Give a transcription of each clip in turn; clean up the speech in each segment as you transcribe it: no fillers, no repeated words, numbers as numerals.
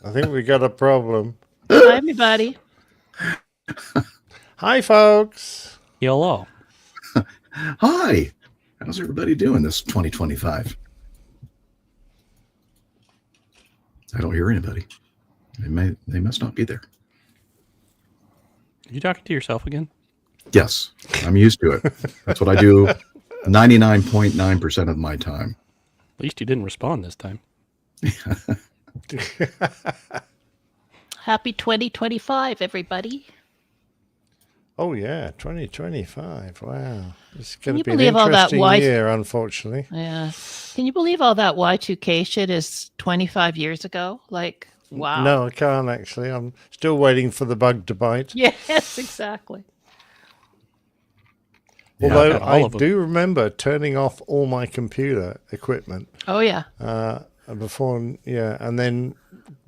I think we got a problem. Hi, everybody. Hi, folks. Hello. Hi. How's everybody doing this 2025? I don't hear anybody. They must not be there. Are you talking to yourself again? Yes, I'm used to it. That's what I do 99.9% of my time. At least you didn't respond this time. Happy 2025, everybody. Oh, yeah, 2025. Wow. It's Can going you to be an believe all that interesting year, unfortunately. Yeah. Can you believe all that Y2K shit is 25 years ago? Like, wow. No, I can't actually. I'm still waiting for the bug to bite. Yes, exactly. Although I've got all I of them. do remember turning off all my computer equipment Oh, yeah. before, yeah, and then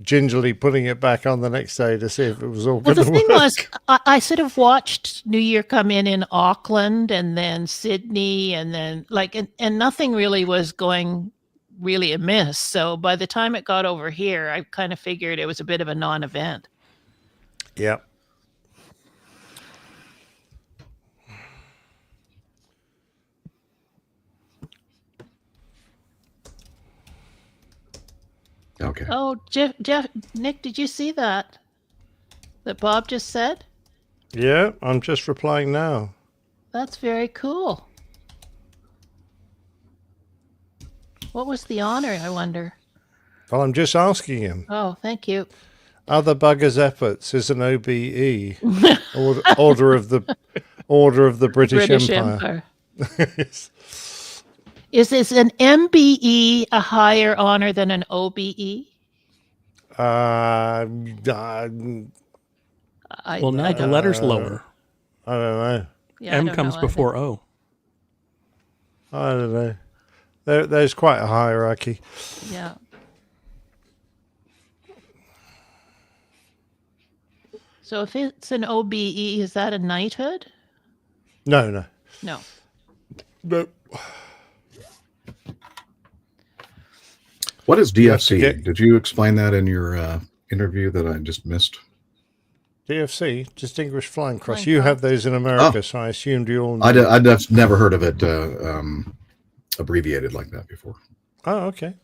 gingerly putting it back on the next day to see if it was all Well, going the to thing work. was, I sort of watched New Year come in Auckland and then Sydney and then and nothing really was going really amiss. So by the time it got over here, I kind of figured it was a bit of a non-event. Yeah. Okay. Oh, Nick, did you see that Bob just said? Yeah, I'm just replying now. That's very cool. What was the honor, I wonder? Well, I'm just asking him. Oh, thank you. Other Buggers' Efforts is an OBE, Order of the British Empire. Yes. Is an MBE a higher honor than an OBE? I Well, no, the letter's lower. don't know. Yeah, I M don't comes know either. before O. I don't know. There's quite a hierarchy. Yeah. So if it's an OBE, is that a knighthood? No. No. No. What is DFC? get- Did you explain that in your interview that I just missed? DFC, Distinguished Flying Cross. Flying You Cross. have those in America, so I assumed you all knew. I'd have never heard of it abbreviated like that before. Oh, okay.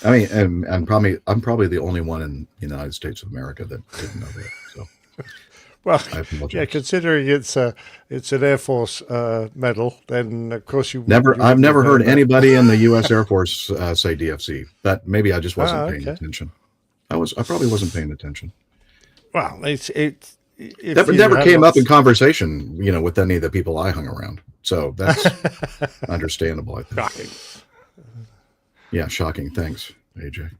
I mean, and I'm probably the only one in the United States of America that didn't know that. So Well, I apologize. yeah, considering it's an Air Force medal, then of course you I've never heard that. anybody in the U.S. Air Force say DFC. But maybe I just wasn't paying okay. attention. I probably wasn't paying attention. Well, it Never came up in conversation, with any of the people I hung around. So that's understandable, I think. Shocking. Yeah, shocking. Thanks, AJ.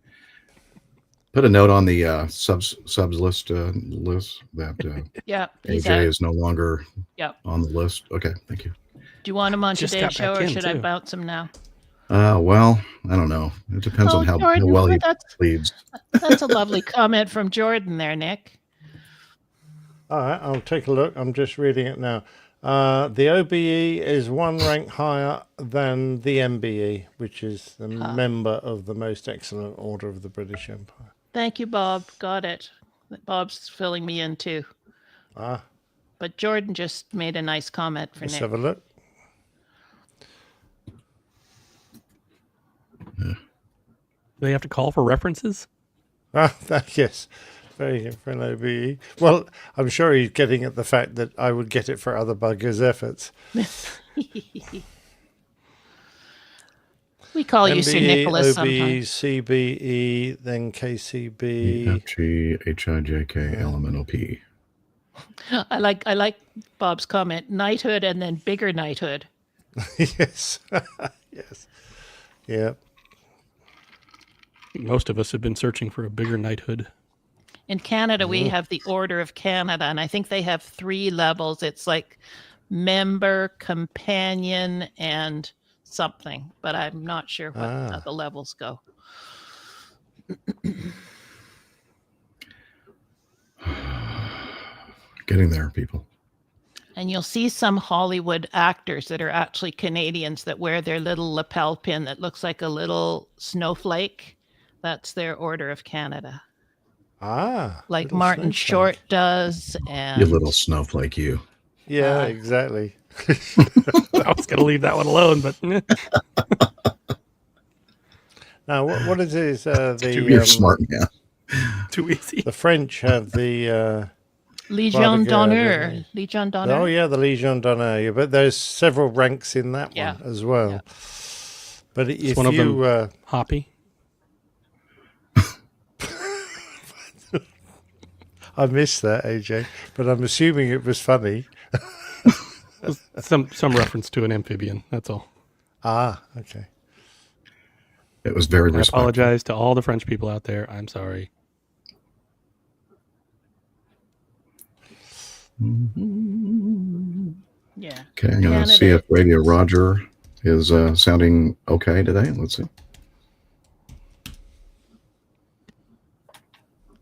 Put a note on the subs list that Yeah. He's AJ out. is no longer Yep. on the list. Okay, thank you. Do you want him on Just today's got show, back or in, should I too. bounce him now? Well, I don't know. It depends on how Jordan, well he that's leads. a lovely comment from Jordan there, Nick. All right, I'll take a look. I'm just reading it now. The OBE is one rank higher than the MBE, which is the member of the Most Excellent Order of the British Empire. Thank you, Bob. Got it. Bob's filling me in too. But Jordan just made a nice comment for Let's Nick. have a look. Do they have to call for references? Yes. Very good for an OBE. Well, I'm sure he's getting at the fact that I would get it for other Buggers' Efforts. We call you Sir MBE, Nicholas OBE, sometimes. CBE, then KCB. FG, HIJK, LMNOP. I like Bob's comment. Knighthood and then bigger knighthood. Yes. Yes. Yeah. Most of us have been searching for a bigger knighthood. In Canada, we have the Order of Canada, and I think they have 3 levels. It's like member, companion, and something, but I'm not sure what the levels go. Getting there, people. And you'll see some Hollywood actors that are actually Canadians that wear their little lapel pin that looks like a little snowflake That's their Order of Canada. Ah, Like little Martin snowflake. Short does. You And little snowflake, you. Yeah, exactly. I was going to leave that one alone, but Now, what it is, You're smart, man. too easy. the French have the Légion Father God, d'honneur. don't Légion d'honneur. oh yeah, the Légion d'honneur. Yeah, but there's several ranks in that Yeah. one as well. Yeah. But if one of them- you Hoppy. I missed that, AJ, but I'm assuming it was funny. Some reference to an amphibian. That's all. Ah, okay. It was very I respectful. apologize to all the French people out there. I'm sorry. Yeah. Okay, I'm going to see if Radio Roger is sounding okay today. Let's see.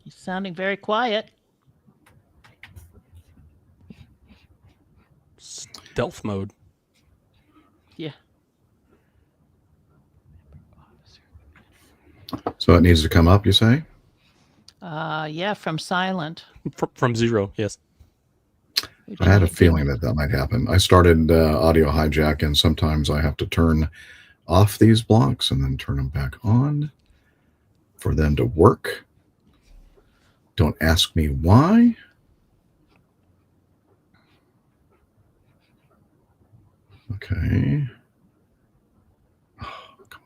He's sounding very quiet. Stealth mode. Yeah. So it needs to come up, you say? Yeah, from silent. From 0, yes. I had a feeling that might happen. I started audio hijack, and sometimes I have to turn off these blocks and then turn them back on for them to work. Don't ask me why. Okay. Oh, come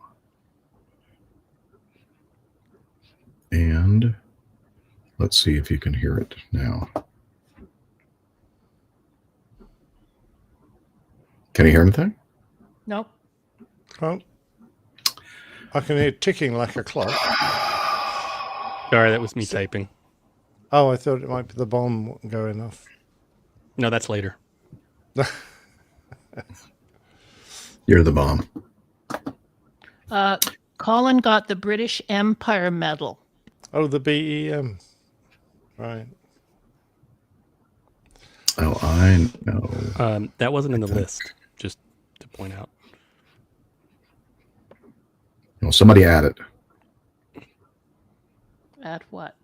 on. And let's see if you can hear it now. Can you hear anything? Nope. Well, I can hear ticking like a clock. Sorry, that was me typing. Oh, I thought it might be the bomb going off. No, that's later. You're the bomb. Colin got the British Empire Medal. Oh, the BEM. Right. Oh, I know. That wasn't in the list, just to point out. Well, somebody add it. At what?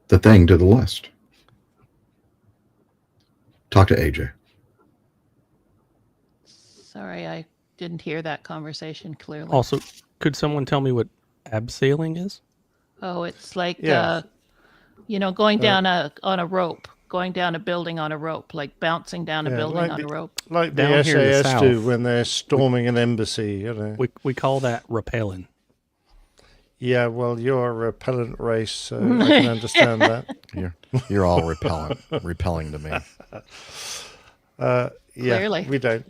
The thing to the list. Talk to AJ. Sorry, I didn't hear that conversation clearly. Also, could someone tell me what abseiling is? Oh, it's like Yeah. going down on a rope, going down a building on a rope, like bouncing down a Yeah, building like on the- a rope. Like the Down here in the SAS do south. when they're storming an embassy, you know. We call that rappelling. Yeah, well, you're a repellent race, so I can understand that. You're all repelling to me. Yeah, Clearly. we don't.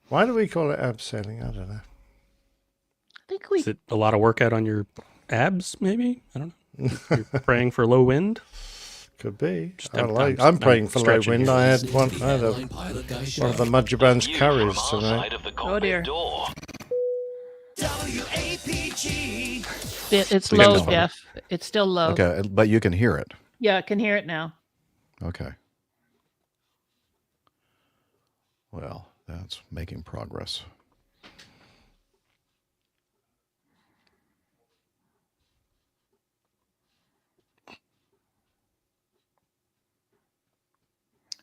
Why do we call it abseiling? I don't know. I think we Is it a lot of workout on your abs, maybe? I don't know. You're praying for low wind? Could be. I'm I'm praying for low stretching wind. here. I had one of the Mudgerband's carries tonight. Oh dear. WAPG. It's So you low, know. Jeff. It's still low. Okay, but you can hear it. Yeah, I can hear it now. Okay. Well, that's making progress.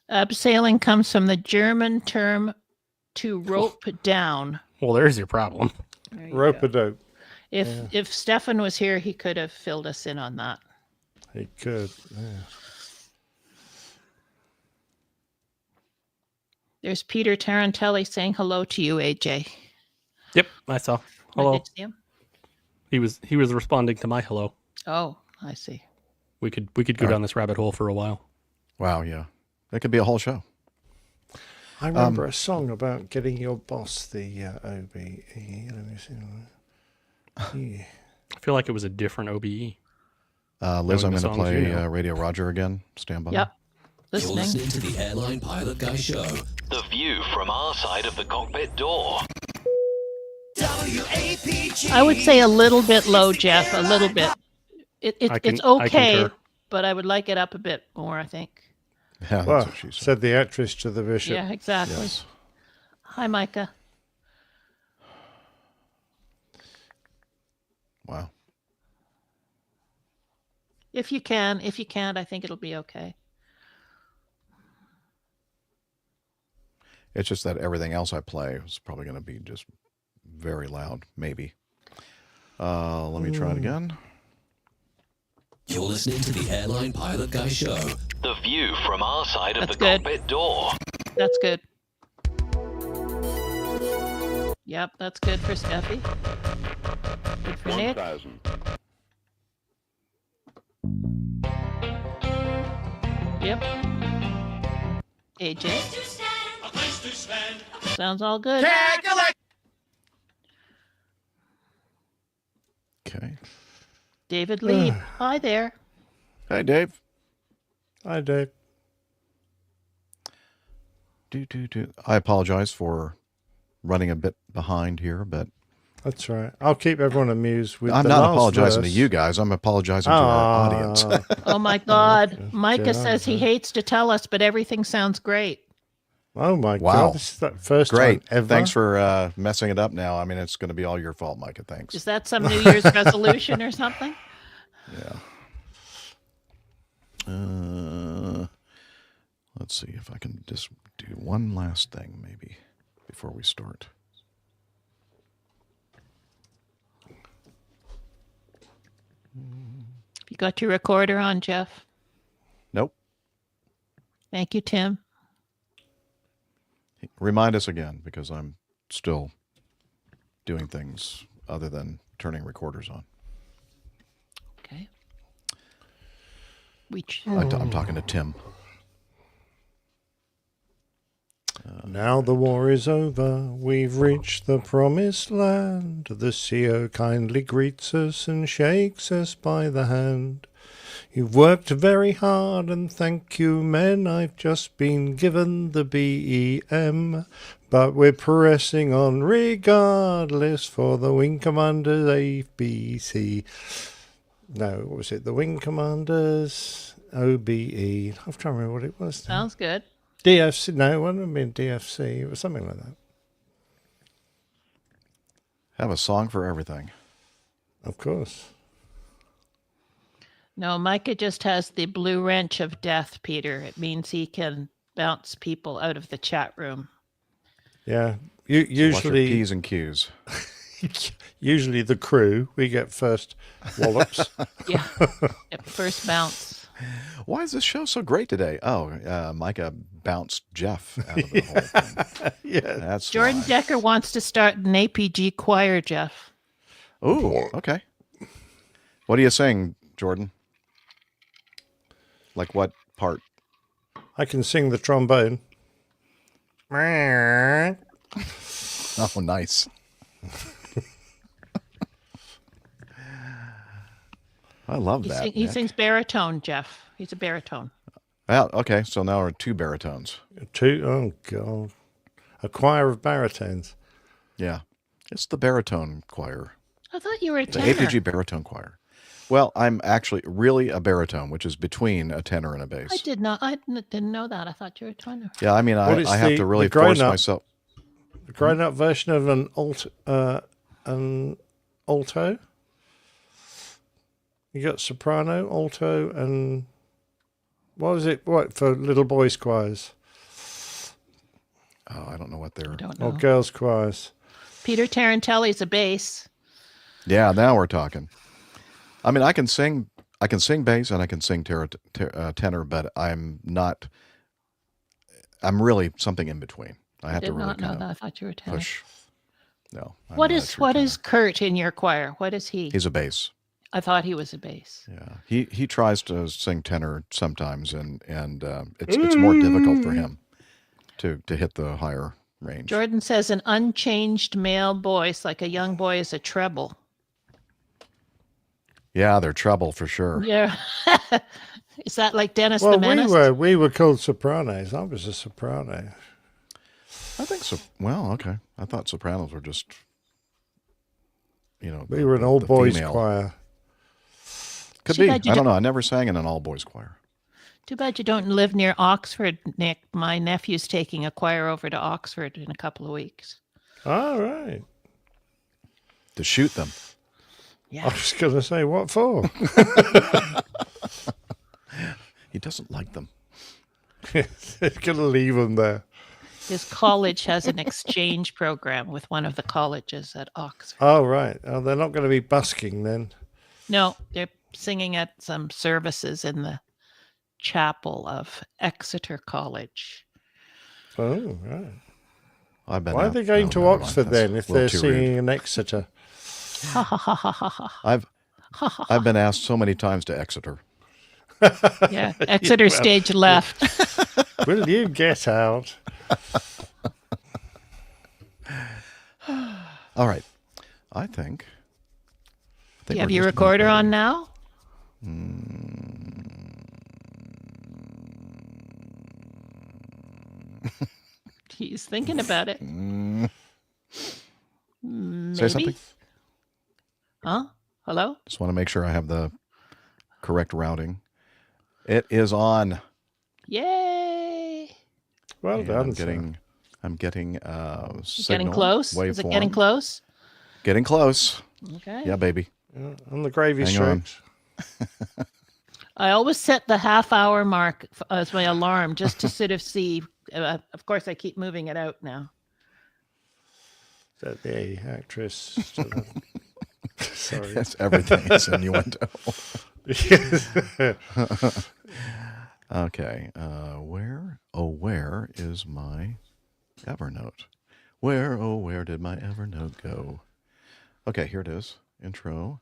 Abseiling comes from the German term to rope down. Well, there's your problem. There you Rope a go. dope. If Stefan was here, he could have filled us in on that. He could. Yeah. There's Peter Tarantelli saying hello to you, AJ. Yep, I saw. Hello. Did you see him? He was responding to my hello. Oh, I see. We could go down this rabbit hole for a while. Wow, yeah. That could be a whole show. I remember a song about getting your boss the OBE. Let me see. Yeah. I feel like it was a different OBE. Liz, Knowing I'm the going to songs play you know. Radio Roger again. Stand by. Yep. You're Listening. listening to the Airline Pilot Guy Show. The view from our side of the cockpit door. WAPG. I would say a little bit low, Jeff. A little bit. It's I okay, concur. but I would like it up a bit more, I think. Yeah, that's Well, what she said. said the actress to the bishop. Yeah, exactly. Yes. Hi, Micah. Wow. If you can. If you can't, I think it'll be okay. It's just that everything else I play is probably going to be just very loud, maybe. Let me try it again. You're listening to the Airline Pilot Guy Show. The view from our side of That's the good. cockpit door. That's good. Yep, that's good for Steffi. Good for Nick. 1,000. Yep. AJ. Sounds all good. Okay. David Lee. Hi there. Hey, Dave. Hi, Dave. I apologize for running a bit behind here, but That's right. I'll keep everyone amused with I'm the not last apologizing verse. to you guys. I'm apologizing to our audience. Oh my God. Micah Yeah, says he yeah. hates to tell us, but everything sounds great. Oh my Wow. God! This is the first Great. time ever. Thanks for messing it up now. I mean, it's going to be all your fault, Micah. Thanks. Is that some New Year's resolution or something? Yeah. Let's see if I can just do one last thing maybe before we start. You got your recorder on, Jeff? Nope. Thank you, Tim. Remind us again, because I'm still doing things other than turning recorders on. Okay. I'm talking to Tim. Now the war is over, we've reached the promised land. The CO kindly greets us and shakes us by the hand. You've worked very hard and thank you, men. I've just been given the BEM, but we're pressing on regardless for the Wing Commanders ABC. No, what was it? The Wing Commanders OBE. I'm trying to remember what it was. now. Sounds good. DFC. No, it wouldn't have been DFC. It was something like that. Have a song for everything. Of course. No, Micah just has the blue wrench of death, Peter. It means he can bounce people out of the chat room. Yeah. Watch your Usually, P's and Q's. usually the crew, we get first wallops. Yeah. Yep, first bounce. Why is this show so great today? Oh, Micah bounced Jeff out of the whole thing. Yeah. That's Jordan why. Decker wants to start an APG choir, Jeff. Ooh, okay. What are you saying, Jordan? Like what part? I can sing the trombone. Oh, nice. I love that. He Nick. sings baritone, Jeff. He's a baritone. Well, okay, so now we're two baritones. Oh, God. A choir of baritones. Yeah. It's the baritone choir. I thought you were a The tenor. APG baritone choir. Well, I'm actually really a baritone, which is between a tenor and a bass. I didn't know that. I thought you were a tenor. Yeah, I mean, What is I have the to really grown force up? myself. The grown-up version of an alto. You got soprano, alto, and what was it? What for little boys' choirs Oh, I don't know what they're. I don't or know. girls' choirs? Peter Tarantelli's a bass. Yeah, now we're talking. I mean, I can sing bass and I can sing tenor, but I'm not. I'm really something in between. I I have did to really not know kind that. I of thought you were a tenor. push. No. I'm What not a is true what tenor. is Kurt in your choir? What is he? He's a bass. I thought he was a bass. Yeah, he tries to sing tenor sometimes, and it's more difficult for him to hit the higher range. Jordan says an unchanged male voice, like a young boy, is a treble. Yeah, they're treble for sure. Yeah. Is that like Dennis Well, the Menace? we were called sopranos. I was a soprano. I think so. Well, okay. I thought sopranos were just, We were an all boys female. choir. Could Too be. bad you I don't don't- know. I never sang in an all boys choir. Too bad you don't live near Oxford, Nick. My nephew's taking a choir over to Oxford in a couple of weeks. All right. To shoot them. I Yeah. was going to say, what for? doesn't like them. It's going to leave them there. His college has an exchange program with one of the colleges at Oxford. Oh, right. Oh, they're not going to be busking then. No, they're singing at some services in the chapel of Exeter College. Oh, right. I've been Why are out- they going oh, to never mind. Oxford That's then a if little they're too rude. singing in Exeter? Ha ha ha ha ha ha. I've been asked so many times to Exeter. Yeah, Exeter stage left. Will you get out? All right. I think Do you have we're your just about recorder ready. on now? He's thinking about it. Maybe. something. Huh? Hello? Just want to make sure I have the correct routing. It is on. Yay! Well And done, I'm sir. getting It's signal, getting close. Is it getting waveform. close? Getting close. Okay. Yeah, baby. Yeah, on the gravy Hang on. strokes. I always set the half-hour mark as my alarm just to sort of see. Of course, I keep moving it out now. Is that the actress? Sorry. That's everything. It's innuendo. Okay. Where? Oh, where is my Evernote? Where? Oh, where did my Evernote go? Okay, here it is. Intro.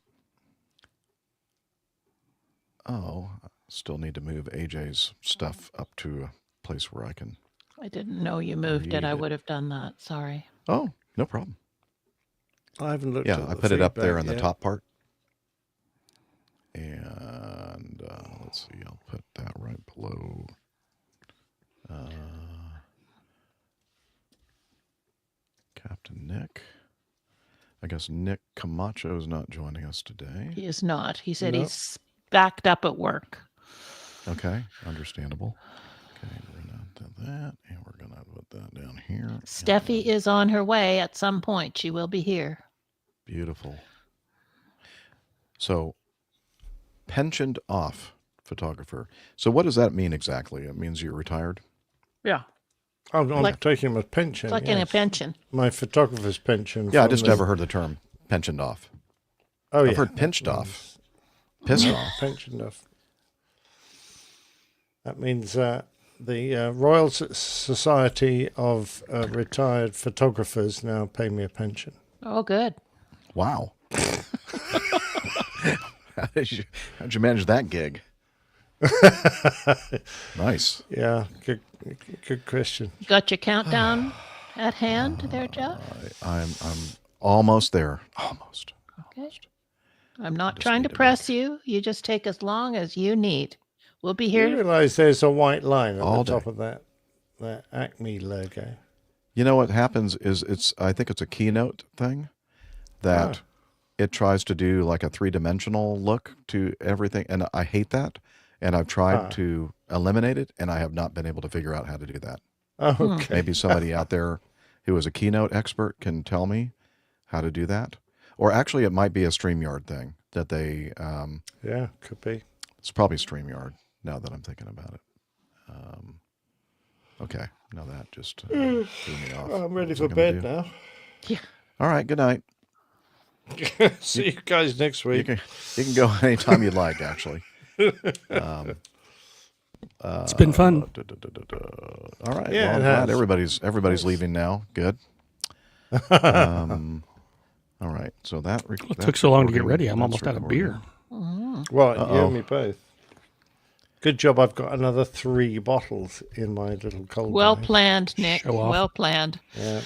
Oh, still need to move AJ's stuff up to a place where I can. I didn't know you moved it. Read I it. would have done that. Sorry. Oh, no problem. I haven't looked Yeah, at I the put it up there feedback in the yet. top part. And let's see, I'll put that right below. Captain Nick. I guess Nick Camacho is not joining us today. He is not. He said No. he's backed up at work. Okay, understandable. Okay, we're gonna do that, and we're gonna put that down here. and Steffi then- is on her way at some point. She will be here. Beautiful. So, pensioned off photographer. So, what does that mean exactly? It means you're retired. Yeah. I'm Like- taking my pension. It's like getting a yes. pension. My photographer's pension. Yeah, I from just the- never heard the term pensioned off. Oh, yeah. I've heard pinched off, pissed No, off. pensioned off. That means the Royal Society of Retired Photographers now pay me a pension. Oh, good. Wow. How'd you manage that gig? Nice. Yeah, good question. You got your countdown at hand there, Jeff? I'm almost there. Almost. Okay. I'm not just trying need to to press you. You just take as long as you need. We'll be You here. realise there's a white line at All the top day. of that Acme logo. You know what happens is I think it's a keynote thing that it tries to do like a three-dimensional look to everything, and I hate that. And I've tried to eliminate it, and I have not been able to figure out how to do that. Oh, okay. Maybe somebody out there who is a keynote expert can tell me how to do that. Or actually, it might be a StreamYard thing that they. Yeah, could be. It's probably StreamYard now that I'm thinking about it. Okay, now that just threw me off. I'm ready What was for I gonna bed do? now. Yeah. All right, good night. See you guys next You week. can go anytime you'd like, actually. It's been fun. All right. Yeah, well, I'm it glad has. everybody's leaving now. Good. All right. So that It took so long to get ready. I'm almost out of beer. Well, you and me both. Good job. I've got another 3 bottles in my little cold Well bag. planned, Nick. Show off. Well planned. Yeah.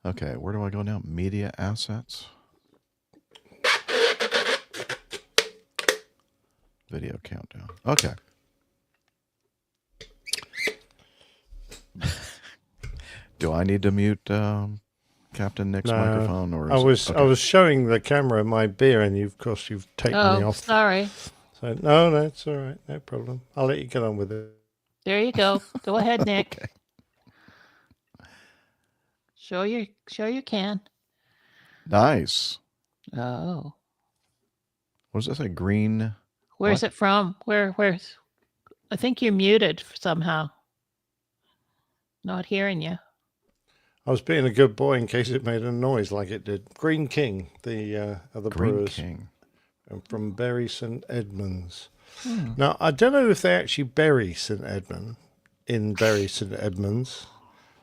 Okay, where do I go now? Media assets. Video countdown. Okay. Do I need to mute Captain Nick's microphone, or I is was it, I was showing the camera my beer, and of course you've taken me Oh, off. sorry. So no, it's all right, no problem. I'll let you get on with it. There you go. Go ahead, Nick. Show your can. nice. Oh. What does that say? Green. Where's What? it from? Where's I think you're muted somehow. Not hearing you. I was being a good boy in case it made a noise like it did. Green King, the other Green brewers King. from Bury St Edmunds. Now, I don't know if they actually bury St Edmund in Bury St Edmunds,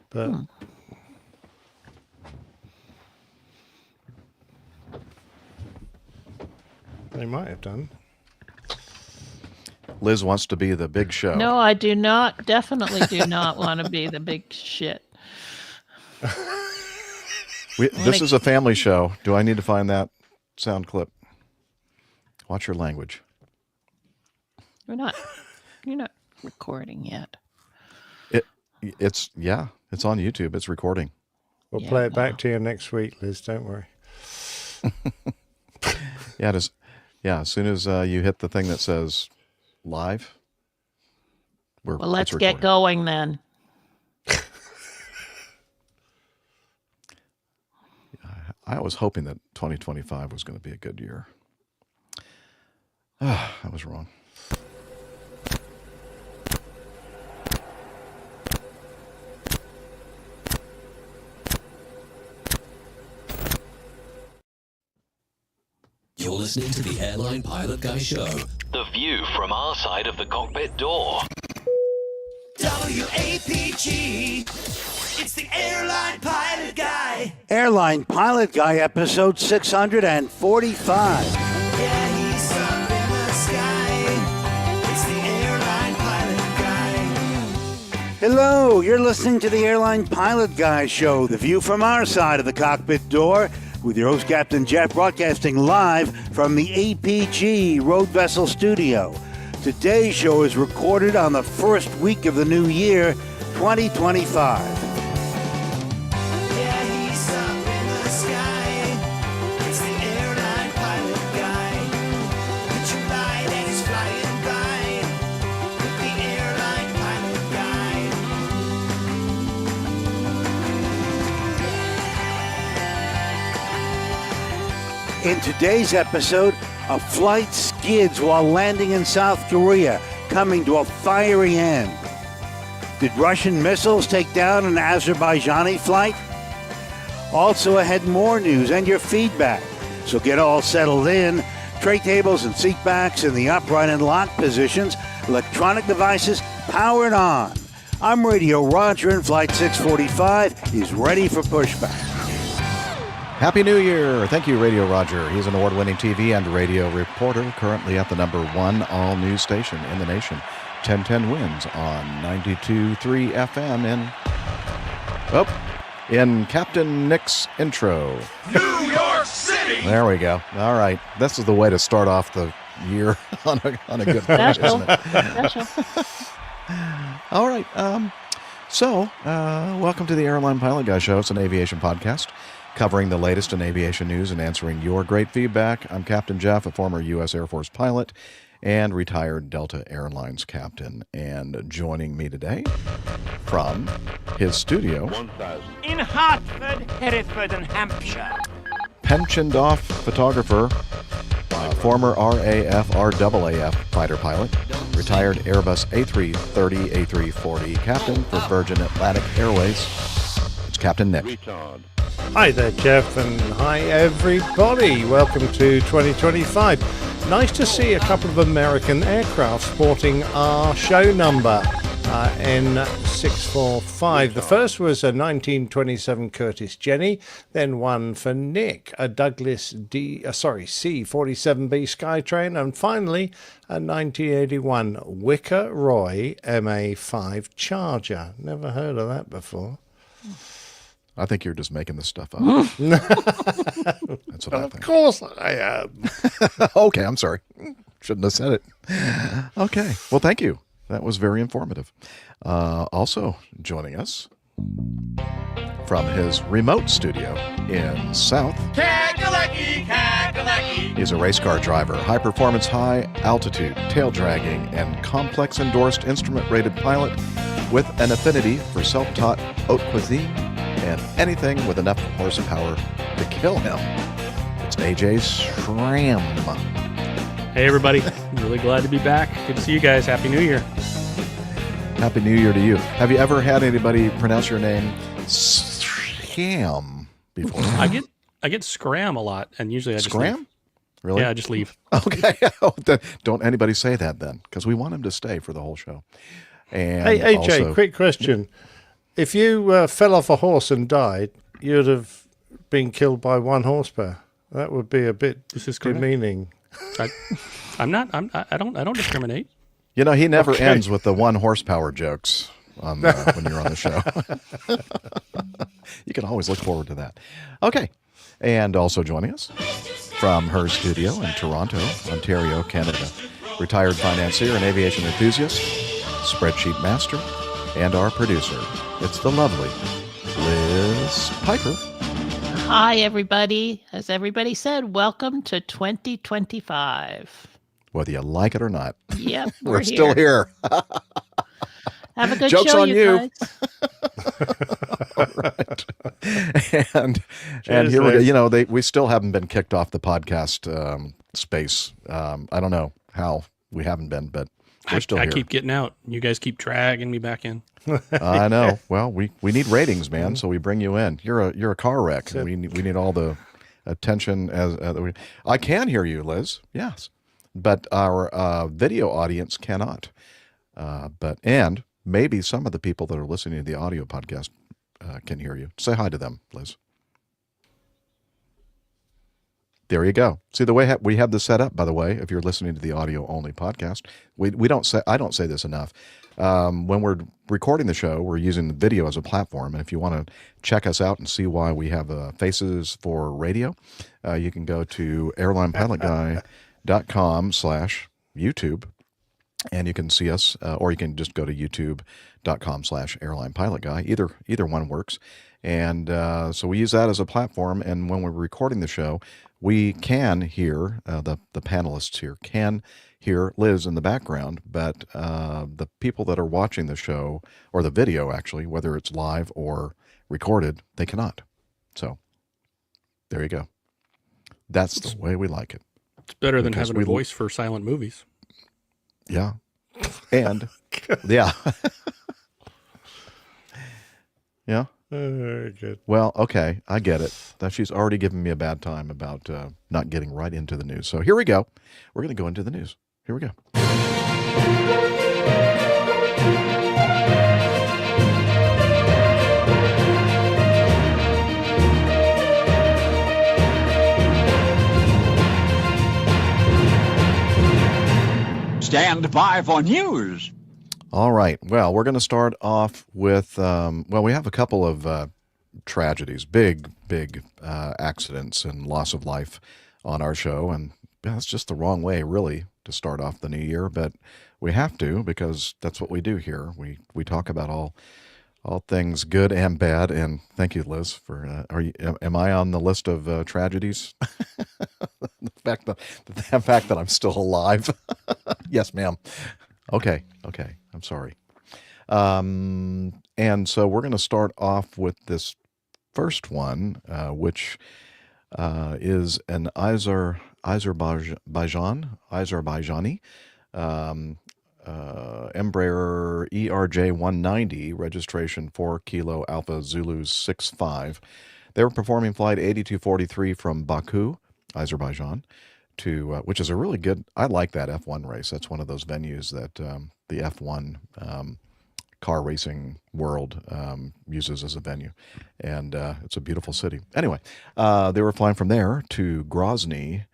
but they might have done. Liz wants to be the big show. No, I do not. Definitely do not want to be the big shit. This is a family show. Do I need to find that sound clip? Watch your language. You're not recording yet. It's on YouTube. It's recording. We'll play it back to you next week, Liz. Don't worry. As soon as you hit the thing that says live, Well, let's get going then. I was hoping that 2025 was going to be a good year. I was wrong. You're listening to the Airline Pilot Guy Show. The view from our side of the cockpit door. WAPG. It's the Airline Pilot Guy. Airline Pilot Guy, episode 645. Yeah, he's up in the sky. It's the Airline Pilot Guy. Hello, you're listening to the Airline Pilot Guy Show, the view from our side of the cockpit door, with your host, Captain Jeff, broadcasting live from the APG Road Vessel Studio. Today's show is recorded on the first week of the new year, 2025. Yeah, he's up in the sky. It's the Airline Pilot Guy. Picture light and he's flying by. With the Airline Pilot Guy. In today's episode, a flight skids while landing in South Korea, coming to a fiery end. Did Russian missiles take down an Azerbaijani flight? Also ahead, more news and your feedback. So get all settled in. Tray tables and seat backs in the upright and locked positions. Electronic devices powered on. I'm Radio Roger, and Flight 645 is ready for pushback. Happy New Year. Thank you, Radio Roger. He's an award-winning TV and radio reporter, currently at the #1 all-news station in the nation. 1010 wins on 92.3 FM in Captain Nick's intro. New York City! There we go. All right. This is the way to start off the year on a good note, isn't it? All right. Welcome to the Airline Pilot Guy Show. It's an aviation podcast covering the latest in aviation news and answering your great feedback. I'm Captain Jeff, a former U.S. Air Force pilot and retired Delta Airlines captain. And joining me today from his studio in Hartford, Hereford, and Hampshire, pensioned off photographer, former RAF, RAAF fighter pilot, retired Airbus A330, A340 captain for Virgin Atlantic Airways. It's Captain Nick. Hi there, Jeff, and hi, everybody. Welcome to 2025. Nice to see a couple of American aircraft sporting our show number, N645. The first was a 1927 Curtiss Jenny, then one for Nick, a Douglas C-47B Skytrain, and finally a 1981 Wicker Roy MA5 Charger. Never heard of that before. I think you're just making this stuff up. That's what I think. Of course I am. Okay, I'm sorry. Shouldn't have said it. Okay. Well, thank you. That was very informative. Also joining us from his remote studio in South, he's a race car driver, high performance, high altitude, tail dragging, and complex endorsed instrument rated pilot with an affinity for self-taught haute cuisine and anything with enough horsepower to kill him. It's AJ Schramm. Hey, everybody. Really glad to be back. Good to see you guys. Happy New Year. Happy New Year to you. Have you ever had anybody pronounce your name Scam before? I get scram a lot, and usually I just leave. Scram? Really? Yeah, I just leave. Okay. Don't anybody say that then, because we want him to stay for the whole show. And Hey, AJ, also, quick question. If you fell off a horse and died, you'd have been killed by 1 horsepower. That would be a bit This is correct. demeaning. I don't discriminate. you know, he never Okay. ends with the 1 horsepower jokes when you're on the show. You can always look forward to that. Okay. And also joining us from her studio in Toronto, Ontario, Canada, retired financier and aviation enthusiast, spreadsheet master, and our producer. It's the lovely Liz Piper. Hi, everybody. As everybody said, welcome to 2025. Whether you like it or not, Yep, we're still here. Have a good Joke's show, on you you. guys. All right. And Cheers, here we go. Liz. You know, we still haven't been kicked off the podcast space. I don't know how we haven't been, but we're still I here. keep getting out. You guys keep dragging me back in. I know. Well, we need ratings, man. So we bring you in. You're a car wreck. And we need all the attention I can hear you, Liz. Yes, but our video audience cannot. And maybe some of the people that are listening to the audio podcast can hear you. Say hi to them, Liz. There you go. See the way we have this set up, by the way, if you're listening to the audio only podcast, we don't say, I don't say this enough. When we're recording the show, we're using the video as a platform. And if you want to check us out and see why we have faces for radio, you can go to airlinepilotguy.com/YouTube. And you can see us, or you can just go to youtube.com/airlinepilotguy. Either one works. And so we use that as a platform. And when we're recording the show, we can hear, the panelists here can hear Liz in the background, but the people that are watching the show, or the video actually, whether it's live or recorded, they cannot. So there you go. That's the way we like it. It's better than Because having a voice for silent movies. Yeah. And yeah. Yeah. Very good. Well, okay. I get it. That she's already given me a bad time about not getting right into the news. So here we go. We're going to go into the news. Here we go. Stand by for news. All right. Well, we're going to start off with, we have a couple of tragedies, big accidents and loss of life on our show. And that's just the wrong way, really, to start off the new year. But we have to, because that's what we do here. We talk about all things good and bad. And thank you, Liz, for, am I on the list of tragedies? the fact that I'm still alive. Yes, ma'am. Okay. I'm sorry. And so we're going to start off with this first one, which is an Azerbaijani Embraer ERJ-190, registration 4 Kilo Alpha Zulu 65. They were performing flight 8243 from Baku, Azerbaijan, to which is a really good. I like that F1 race. That's one of those venues that the F1 car racing world uses as a venue, and it's a beautiful city. Anyway, they were flying from there to Grozny,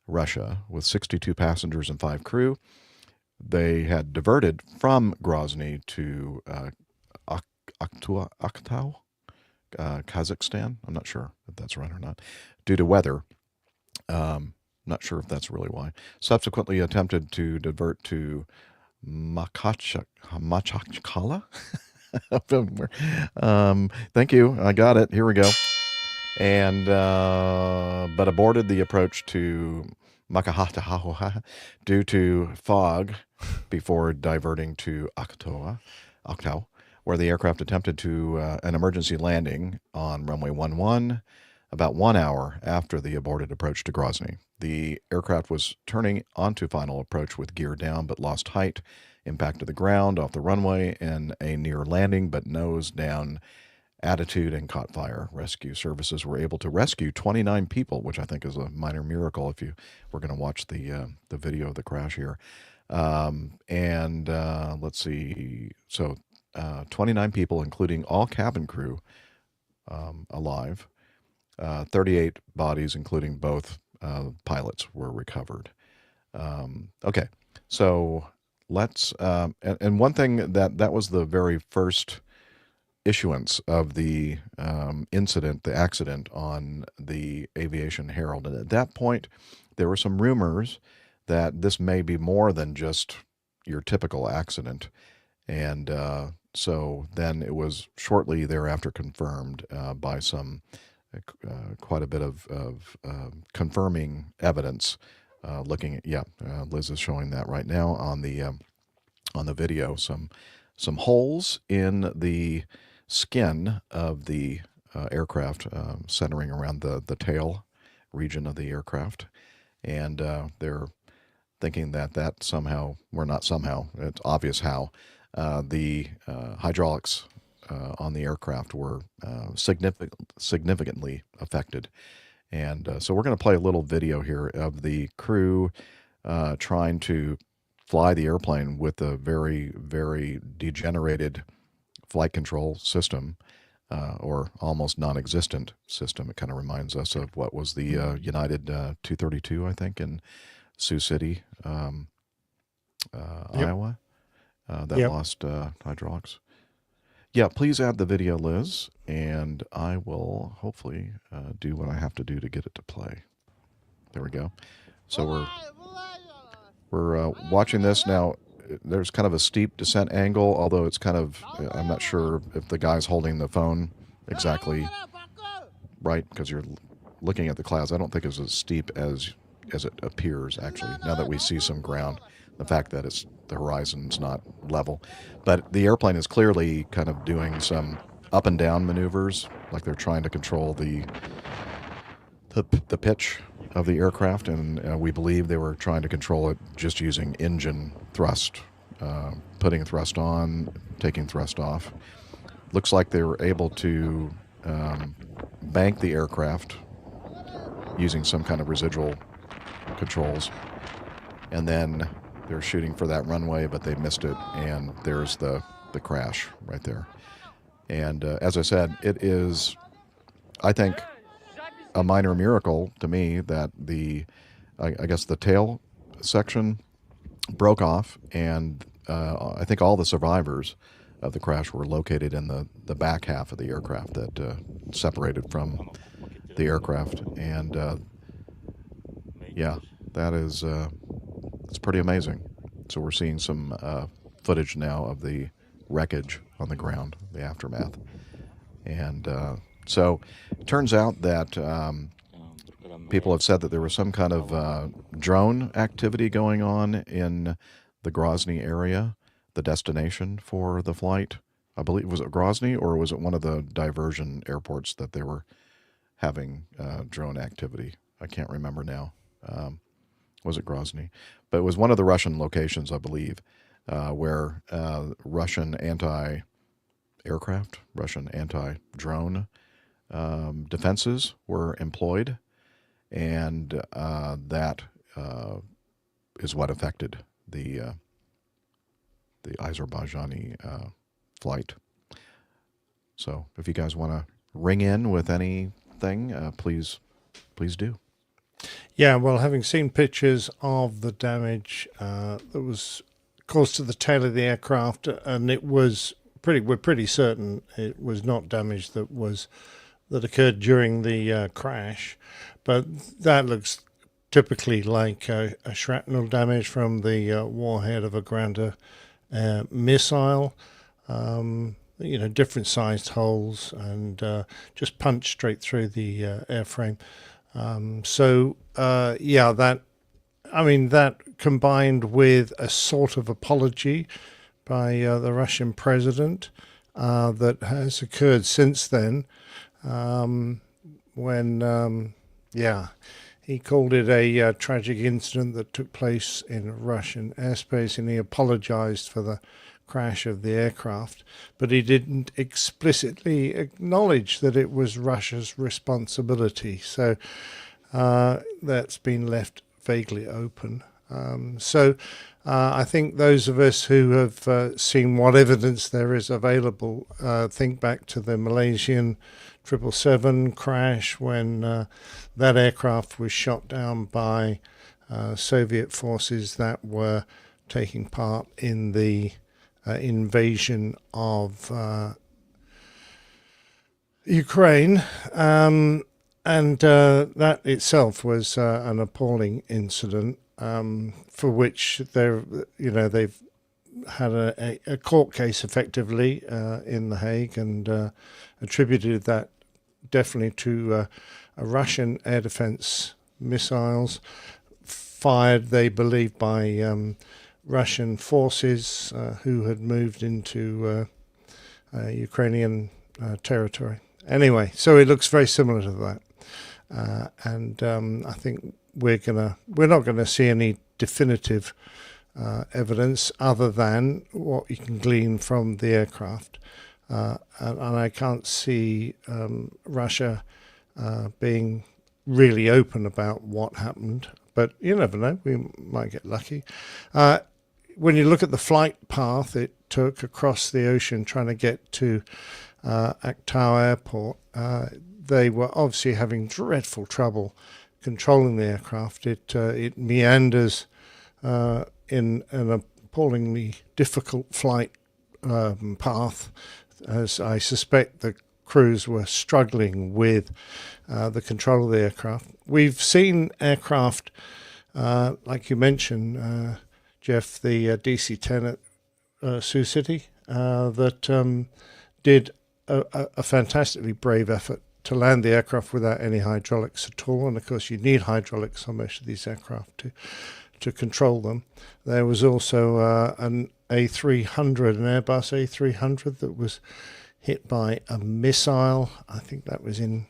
Russia, with 62 passengers and 5 crew. They had diverted from Grozny to Aktau, Kazakhstan. I'm not sure if that's right or not, due to weather. Not sure if that's really why. Subsequently attempted to divert to Machakala. Thank you. I got it. Here we go. And but aborted the approach to Makahatahahoha due to fog before diverting to Aktau, where the aircraft attempted to an emergency landing on runway 11 about 1 hour after the aborted approach to Grozny. The aircraft was turning onto final approach with gear down, but lost height, impacted the ground off the runway in a near landing, but nose down attitude and caught fire. Rescue services were able to rescue 29 people, which I think is a minor miracle if you were going to watch the video of the crash here. Let's see. So 29 people, including all cabin crew, alive. 38 bodies, including both pilots, were recovered. Okay, so let's and one thing that was the very first issuance of the incident, the accident on the Aviation Herald, and at that point there were some rumors that this may be more than just your typical accident, and so then it was shortly thereafter confirmed by some quite a bit of confirming evidence. Looking at Liz is showing that right now on the video. Some holes in the skin of the aircraft, centering around the tail region of the aircraft, and they're thinking that somehow, it's obvious how the hydraulics on the aircraft were significantly affected. And so we're going to play a little video here of the crew trying to fly the airplane with a very, very degenerated flight control system, or almost non-existent system. It kind of reminds us of what was the United 232, I think, in Sioux City, Iowa, that lost hydraulics. Yeah, please add the video, Liz, and I will hopefully do what I have to do to get it to play. There we go. So we're watching this now. There's kind of a steep descent angle, although it's kind of, I'm not sure if the guy's holding the phone exactly right, because you're looking at the clouds. I don't think it's as steep as it appears, actually, now that we see some ground. The fact that the horizon's not level. But the airplane is clearly kind of doing some up and down maneuvers, like they're trying to control the pitch of the aircraft, and we believe they were trying to control it just using engine thrust, putting thrust on, taking thrust off. Looks like they were able to bank the aircraft using some kind of residual controls, and then they're shooting for that runway, but they missed it, and there's the crash right there. And as I said, it is, I think, a minor miracle to me that I guess the tail section broke off, and I think all the survivors of the crash were located in the back half of the aircraft that separated from the aircraft. And that is it's pretty amazing. So we're seeing some footage now of the wreckage on the ground, the aftermath. And so it turns out that people have said that there was some kind of drone activity going on in the Grozny area, the destination for the flight. I believe, was it Grozny, or was it one of the diversion airports that they were having drone activity? I can't remember now. Was it Grozny? But it was one of the Russian locations, I believe, where Russian anti-aircraft, Russian anti-drone defenses were employed, and that is what affected the Azerbaijani flight. So if you guys want to ring in with anything, please do. Yeah, well, having seen pictures of the damage that was caused to the tail of the aircraft, and we're pretty certain it was not damage that occurred during the crash, but that looks typically like a shrapnel damage from the warhead of a Grounder missile. Different sized holes, and just punched straight through the airframe. That combined with a sort of apology by the Russian president that has occurred since then, when He called it a tragic incident that took place in Russian airspace, and he apologized for the crash of the aircraft, but he didn't explicitly acknowledge that it was Russia's responsibility. So that's been left vaguely open. I think those of us who have seen what evidence there is available think back to the Malaysian 777 crash when that aircraft was shot down by Soviet forces that were taking part in the invasion of Ukraine. And that itself was an appalling incident for which they've had a court case effectively in The Hague and attributed that definitely to a Russian air defense missiles fired, they believe, by Russian forces who had moved into Ukrainian territory. Anyway, so it looks very similar to that. I think we're not gonna see any definitive evidence other than what you can glean from the aircraft, and I can't see Russia being really open about what happened. But you never know; we might get lucky. When you look at the flight path it took across the ocean trying to get to Aktau Airport, they were obviously having dreadful trouble controlling the aircraft. It meanders in an appallingly difficult flight path, as I suspect the crews were struggling with the control of the aircraft. We've seen aircraft, like you mentioned, Jeff, the DC-10 at Sioux City, that did a fantastically brave effort to land the aircraft without any hydraulics at all. And of course, you need hydraulics on most of these aircraft to control them. There was also an A300, an Airbus A300 that was hit by a missile. I think that was in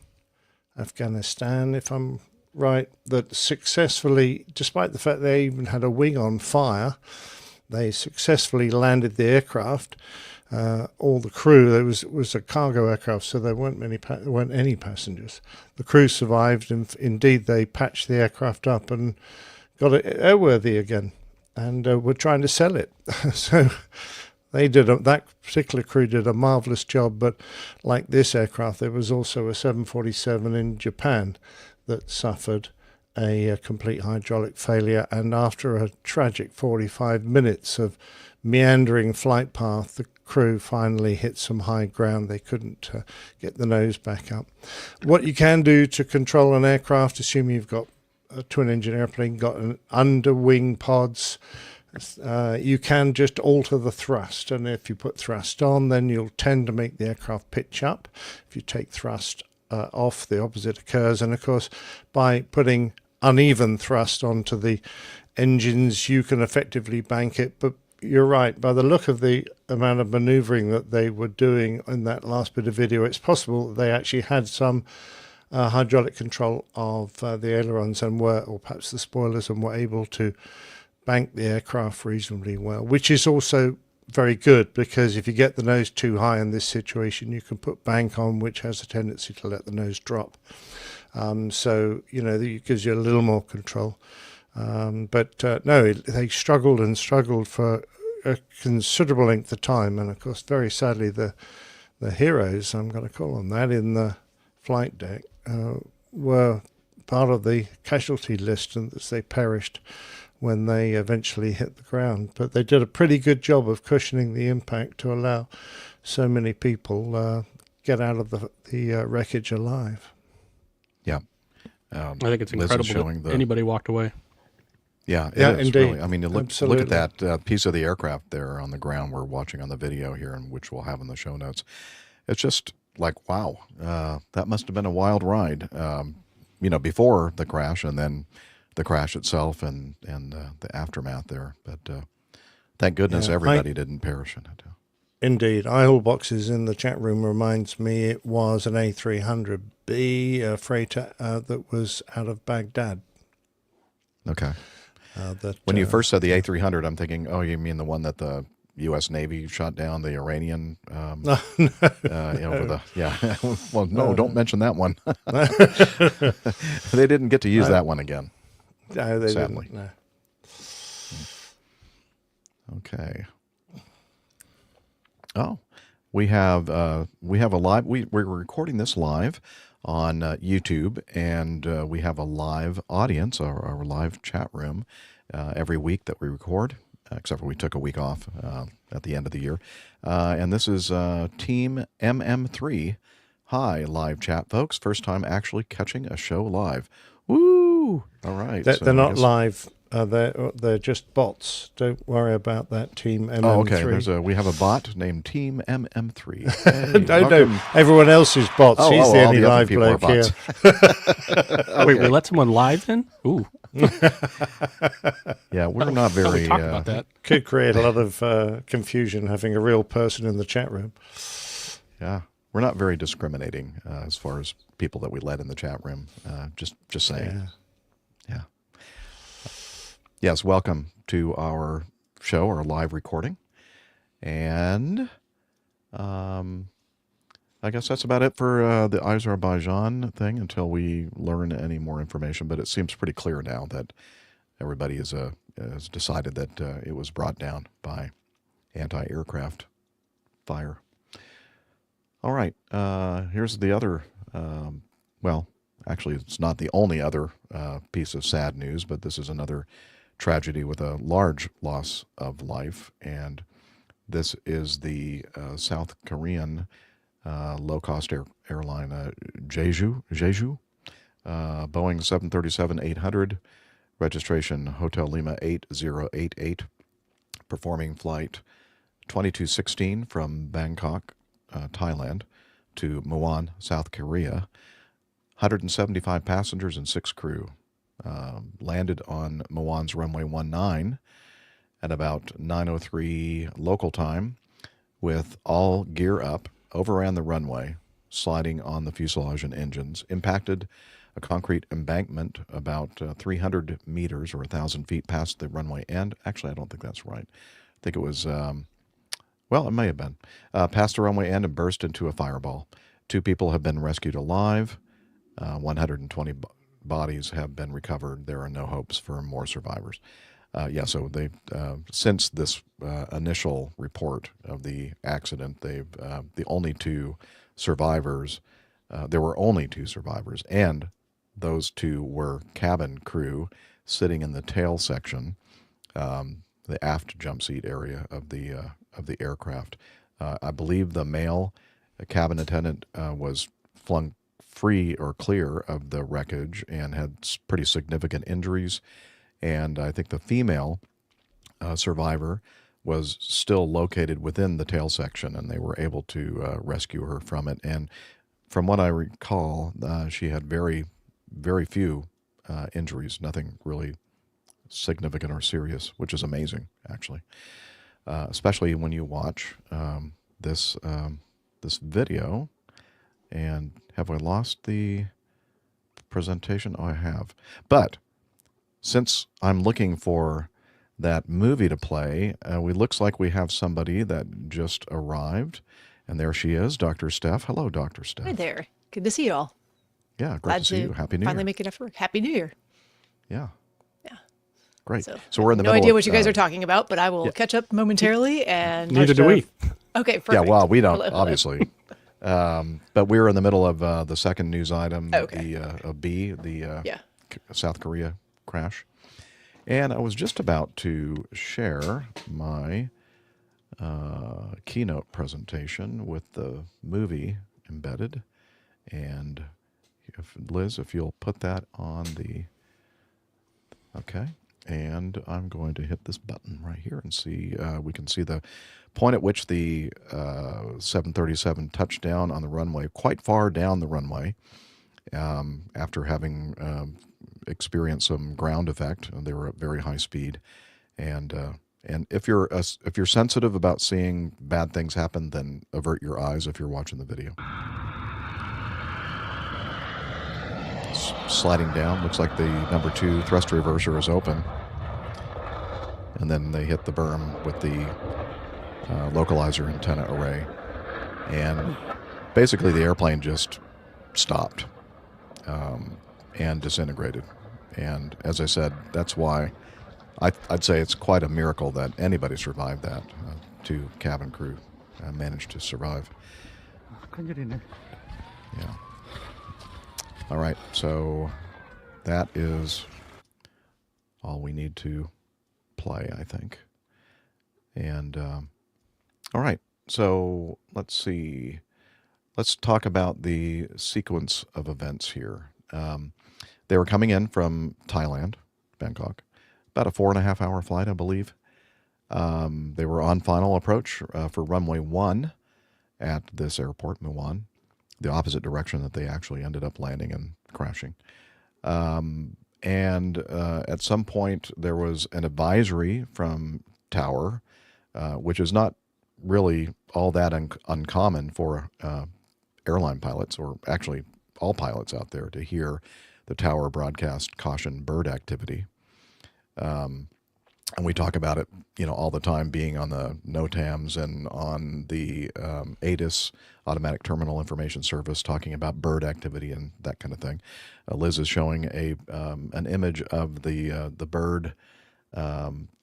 Afghanistan, if I'm right, that successfully, despite the fact they even had a wing on fire, they successfully landed the aircraft. All the crew, there was a cargo aircraft, so there weren't any passengers. The crew survived, and indeed they patched the aircraft up and got it airworthy again, and were trying to sell it. So they that particular crew did a marvelous job. But like this aircraft, there was also a 747 in Japan that suffered a complete hydraulic failure, and after a tragic 45 minutes of meandering flight path, the crew finally hit some high ground. They couldn't get the nose back up. What you can do to control an aircraft, assuming you've got a twin-engine airplane, got an under-wing pods, you can just alter the thrust. And if you put thrust on, then you'll tend to make the aircraft pitch up. If you take thrust off, the opposite occurs. And of course, by putting uneven thrust onto the engines, you can effectively bank it. But you're right, by the look of the amount of maneuvering that they were doing in that last bit of video, it's possible that they actually had some hydraulic control of the ailerons and or perhaps the spoilers, and were able to bank the aircraft reasonably well, which is also very good, because if you get the nose too high in this situation, you can put bank on, which has a tendency to let the nose drop. So, it gives you a little more control. But they struggled and struggled for a considerable length of time. And of course, very sadly, the heroes, I'm going to call them that, in the flight deck were part of the casualty list, and as they perished when they eventually hit the ground. But they did a pretty good job of cushioning the impact to allow so many people get out of the wreckage alive. Yeah. I think it's incredible that anybody walked away. Yeah, it is, indeed. really. I mean, look at that piece of the aircraft there on the ground we're watching on the video here, and which we'll have in the show notes. It's just like, wow, that must have been a wild ride, before the crash, and then the crash itself and the aftermath there. But thank goodness everybody didn't perish in it. Indeed. Ihol Boxes in the chat room reminds me it was an A300B freighter that was out of Baghdad. Okay. That When you first said the A300, I'm thinking, oh, you mean the one that the U.S. Navy shot down, the Iranian over the well, no, don't mention that one. They didn't get to use that one again. No, they sadly. didn't. No. Okay. Oh, we have a live. We're recording this live on YouTube, and we have a live audience, our live chat room, every week that we record. Except for we took a week off at the end of the year. And this is Team MM3. Hi, live chat, folks. First time actually catching a show live. Woo! All right. They're not live. They're just bots. Don't worry about that, Team MM3. Oh, okay. We have a bot named Team MM3. Hey, no. Everyone else is bots. He's the only live bloke here. Okay. Wait, we let someone live in? Ooh. Yeah, we're not very. Talk about that. Could create a lot of confusion having a real person in the chat room. Yeah, we're not very discriminating as far as people that we let in the chat room. Just saying. Yeah. Yes, welcome to our show, our live recording, and I guess that's about it for the Azerbaijan thing until we learn any more information. But it seems pretty clear now that everybody has decided that it was brought down by anti-aircraft fire. All right, here's the other, well, actually it's not the only other piece of sad news, but this is another tragedy with a large loss of life, and this is the South Korean low-cost airline Jeju, Boeing 737-800, registration Hotel Lima 8088, performing flight 2216 from Bangkok, Thailand, to Muan, South Korea. 175 passengers and 6 crew. Landed on Muan's runway 19 at about 9:03 local time, with all gear up, overran the runway, sliding on the fuselage and engines, impacted a concrete embankment about 300 meters or 1,000 feet past the runway end. Actually, I don't think that's right. I think it was, well, it may have been, past the runway end and burst into a fireball. 2 people have been rescued alive. 120 bodies have been recovered. There are no hopes for more survivors. So they since this initial report of the accident, they've the only 2 survivors. There were only 2 survivors, and those 2 were cabin crew sitting in the tail section, the aft jump seat area of the aircraft. I believe the male cabin attendant was flung free or clear of the wreckage and had pretty significant injuries. And I think the female survivor was still located within the tail section, and they were able to rescue her from it. And from what I recall, she had very, very few injuries, nothing really significant or serious, which is amazing, actually. Especially when you watch this video. And have I lost the presentation? Oh, I have. But since I'm looking for that movie to play, looks like we have somebody that just arrived. And there she is, Dr. Steph. Hello, Dr. Steph. Hi there. Good to see you all. Yeah, great to see you. Happy New Year. Finally make it effort. Happy New Year. Yeah. Yeah. Great. So we're in the no middle. idea what you guys are talking about, but I will catch up momentarily. And neither do we. Okay, perfect. Yeah, well, we don't, obviously. But we're in the middle of the second news item, the South Korea crash. And I was just about to share my keynote presentation with the movie embedded. And Liz, if you'll put that on the... Okay. And I'm going to hit this button right here and see, we can see the point at which the 737 touched down on the runway, quite far down the runway, after having experienced some ground effect. They were at very high speed. And if you're sensitive about seeing bad things happen, then avert your eyes if you're watching the video. sliding down. Looks like the number 2 thrust reverser is open. And then they hit the berm with the localizer antenna array. And basically the airplane just stopped and disintegrated. And as I said, that's why I'd say it's quite a miracle that anybody survived that. 2 cabin crew managed to survive. Yeah. All right, so that is all we need to play, I think. And all right, so let's see. Let's talk about the sequence of events here. They were coming in from Thailand, Bangkok, about a 4.5 hour flight, I believe. They were on final approach for runway 1 at this airport, Muan, the opposite direction that they actually ended up landing and crashing. And at some point, there was an advisory from Tower, which is not really all that uncommon for airline pilots, or actually all pilots out there, to hear the Tower broadcast caution bird activity. And we talk about it, all the time, being on the NOTAMs and on the ATIS, Automatic Terminal Information Service, talking about bird activity and that kind of thing. Liz is showing an image of the bird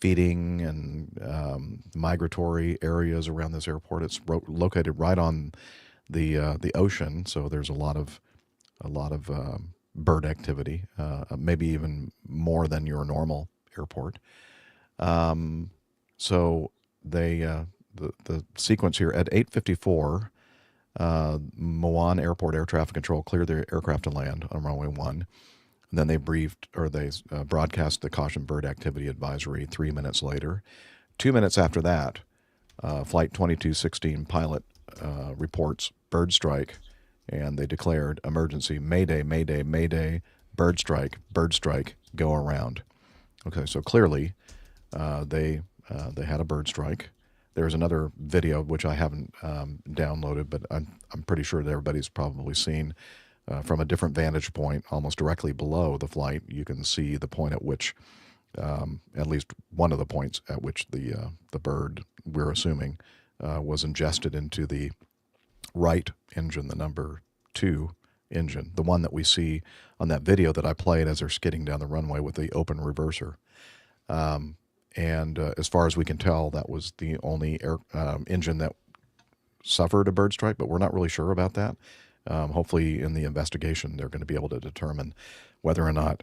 feeding and migratory areas around this airport. It's located right on the ocean, so there's a lot of bird activity, maybe even more than your normal airport. So they the sequence here at 8:54, Muan Airport Air Traffic Control cleared their aircraft to land on runway 1. And then they broadcast the caution bird activity advisory 3 minutes later. 2 minutes after that, Flight 2216 pilot reports bird strike, and they declared emergency, Mayday, Mayday, Mayday, bird strike, go around. Okay, so clearly they had a bird strike. There's another video which I haven't downloaded, but I'm pretty sure that everybody's probably seen from a different vantage point, almost directly below the flight. You can see the point at which, at least one of the points at which the bird, we're assuming, was ingested into the right engine, the number 2 engine, the one that we see on that video that I played as they're skidding down the runway with the open reverser. And as far as we can tell, that was the only engine that suffered a bird strike, but we're not really sure about that. Hopefully in the investigation, they're going to be able to determine whether or not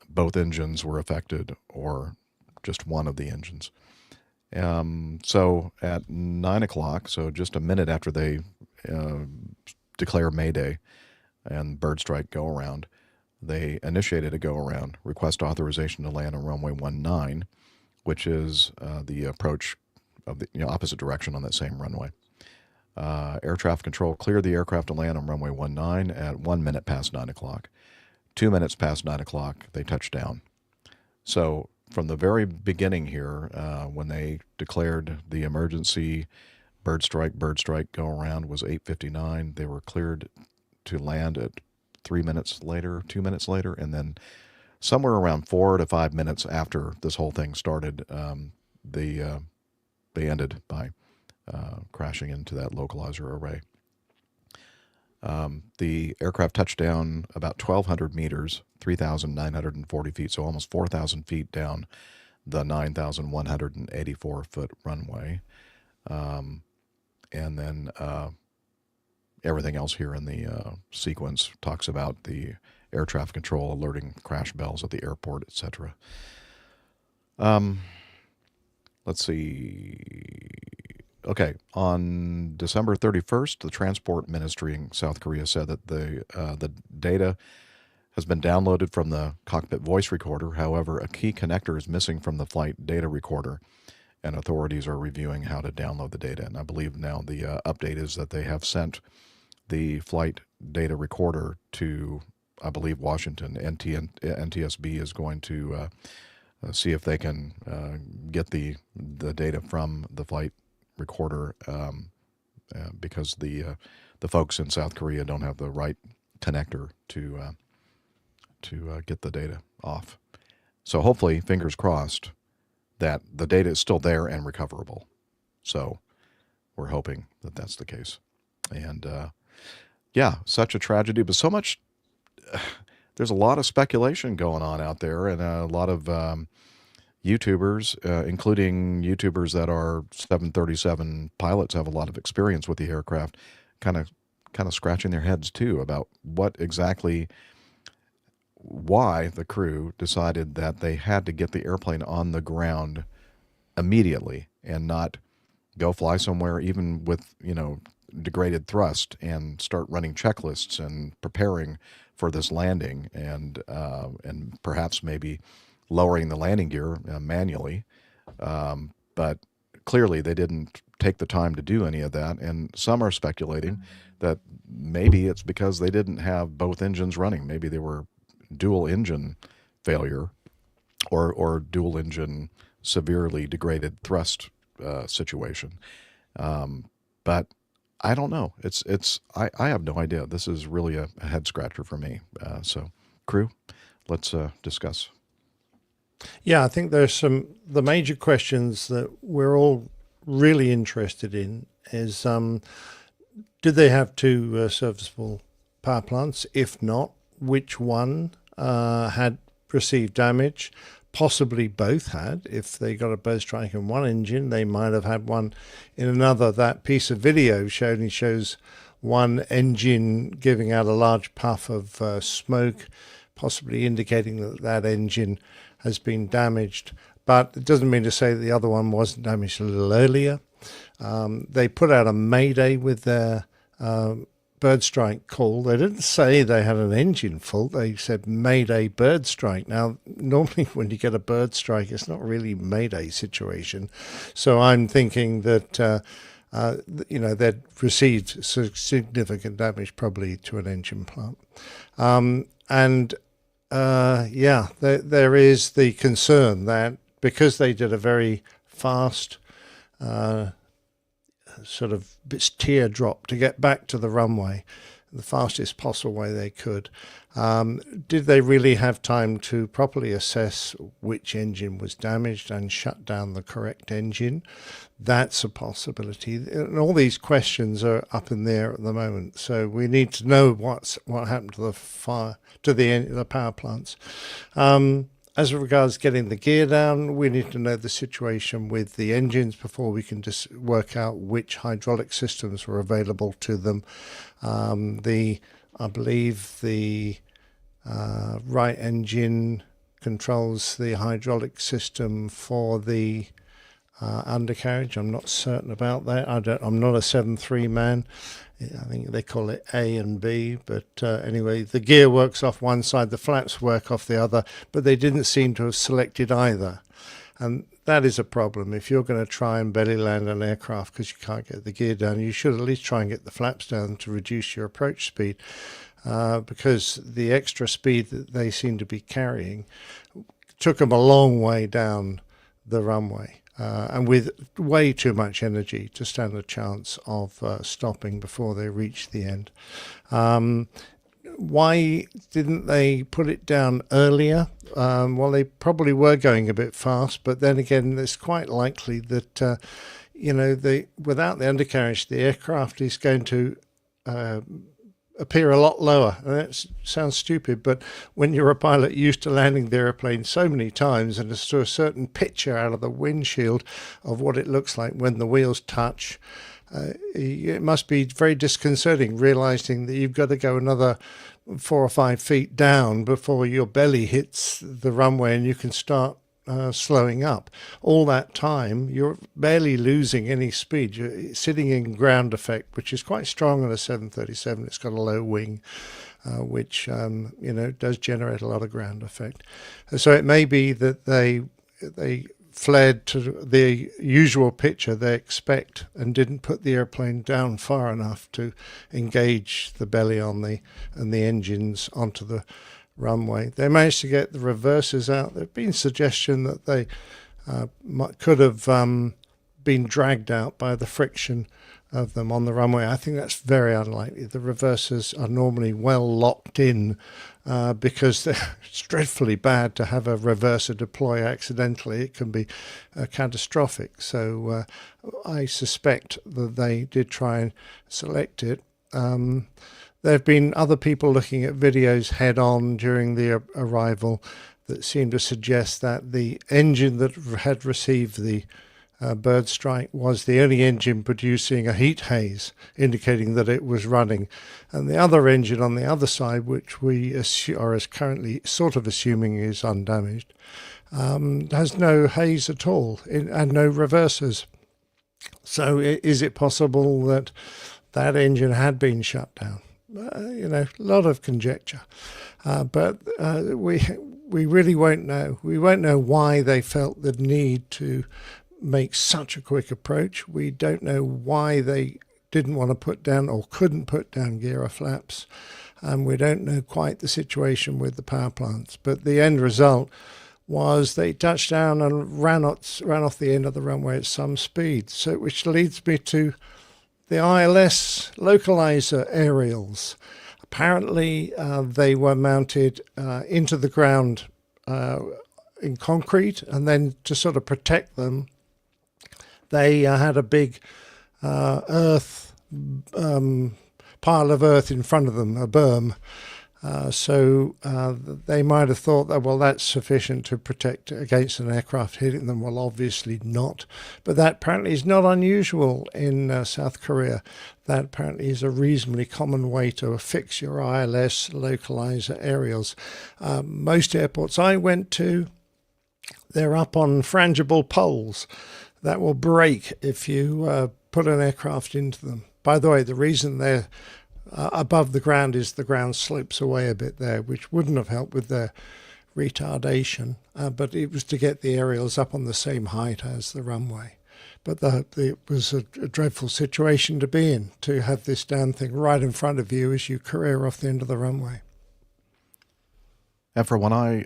both engines were affected or just one of the engines. So at 9 o'clock, so just a minute after they declare Mayday and bird strike go around, they initiated a go around, request authorization to land on runway 19, which is the approach of the opposite direction on that same runway. Air traffic control cleared the aircraft to land on runway 19 at 1 minute past 9 o'clock. 2 minutes past 9 o'clock, they touched down. So from the very beginning here, when they declared the emergency bird strike, go around was 8:59. They were cleared to land at 3 minutes later, 2 minutes later, and then somewhere around 4 to 5 minutes after this whole thing started, they ended by crashing into that localizer array. The aircraft touched down about 1,200 meters, 3,940 feet, so almost 4,000 feet down the 9,184-foot runway. And then everything else here in the sequence talks about the air traffic control alerting crash bells at the airport, etc. Let's see. Okay, on December 31st, the Transport Ministry in South Korea said that the data has been downloaded from the cockpit voice recorder. However, a key connector is missing from the flight data recorder, and authorities are reviewing how to download the data. And I believe now the update is that they have sent the flight data recorder to, I believe, Washington. NTSB is going to see if they can get the data from the flight recorder because the folks in South Korea don't have the right connector to to get the data off. So hopefully, fingers crossed, that the data is still there and recoverable. So we're hoping that that's the case. And yeah, such a tragedy, but so much. There's a lot of speculation going on out there, and a lot of YouTubers, including YouTubers that are 737 pilots, have a lot of experience with the aircraft, kind of scratching their heads too about why the crew decided that they had to get the airplane on the ground immediately and not go fly somewhere even with, degraded thrust and start running checklists and preparing for this landing and perhaps maybe lowering the landing gear manually. But clearly they didn't take the time to do any of that. And some are speculating that maybe it's because they didn't have both engines running. Maybe they were dual engine failure or dual engine severely degraded thrust situation. But I don't know. I have no idea. This is really a head scratcher for me. So crew, let's discuss. Yeah, I think there's the major questions that we're all really interested in is, did they have two serviceable power plants? If not, which one had received damage? Possibly both had. If they got a bird strike in one engine, they might have had one in another. That piece of video shows one engine giving out a large puff of smoke, possibly indicating that that engine has been damaged. But it doesn't mean to say that the other one wasn't damaged a little earlier. They put out a mayday with their bird strike call. They didn't say they had an engine fault. They said mayday bird strike. Now, normally when you get a bird strike, it's not really mayday situation. So I'm thinking that they'd received significant damage probably to an engine plant. There is the concern that because they did a very fast sort of teardrop to get back to the runway, the fastest possible way they could, did they really have time to properly assess which engine was damaged and shut down the correct engine? That's a possibility. And all these questions are up in the air at the moment. So we need to know what happened to the power plants. As regards getting the gear down, we need to know the situation with the engines before we can just work out which hydraulic systems were available to them. I believe the right engine controls the hydraulic system for the undercarriage. I'm not certain about that. I'm not a 7.3 man. I think they call it A and B, but anyway, the gear works off one side, the flaps work off the other, but they didn't seem to have selected either. And that is a problem. If you're going to try and belly land an aircraft because you can't get the gear down, you should at least try and get the flaps down to reduce your approach speed, because the extra speed that they seem to be carrying took them a long way down the runway. And with way too much energy to stand a chance of stopping before they reach the end. Why didn't they put it down earlier? Well, they probably were going a bit fast, but then again, it's quite likely that, without the undercarriage, the aircraft is going to appear a lot lower. And that sounds stupid, but when you're a pilot used to landing the airplane so many times and to a certain picture out of the windshield of what it looks like when the wheels touch, it must be very disconcerting realizing that you've got to go another 4 or 5 feet down before your belly hits the runway and you can start slowing up. All that time, you're barely losing any speed. You're sitting in ground effect, which is quite strong on a 737. It's got a low wing, which does generate a lot of ground effect. So it may be that they fled to the usual picture they expect and didn't put the airplane down far enough to engage the belly and the engines onto the runway. They managed to get the reversers out. There's been suggestion that they could have been dragged out by the friction of them on the runway. I think that's very unlikely. The reversers are normally well locked in because it's dreadfully bad to have a reverser deploy accidentally. It can be catastrophic. So I suspect that they did try and select it. There have been other people looking at videos head on during the arrival that seem to suggest that the engine that had received the bird strike was the only engine producing a heat haze, indicating that it was running. And the other engine on the other side, which we are currently sort of assuming is undamaged, has no haze at all and no reversers. So is it possible that that engine had been shut down? A lot of conjecture. But we really won't know. We won't know why they felt the need to make such a quick approach. We don't know why they didn't want to put down or couldn't put down gyro flaps. And we don't know quite the situation with the power plants. But the end result was they touched down and ran off the end of the runway at some speed. So, which leads me to the ILS localizer aerials. Apparently, they were mounted into the ground in concrete, and then to sort of protect them, they had a big pile of earth in front of them, a berm. So they might have thought that, well, that's sufficient to protect against an aircraft hitting them. Well, obviously not. But that apparently is not unusual in South Korea. That apparently is a reasonably common way to affix your ILS localizer aerials. Most airports I went to, they're up on frangible poles that will break if you put an aircraft into them. By the way, the reason they're above the ground is the ground slopes away a bit there, which wouldn't have helped with their retardation, but it was to get the aerials up on the same height as the runway. But it was a dreadful situation to be in, to have this damn thing right in front of you as you career off the end of the runway. And for when I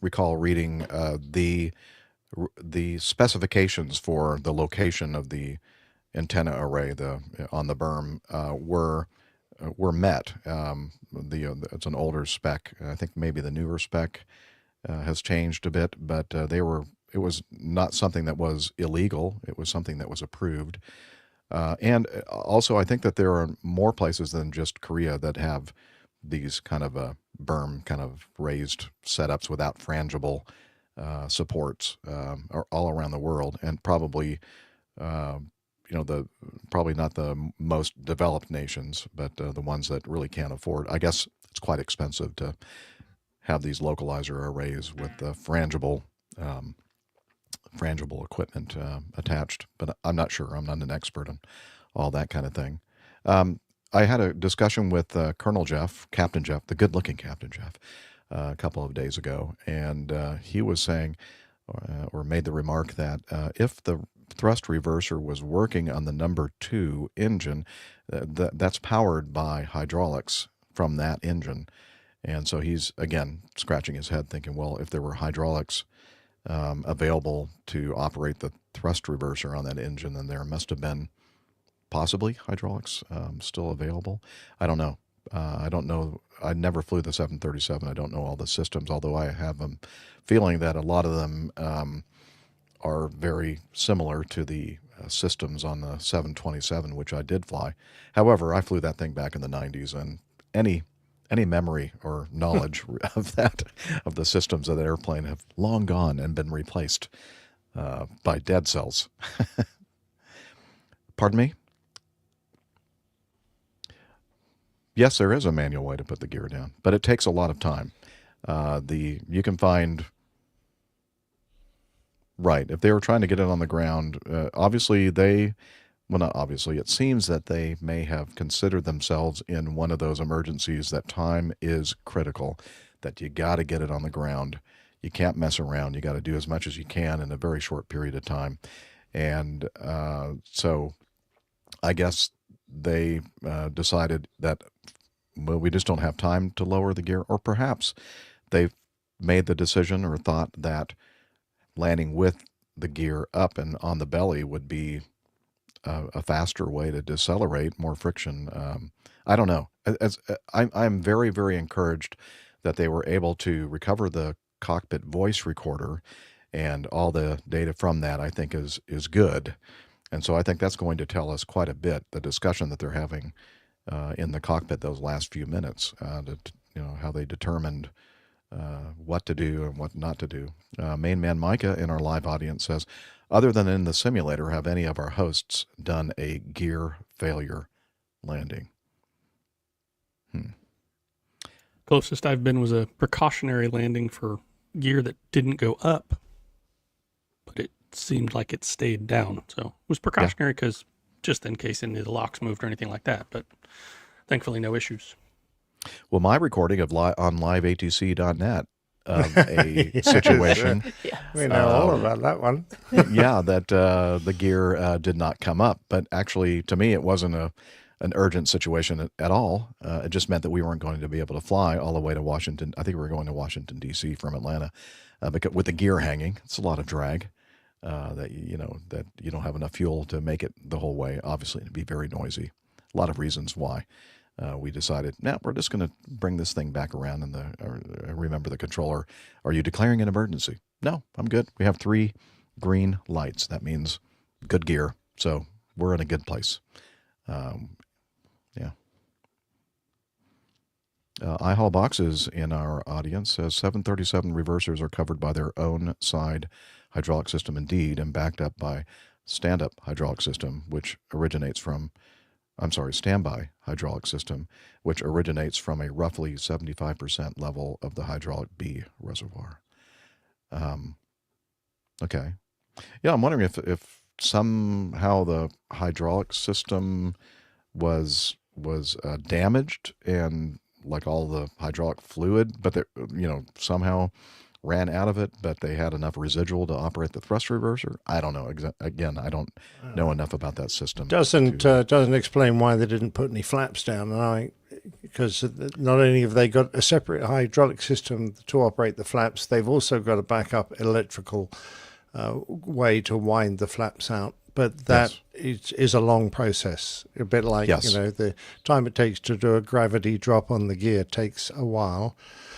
recall reading the specifications for the location of the antenna array on the berm were met. It's an older spec. I think maybe the newer spec has changed a bit, but it was not something that was illegal. It was something that was approved. And also, I think that there are more places than just Korea that have these kind of berm, kind of raised setups without frangible supports all around the world, and probably probably not the most developed nations, but the ones that really can't afford. I guess it's quite expensive to have these localizer arrays with the frangible equipment attached. But I'm not sure. I'm not an expert on all that kind of thing. I had a discussion with Captain Jeff, the good-looking Captain Jeff, a couple of days ago, and he was saying, or made the remark that if the thrust reverser was working on the number 2 engine, that's powered by hydraulics from that engine. And so he's, again, scratching his head thinking, well, if there were hydraulics available to operate the thrust reverser on that engine, then there must have been possibly hydraulics still available. I don't know. I don't know. I never flew the 737. I don't know all the systems, although I have a feeling that a lot of them are very similar to the systems on the 727, which I did fly. However, I flew that thing back in the 90s, and any memory or knowledge of the systems of that airplane have long gone and been replaced by dead cells. Pardon me? Yes, there is a manual way to put the gear down, but it takes a lot of time. You can find, right, if they were trying to get it on the ground, not obviously, it seems that they may have considered themselves in one of those emergencies that time is critical, that you got to get it on the ground. You can't mess around. You got to do as much as you can in a very short period of time. And so I guess they decided that, well, we just don't have time to lower the gear, or perhaps they've made the decision or thought that landing with the gear up and on the belly would be a faster way to decelerate, more friction. I don't know. I'm very, very encouraged that they were able to recover the cockpit voice recorder, and all the data from that I think is good. And so I think that's going to tell us quite a bit, the discussion that they're having in the cockpit those last few minutes, how they determined what to do and what not to do. Main man Micah in our live audience says, other than in the simulator, have any of our hosts done a gear failure landing? Closest I've been was a precautionary landing for gear that didn't go up, but it seemed like it stayed down. So it was precautionary because just in case any of the locks moved or anything like that, but thankfully no issues. Well, my recording of on liveatc.net of a situation. We know all about that one. That the gear did not come up. But actually, to me, it wasn't an urgent situation at all. It just meant that we weren't going to be able to fly all the way to Washington. I think we were going to Washington, D.C. from Atlanta. Because with the gear hanging, it's a lot of drag. That you don't have enough fuel to make it the whole way. Obviously, it'd be very noisy. A lot of reasons why. We decided, we're just going to bring this thing back around. And remember the controller, are you declaring an emergency? No, I'm good. We have 3 green lights. That means good gear. So we're in a good place. iHaul Boxes in our audience says 737 reversers are covered by their own side hydraulic system indeed, and backed up by stand-up hydraulic system, which originates from standby hydraulic system, which originates from a roughly 75% level of the hydraulic B reservoir. Okay. Yeah, I'm wondering if somehow the hydraulic system was damaged, and like all the hydraulic fluid, but they, somehow ran out of it, but they had enough residual to operate the thrust reverser. I don't know. Again, I don't know enough about that system. Doesn't explain why they didn't put any flaps down. Because not only have they got a separate hydraulic system to operate the flaps, they've also got a backup electrical way to wind the flaps out. But that is a long process. A bit like the time it takes to do a gravity drop on the gear takes a while.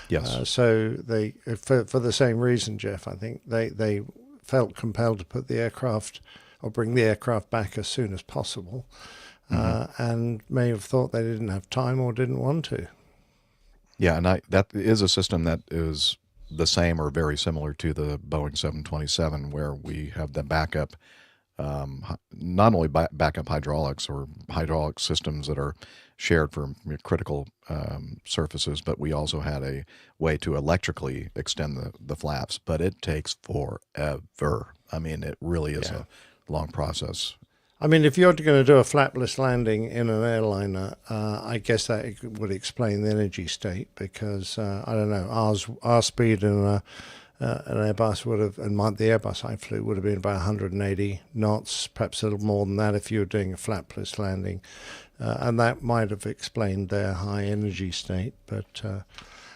Yes. So they, for the same reason, Jeff, I think they felt compelled to put the aircraft or bring the aircraft back as soon as possible, and may have thought they didn't have time or didn't want to. Yeah, and that is a system that is the same or very similar to the Boeing 727, where we have the backup, not only backup hydraulics or hydraulic systems that are shared for critical surfaces, but we also had a way to electrically extend the flaps, but it takes forever. I mean, it really is a long process. I mean, if you're going to do a flapless landing in an airliner, I guess that would explain the energy state, because I don't know, our speed in an Airbus would have, and the Airbus I flew would have been about 180 knots, perhaps a little more than that if you were doing a flapless landing, and that might have explained their high energy state. But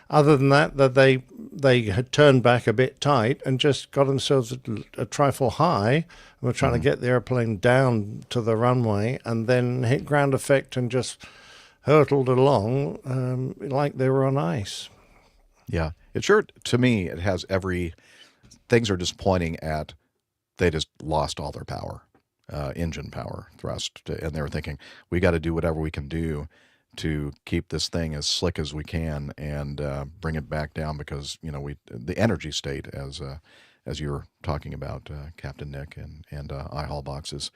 other than that they had turned back a bit tight and just got themselves a trifle high, and were trying to get the airplane down to the runway, and then hit ground effect and just hurtled along like they were on ice. Yeah, it sure, to me, it has things are just pointing at, they just lost all their power, engine power, thrust, and they were thinking, we got to do whatever we can do to keep this thing as slick as we can and bring it back down, because the energy state, as you were talking about, Captain Nick and iHaul Boxes.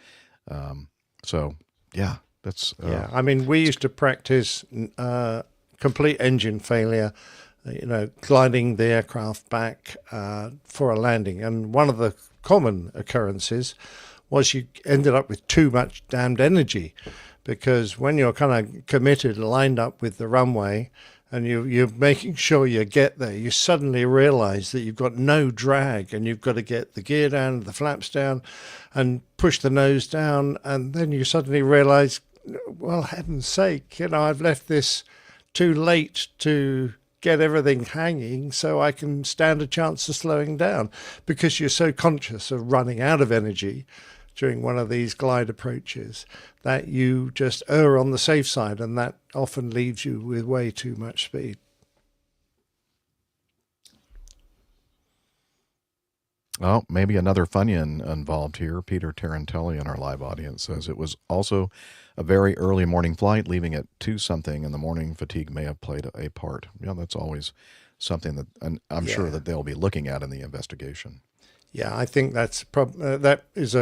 So yeah, that's I mean, we used to practice complete engine failure, gliding the aircraft back for a landing, and one of the common occurrences was you ended up with too much damned energy. Because when you're kind of committed, lined up with the runway, and you're making sure you get there, you suddenly realize that you've got no drag, and you've got to get the gear down, the flaps down, and push the nose down. And then you suddenly realize, well, heaven's sake, I've left this too late to get everything hanging so I can stand a chance of slowing down, because you're so conscious of running out of energy during one of these glide approaches, that you just err on the safe side, and that often leaves you with way too much speed. Well, maybe another Funyun involved here. Peter Tarantelli in our live audience says it was also a very early morning flight, leaving at 2-something in the morning. Fatigue may have played a part. Yeah, that's always something that I'm sure that they'll be looking at in the investigation. Yeah, I think that's that is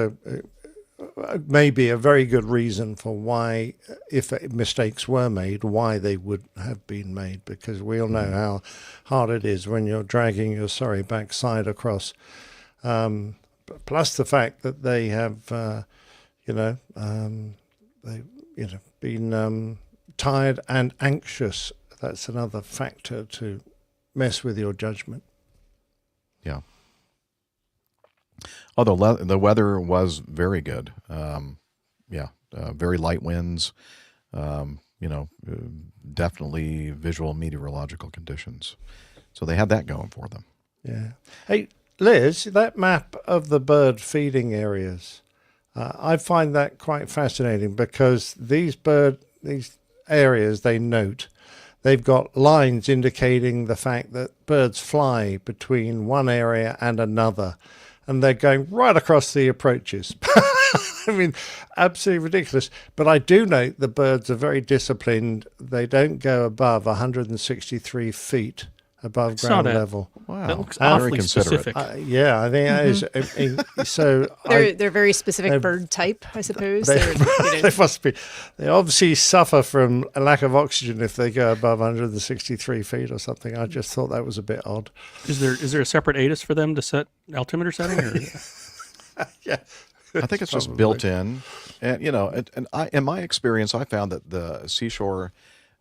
maybe a very good reason for why, if mistakes were made, why they would have been made, because we all know how hard it is when you're dragging your sorry backside across. Plus the fact that they have, been tired and anxious. That's another factor to mess with your judgment. Yeah. Although the weather was very good. Very light winds, definitely visual meteorological conditions. So they had that going for them. Yeah. Hey, Liz, that map of the bird feeding areas, I find that quite fascinating, because these areas they note, they've got lines indicating the fact that birds fly between one area and another, and they're going right across the approaches. I mean, absolutely ridiculous. But I do note the birds are very disciplined. They don't go above 163 feet above ground level. Wow, that looks very awfully considerate. specific. Yeah, I think that is. So They're very specific bird type, I suppose. They must be. They obviously suffer from a lack of oxygen if they go above 163 feet or something. I just thought that was a bit odd. Is there a separate ATIS for them to set altimeter setting? Or? Yeah. I think it's just built in, and in my experience, I found that the seashore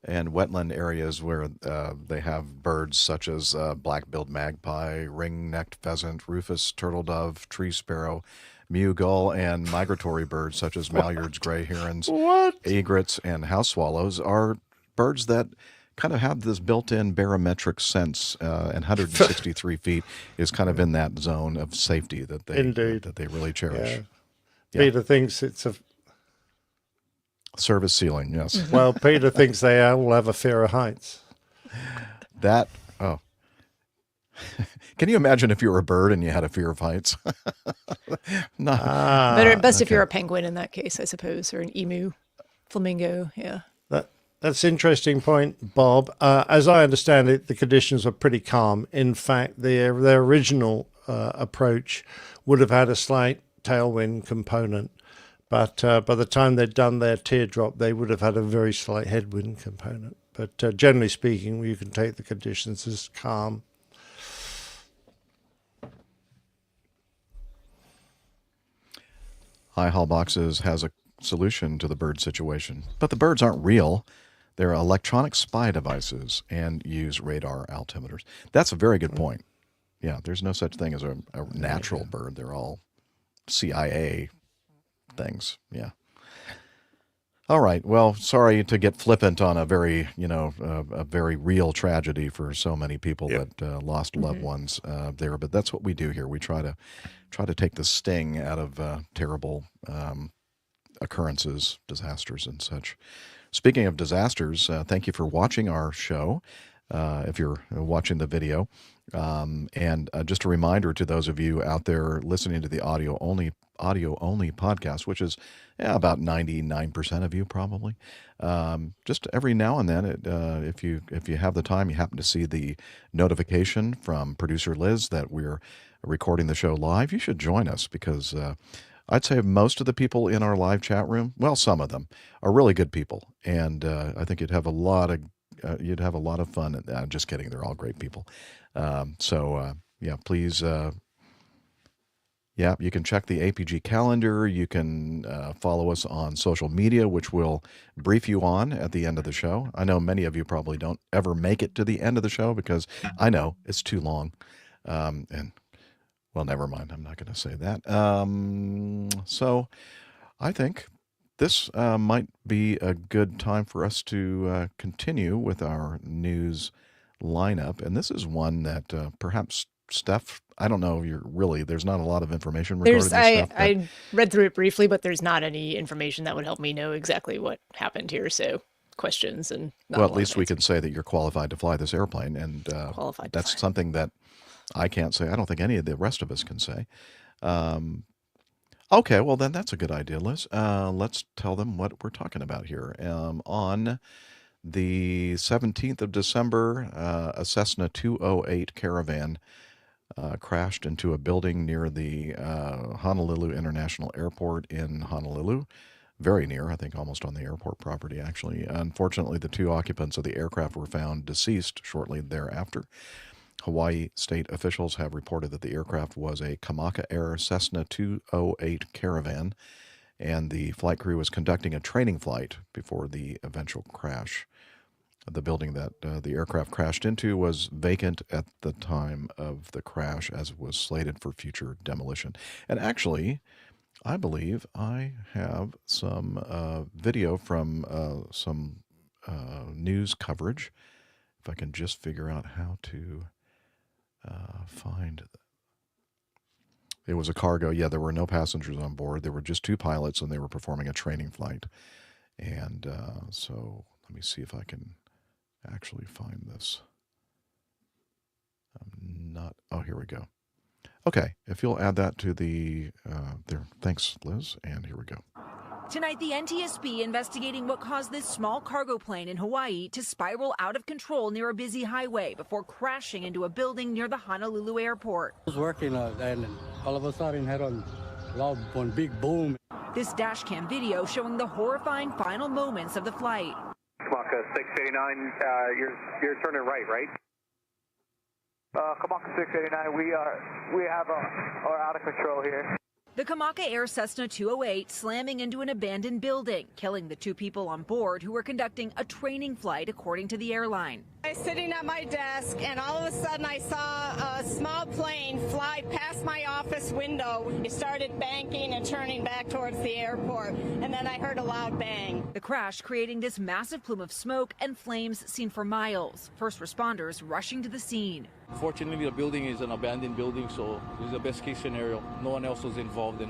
and wetland areas where they have birds such as black-billed magpie, ring-necked pheasant, rufous turtle dove, tree sparrow, mew gull, and migratory birds such as mallards, gray herons, egrets, and house swallows are birds that kind of have this built-in barometric sense, and 163 feet is kind of in that zone of safety that they really cherish. Yeah. Peter thinks it's a service ceiling. Yes. Well, Peter thinks they all have a fear of heights. Can you imagine if you were a bird and you had a fear of heights? No. Best if you're a penguin in that case, I suppose, or an emu, flamingo. Yeah. That's an interesting point, Bob. As I understand it, the conditions were pretty calm. In fact, their original approach would have had a slight tailwind component, but by the time they'd done their teardrop, they would have had a very slight headwind component. But generally speaking, you can take the conditions as calm. High Hall Boxes has a solution to the bird situation, but the birds aren't real. They're electronic spy devices and use radar altimeters. That's a very good point. Yeah, there's no such thing as a natural bird. They're all CIA things. Yeah. All right. Well, sorry to get flippant on a very, a very real tragedy for so many people that lost loved ones there. But that's what we do here. We try to take the sting out of terrible occurrences, disasters, and such. Speaking of disasters, thank you for watching our show. If you're watching the video. And just a reminder to those of you out there listening to the audio only podcast, which is about 99% of you probably. Just every now and then, if you have the time, you happen to see the notification from producer Liz that we're recording the show live, you should join us, because I'd say most of the people in our live chat room, well, some of them are really good people, and I think you'd have a lot of fun. I'm just kidding; they're all great people. Please. You can check the APG calendar. You can follow us on social media, which we'll brief you on at the end of the show. I know many of you probably don't ever make it to the end of the show because I know it's too long. Well, never mind. I'm not going to say that. So I think this might be a good time for us to continue with our news lineup. And this is one that perhaps stuff. I don't know. There's not a lot of information regarding this stuff. I read through it briefly, but there's not any information that would help me know exactly what happened here. So questions and well, at least we can say that you're qualified to fly this airplane, and qualified. That's something that I can't say. I don't think any of the rest of us can say. Okay, well then that's a good idea, Liz. Let's tell them what we're talking about here. On the 17th of December, a Cessna 208 Caravan crashed into a building near the Honolulu International Airport in Honolulu. Very near, I think almost on the airport property, actually. Unfortunately, the 2 occupants of the aircraft were found deceased shortly thereafter. Hawaii state officials have reported that the aircraft was a Kamaka Air Cessna 208 Caravan, and the flight crew was conducting a training flight before the eventual crash. The building that the aircraft crashed into was vacant at the time of the crash, as it was slated for future demolition. And actually, I believe I have some video from some news coverage. If I can just figure out how to find it. It was a cargo. Yeah, there were no passengers on board. There were just 2 pilots, and they were performing a training flight. And so let me see if I can actually find this. Oh, here we go. Okay, if you'll add that to the there. Thanks, Liz. And here we go. Tonight, the NTSB investigating what caused this small cargo plane in Hawaii to spiral out of control near a busy highway before crashing into a building near the Honolulu airport. I was working and all of a sudden had a loud one big boom. This dash cam video showing the horrifying final moments of the flight. Kamaka 689, you're turning right? Kamaka 689, we are out of control here. The Kamaka Air Cessna 208 slamming into an abandoned building, killing the 2 people on board who were conducting a training flight, according to the airline. I was sitting at my desk, and all of a sudden I saw a small plane fly past my office window. It started banking and turning back towards the airport, and then I heard a loud bang. The crash creating this massive plume of smoke and flames seen for miles. First responders rushing to the scene. Fortunately, the building is an abandoned building, so it was a best-case scenario. No one else was involved in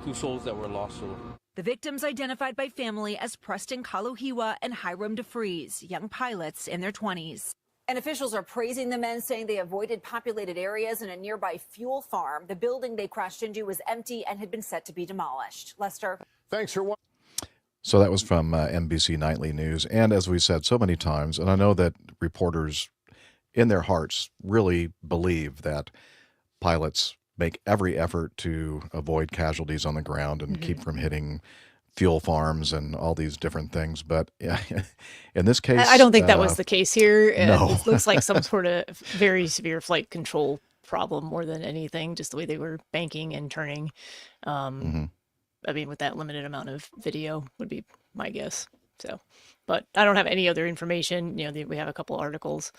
two souls that were lost. So. The victims identified by family as Preston Kaluhiwa and Hiram DeFries, young pilots in their 20s. And officials are praising the men, saying they avoided populated areas in a nearby fuel farm. The building they crashed into was empty and had been set to be demolished. Lester. Thanks for watching. So that was from NBC Nightly News. And as we said so many times, and I know that reporters in their hearts really believe that pilots make every effort to avoid casualties on the ground and keep from hitting fuel farms and all these different things. But yeah, in this case, I don't think that was the case here. No. It looks like some sort of very severe flight control problem more than anything, just the way they were banking and turning. I mean, with that limited amount of video would be my guess. So, but I don't have any other information. You know, we have a couple articles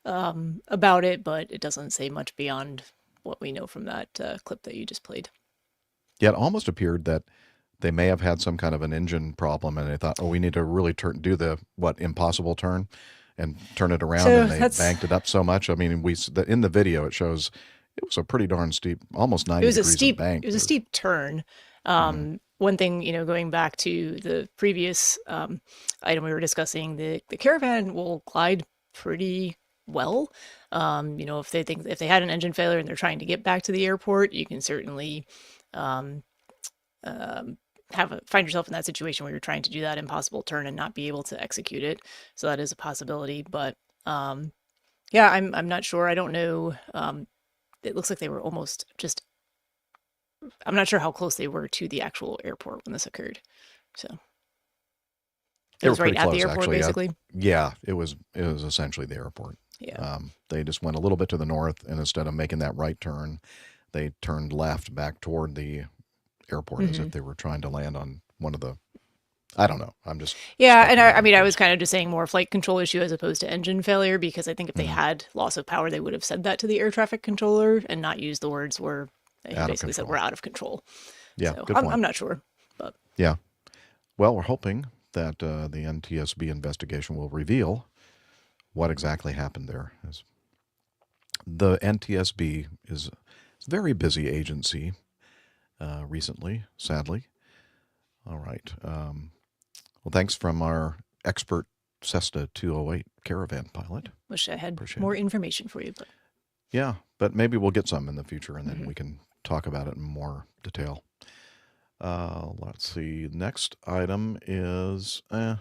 about it, but it doesn't say much beyond what we know from that clip that you just played. Yeah, it almost appeared that they may have had some kind of an engine problem, and they thought, oh, we need to really do the impossible turn and turn it around, and they banked it up so much. I mean, in the video it shows it was a pretty darn steep, almost 90 degrees of bank. It was a steep turn. One thing, you know, going back to the previous item we were discussing, the Caravan will glide pretty well. You know, if they had an engine failure and they're trying to get back to the airport, you can certainly find yourself in that situation where you're trying to do that impossible turn and not be able to execute it. So that is a possibility. But yeah, I'm not sure. I don't know. It looks like they were almost just. I'm not sure how close they were to the actual airport when this occurred. So it was right at the airport, basically. Yeah, it was essentially the airport. Yeah. They just went a little bit to the north, and instead of making that right turn, they turned left back toward the airport as if they were trying to land on one of the. I don't know. I'm just. Yeah, and I mean, I was kind of just saying more flight control issue as opposed to engine failure, because I think if they had loss of power, they would have said that to the air traffic controller and not used the words "we're." They basically said we're out of control. Yeah, so good point. I'm not sure, but yeah. Well, we're hoping that the NTSB investigation will reveal what exactly happened there. the NTSB is a very busy agency recently, sadly. All right. Well, thanks from our expert Cessna 208 caravan pilot. Wish I had Appreciate more it. information for you, but Yeah, but maybe we'll get some in the future, and then we can talk about it in more detail. Let's see. Next item is where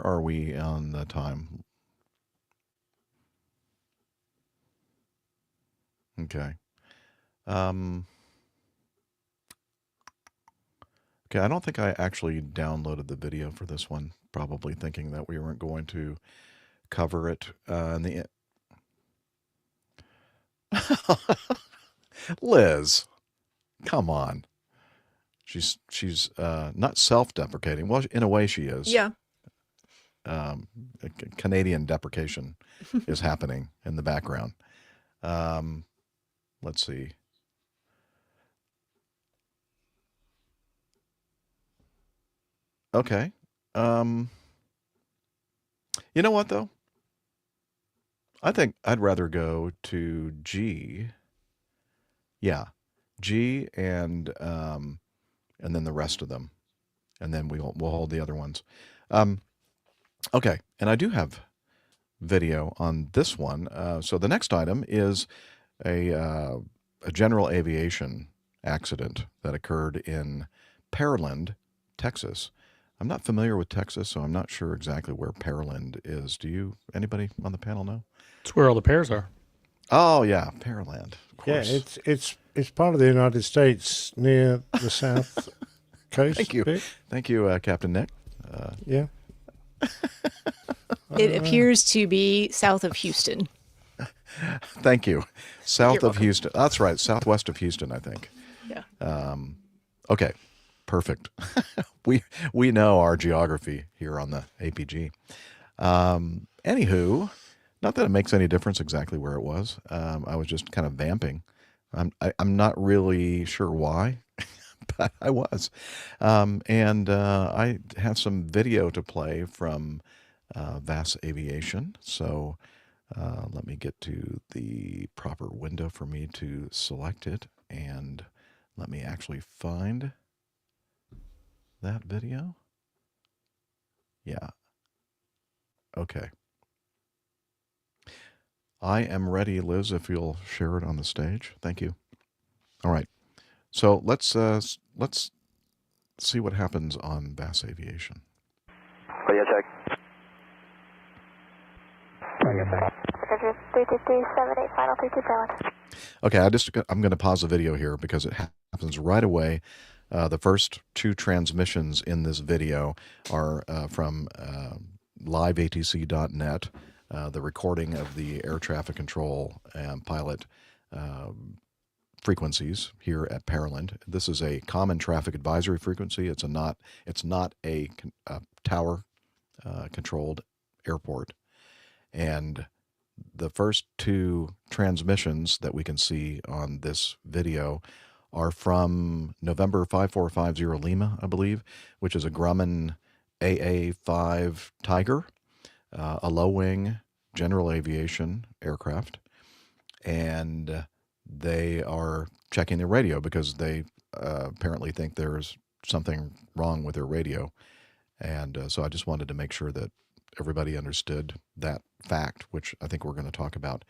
are we on the time? Okay. Okay, I don't think I actually downloaded the video for this one, probably thinking that we weren't going to cover it in the Liz, come on. She's not self-deprecating. Well, in a way she is. yeah. Canadian deprecation is happening in the background. Let's see. Okay. You know what, though? I think I'd rather go to G. Yeah, G and then the rest of them, and then we'll hold the other ones. Okay, and I do have video on this one. So the next item is a general aviation accident that occurred in Pearland, Texas. I'm not familiar with Texas, so I'm not sure exactly where Pearland is. Anybody on the panel know? It's where all the pears are. Oh yeah, Pearland. Of course. Yeah, it's part of the United States near the south coast. Thank you, thank you, Captain Nick. Yeah. It appears to be south of Houston. Thank you. South of Houston. That's right. Southwest of Houston, I think. Yeah. Okay. Perfect. we know our geography here on the APG. Anywho, not that it makes any difference exactly where it was. I was just kind of vamping. I'm not really sure why, but I was. And I have some video to play from VAS Aviation. So let me get to the proper window for me to select it. And let me actually find that video. Yeah. Okay. I am ready, Liz, if you'll share it on the stage. Thank you. All right. So let's see what happens on VAS Aviation. Radio check. Radio check. 32378, final 32 Pearland. Okay, I'm going to pause the video here because it happens right away. The first two transmissions in this video are from liveatc.net, the recording of the air traffic control and pilot frequencies here at Pearland. This is a common traffic advisory frequency. It's not a tower controlled airport. And the first two transmissions that we can see on this video are from November 5450 Lima, I believe, which is a Grumman AA-5 Tiger, a low-wing general aviation aircraft. And they are checking their radio because they apparently think there's something wrong with their radio. And so I just wanted to make sure that everybody understood that fact, which I think we're going to talk about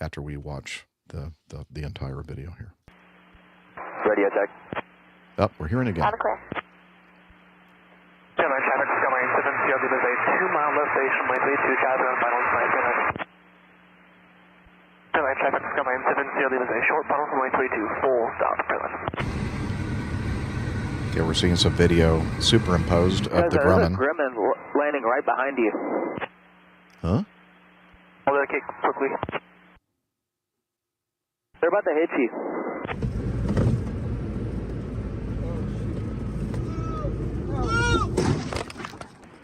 after we watch the entire video here. Radio check. Oh, we're hearing again. Out of clear. Airline traffic, Skyline 7 CLD, there's a 2-mile left base from my 32 cabin and final flight. Airline traffic, Skyline 7 CLD, there's a short funnel from my 32, full stop, Pearland. Okay, we're seeing some video superimposed of the Grumman. There's a Grumman landing right behind you. Huh? Hold that kick quickly. They're about to hit you.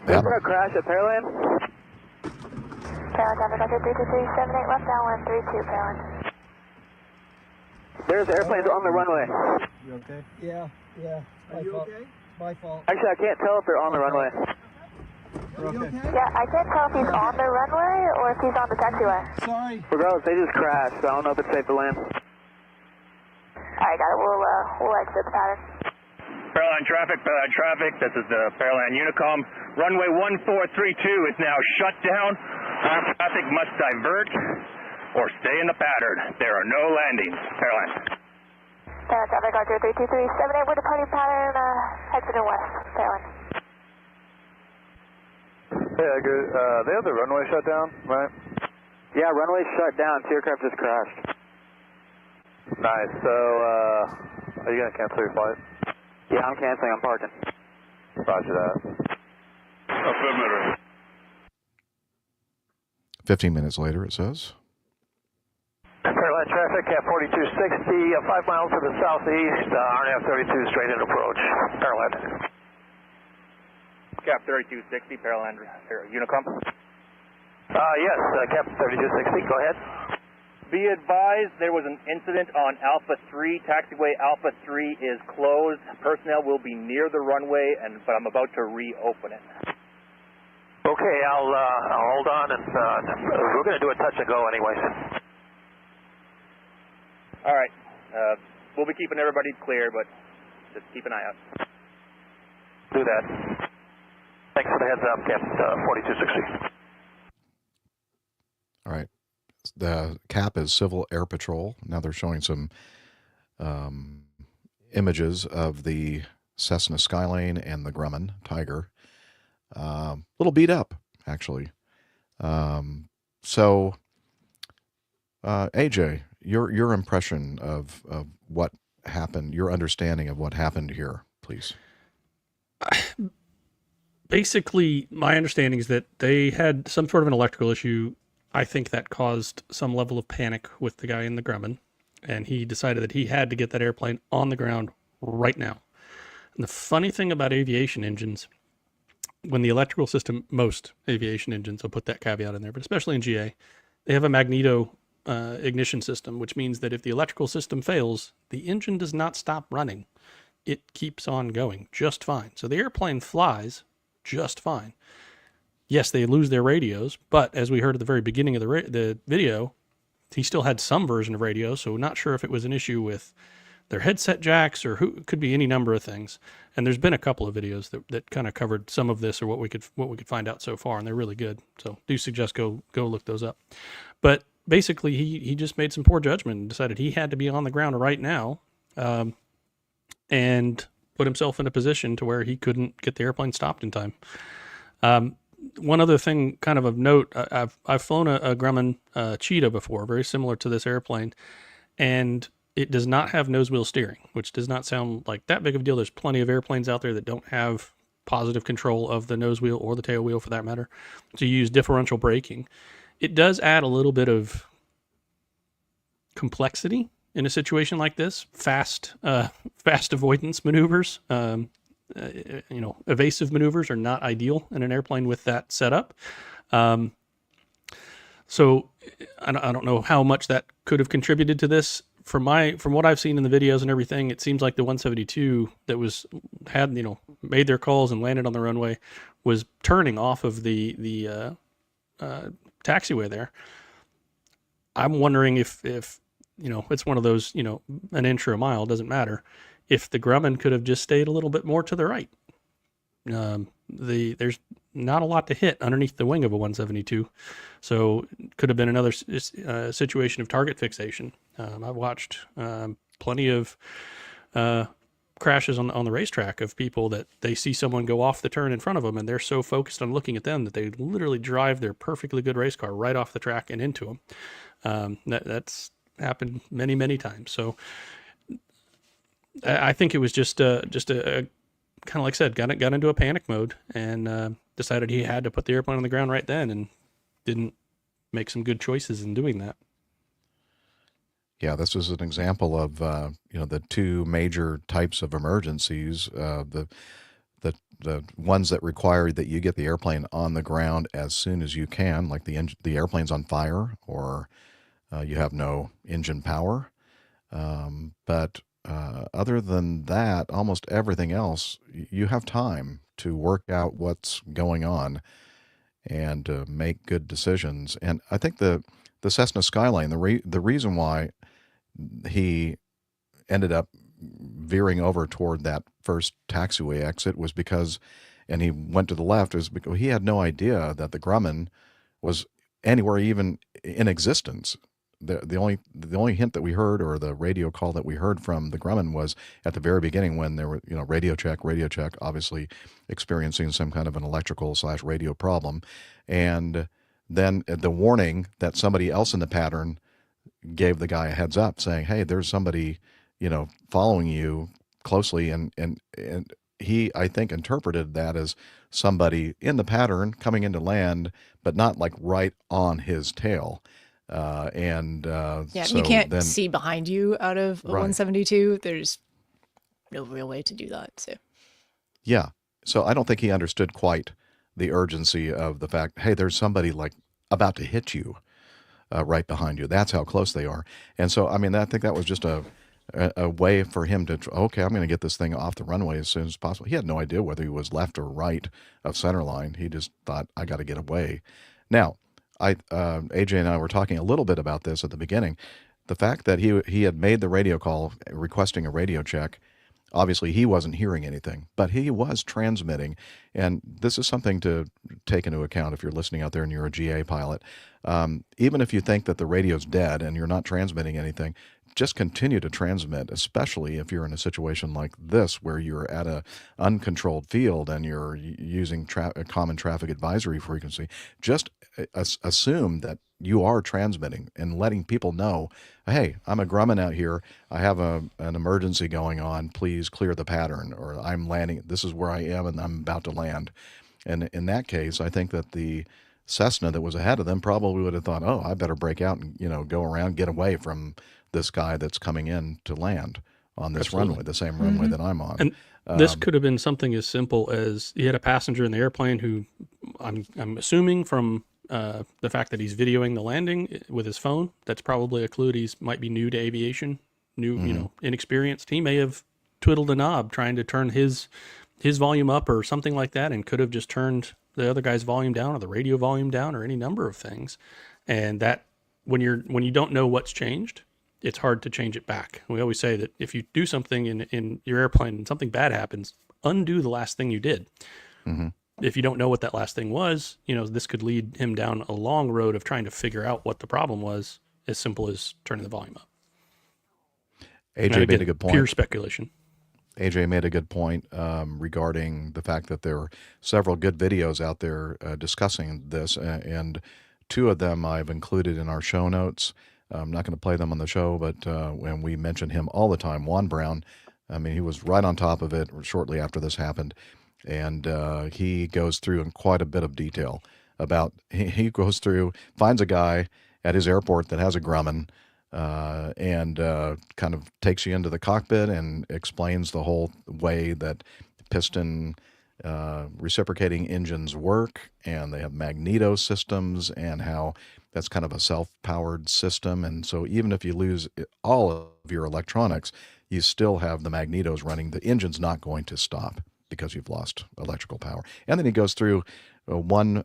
They're going to crash at Pearland. Pearland, traffic, 32378, left downwind, 32 Pearland. There's airplanes on the runway. You okay? Yeah. Are you okay? My fault. Actually, I can't tell if they're on the runway. Yeah, I can't tell if he's on the runway or if he's on the taxiway. Sorry. Regardless, they just crashed, so I don't know if it's safe to land. Alright, got it. We'll exit the pattern. Paraline traffic. This is the Paraline Unicom. Runway 1432 is now shut down. All traffic must divert or stay in the pattern. There are no landings. Paraline. Traffic, Roger, 32378, we're departing pattern, exiting west. Paraline. Yeah, good. They have the runway shut down, right? Yeah, runway shut down. Two aircraft just crashed. Nice. So, are you going to cancel your flight? Yeah, I'm canceling. I'm parking. Roger that. Affirmative. 15 minutes later, it says. Paraline traffic, Cap 4260, 5 miles to the southeast, RNF 32 straight in approach. Paraline. Cap 3260, Paraline Unicom. Yes, Cap 3260, go ahead. Be advised, there was an incident on Alpha 3. Taxiway Alpha 3 is closed. Personnel will be near the runway, but I'm about to reopen it. Okay, I'll hold on, and we're going to do a touch and go anyways. All right. We'll be keeping everybody clear, but just keep an eye out. Do that. Thanks for the heads up, Cap 4260. All right. The cap is Civil Air Patrol. Now they're showing some images of the Cessna Skylane and the Grumman Tiger. A little beat up, actually. So, AJ, your impression of what happened, your understanding of what happened here, please. Basically, my understanding is that they had some sort of an electrical issue. I think that caused some level of panic with the guy in the Grumman, and he decided that he had to get that airplane on the ground right now. And the funny thing about aviation engines, when the electrical system, most aviation engines, I'll put that caveat in there, but especially in GA, they have a magneto ignition system, which means that if the electrical system fails, the engine does not stop running. It keeps on going just fine. So the airplane flies just fine. Yes, they lose their radios, but as we heard at the very beginning of the video, he still had some version of radio, so not sure if it was an issue with their headset jacks or it could be any number of things. And there's been a couple of videos that kind of covered some of this or what we could find out so far, and they're really good. So do suggest go look those up. But basically, he just made some poor judgment and decided he had to be on the ground right now, and put himself in a position to where he couldn't get the airplane stopped in time. One other thing kind of note, I've flown a Grumman Cheetah before, very similar to this airplane, and it does not have nose wheel steering, which does not sound like that big of a deal. There's plenty of airplanes out there that don't have positive control of the nose wheel or the tail wheel for that matter. So you use differential braking. It does add a little bit of complexity in a situation like this. Fast avoidance maneuvers, evasive maneuvers are not ideal in an airplane with that setup. So I don't know how much that could have contributed to this. From what I've seen in the videos and everything, it seems like the 172 that made their calls and landed on the runway was turning off of the taxiway there. I'm wondering if it's one of those, an inch or a mile, doesn't matter. If the Grumman could have just stayed a little bit more to the right. There's not a lot to hit underneath the wing of a 172. So it could have been another situation of target fixation. I've watched plenty of crashes on the racetrack of people that they see someone go off the turn in front of them and they're so focused on looking at them that they literally drive their perfectly good race car right off the track and into them. That's happened many, many times. So I think it was just a kind of like I said, got into a panic mode and decided he had to put the airplane on the ground right then and didn't make some good choices in doing that. Yeah, this is an example of the two major types of emergencies. The ones that require that you get the airplane on the ground as soon as you can, like the airplane's on fire or you have no engine power. But other than that, almost everything else, you have time to work out what's going on and to make good decisions. And I think the Cessna Skyline, the reason why he ended up veering over toward that first taxiway exit was because, and he went to the left, was because he had no idea that the Grumman was anywhere even in existence. The only hint that we heard, or the radio call that we heard from the Grumman, was at the very beginning when there were, radio check, obviously experiencing some kind of an electrical/radio problem. And then the warning that somebody else in the pattern gave the guy a heads up saying, hey, there's somebody, following you closely. And he, I think, interpreted that as somebody in the pattern coming into land, but not like right on his tail. Yeah, so you can't then, see behind you out of a Right. 172. There's no real way to do that. So yeah. So I don't think he understood quite the urgency of the fact, hey, there's somebody like about to hit you right behind you. That's how close they are. And so, I mean, I think that was just a way for him to, okay, I'm going to get this thing off the runway as soon as possible. He had no idea whether he was left or right of center line. He just thought, I got to get away. Now, AJ and I were talking a little bit about this at the beginning. The fact that he had made the radio call requesting a radio check, obviously he wasn't hearing anything, but he was transmitting. And this is something to take into account if you're listening out there and you're a GA pilot. Even if you think that the radio's dead and you're not transmitting anything, just continue to transmit, especially if you're in a situation like this where you're at a uncontrolled field and you're using a common traffic advisory frequency. Just assume that you are transmitting and letting people know, hey, I'm a Grumman out here. I have an emergency going on. Please clear the pattern, or I'm landing. This is where I am and I'm about to land. And in that case, I think that the Cessna that was ahead of them probably would have thought, oh, I better break out and, go around, get away from this guy that's coming in to land on this Absolutely. runway, the same runway that I'm on. And this could have been something as simple as he had a passenger in the airplane who, I'm assuming from the fact that he's videoing the landing with his phone, that's probably a clue that he might be new to aviation, inexperienced. He may have twiddled a knob trying to turn his volume up or something like that, and could have just turned the other guy's volume down or the radio volume down or any number of things. And that when you don't know what's changed, it's hard to change it back. We always say that if you do something in your airplane and something bad happens, undo the last thing you did. Mm-hmm. If you don't know what that last thing was, this could lead him down a long road of trying to figure out what the problem was, as simple as turning the volume up. AJ made a good point. Pure speculation. AJ made a good point regarding the fact that there are several good videos out there discussing this, and two of them I've included in our show notes. I'm not going to play them on the show, but when we mention him all the time, Juan Brown, I mean, he was right on top of it shortly after this happened. And he goes through in quite a bit of detail about, he goes through, finds a guy at his airport that has a Grumman, and kind of takes you into the cockpit and explains the whole way that piston reciprocating engines work, and they have magneto systems, and how that's kind of a self-powered system. And so even if you lose all of your electronics, you still have the magnetos running. The engine's not going to stop because you've lost electrical power. And then he goes through one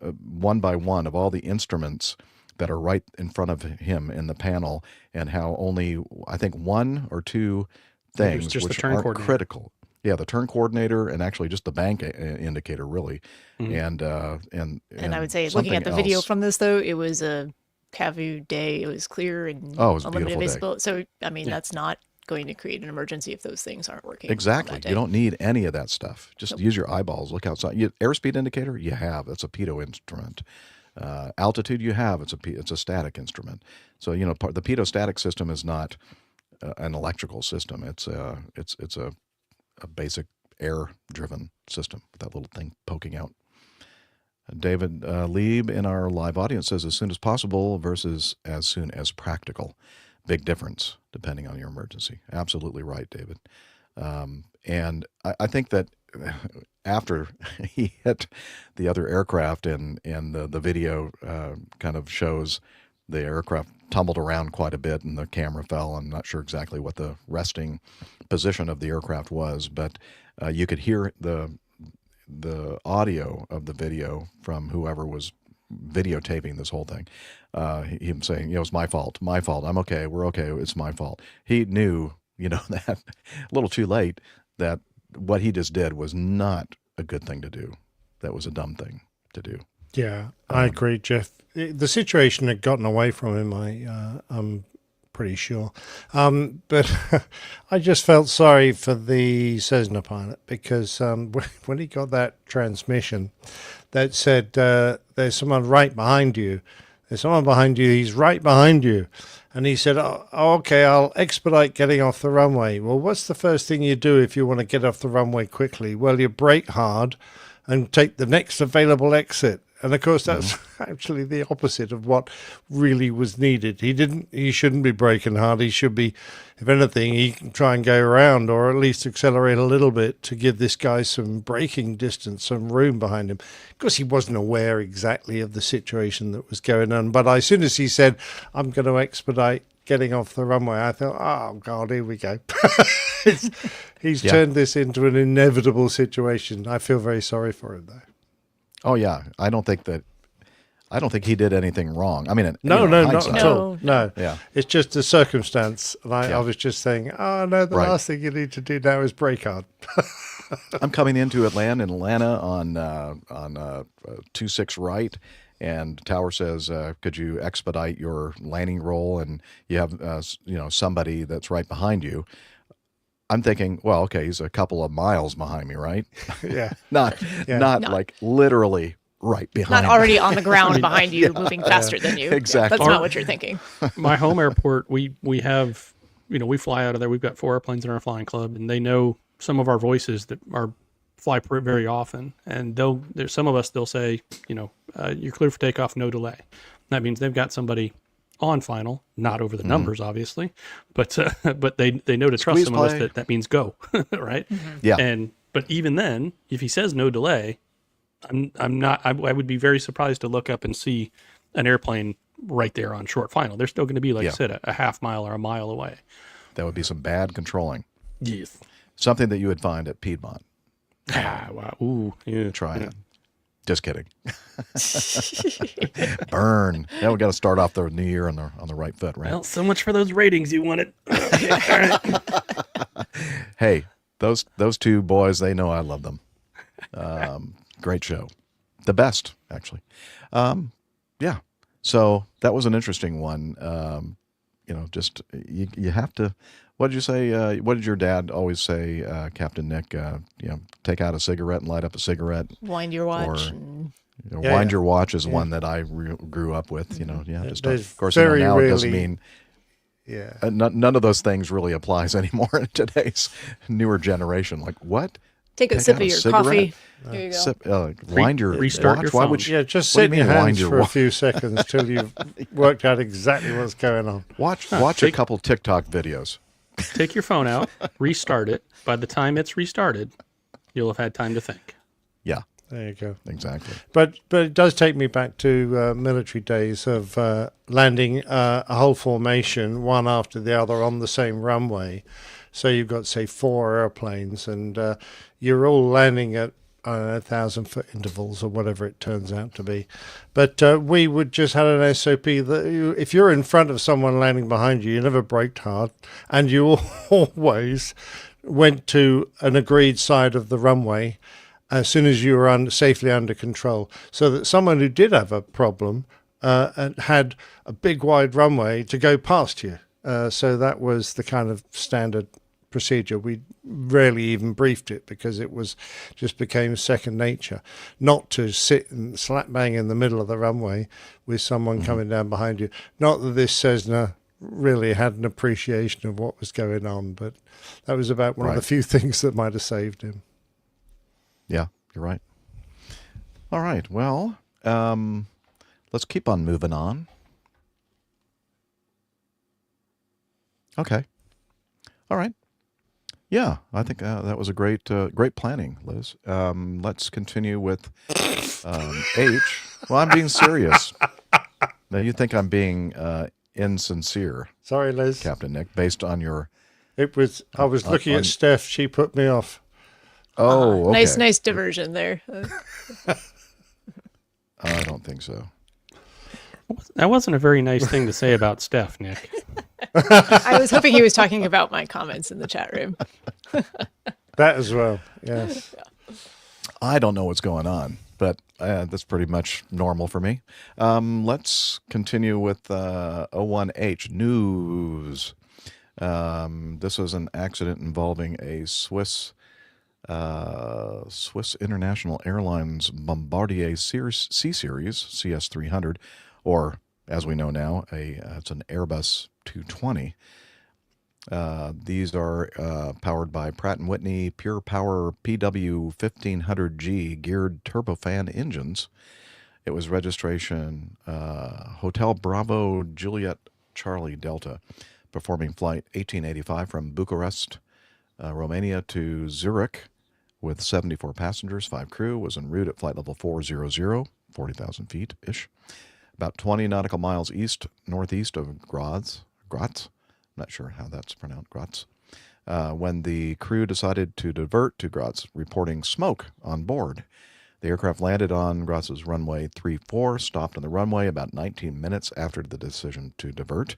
by one of all the instruments that are right in front of him in the panel, and how only, I think, one or two things which are critical. Yeah, the turn coordinator, and actually just the bank indicator, really. Mm-hmm. And I would say, something looking at the video else. from this, though, it was a CAVU day. It was clear and It was a unlimited beautiful day. visibility. So, I mean, that's not going to create an emergency if those things aren't working. Exactly. You don't need any of that stuff. Just use your eyeballs. Look outside. Airspeed indicator, you have. That's a pitot instrument. Altitude, you have. It's a static instrument. So the pitot static system is not an electrical system. It's a basic air-driven system with that little thing poking out. David Lieb in our live audience says, as soon as possible versus as soon as practical. Big difference depending on your emergency. Absolutely right, David. And I think that after he hit the other aircraft, and the video kind of shows the aircraft tumbled around quite a bit and the camera fell. I'm not sure exactly what the resting position of the aircraft was, but you could hear the audio of the video from whoever was videotaping this whole thing. Him saying, it's my fault. I'm okay. We're okay. It's my fault. He knew, that a little too late that what he just did was not a good thing to do. That was a dumb thing to do. Yeah, I agree, Jeff. The situation had gotten away from him, I'm pretty sure. But I just felt sorry for the Cessna pilot because when he got that transmission that said, there's someone right behind you. There's someone behind you. He's right behind you. And he said, okay, I'll expedite getting off the runway. Well, what's the first thing you do if you want to get off the runway quickly? Well, you brake hard and take the next available exit. And of course, that's actually the opposite of what really was needed. He shouldn't be braking hard. He should be, if anything, he can try and go around or at least accelerate a little bit to give this guy some braking distance, some room behind him. Of course, he wasn't aware exactly of the situation that was going on. But as soon as he said, I'm going to expedite getting off the runway, I thought, oh, God, here we go. He's turned this into an inevitable situation. I feel very sorry for him, though. Oh yeah, I don't think he did anything wrong. I mean, no, not at all. No, yeah, it's just a circumstance. And I was just saying, oh no, the last thing you need to do now is brake hard. I'm coming into Atlanta on 26 right, and Tower says, "Could you expedite your landing roll?" And you have somebody that's right behind you. I'm thinking, well, okay, he's a couple of miles behind me, right? Yeah. not like literally right behind Not already me. on the ground behind you, moving faster than you. Exactly. That's not what you're thinking. My home airport, we have, we fly out of there. We've got 4 airplanes in our flying club, and they know some of our voices that fly very often. And there's some of us, they'll say, you're clear for takeoff, no delay. That means they've got somebody on final, not over the numbers, obviously, but they know to trust some of us that means go, right? Yeah. But even then, if he says no delay, I would be very surprised to look up and see an airplane right there on short final. They're still going to be, like I said, a half mile or a mile away. That would be some bad controlling. Yes. Something that you would find at Piedmont. Wow. Ooh, yeah. Try it. Just kidding. Burn. Now we got to start off the new year on the right foot, right? Well, so much for those ratings you wanted. Hey, those two boys, they know I love them. Great show. The best, actually. Yeah. So that was an interesting one. Just you have to. What did you say? What did your dad always say, Captain Nick? Take out a cigarette and light up a cigarette. Wind your watch. Wind your watch is one that I grew up with. Just of course. Now it doesn't mean. Yeah. None of those things really applies anymore in today's newer generation. Like what? Take a sip of your coffee. There you go. Wind your restart watch. your Why phone. would you? Yeah, just sit in your hands for a few seconds till you've worked out exactly what's going on. Watch a couple TikTok videos. Take your phone out, restart it. By the time it's restarted, you'll have had time to think. Yeah. There you go. Exactly. But it does take me back to military days of landing a whole formation, one after the other, on the same runway. So you've got, say, 4 airplanes, and you're all landing at 1,000-foot intervals or whatever it turns out to be. But we would just had an SOP that if you're in front of someone landing behind you, you never braked hard, and you always went to an agreed side of the runway as soon as you were safely under control, so that someone who did have a problem had a big wide runway to go past you. So that was the kind of standard procedure. We rarely even briefed it because it just became second nature, not to sit and slap bang in the middle of the runway with someone coming down behind you. Not that this Cessna really had an appreciation of what was going on, but that was about one of the few things that might have saved him. Yeah, you're right. All right. Well, let's keep on moving on. Okay. All right. Yeah, I think that was a great planning, Liz. Let's continue with H. Well, I'm being serious. Now, you think I'm being insincere. Sorry, Liz. Captain Nick, based on your... I was looking at Steph. She put me off. Oh, okay. Nice diversion there. I don't think so. That wasn't a very nice thing to say about Steph, Nick. I was hoping he was talking about my comments in the chat room. That as well, yes. I don't know what's going on, but that's pretty much normal for me. Let's continue with 01H news. This was an accident involving a Swiss International Airlines Bombardier C-Series CS300, or as we know now, it's an Airbus 220. These are powered by Pratt & Whitney Pure Power PW1500G geared turbofan engines. It was registration Hotel Bravo Juliet Charlie Delta, performing flight 1885 from Bucharest, Romania to Zurich with 74 passengers, 5 crew, was en route at flight level 400, 40,000 feet-ish, about 20 nautical miles northeast of Graz. Not sure how that's pronounced, Graz. When the crew decided to divert to Graz, reporting smoke on board. The aircraft landed on Graz's runway 34, stopped on the runway about 19 minutes after the decision to divert.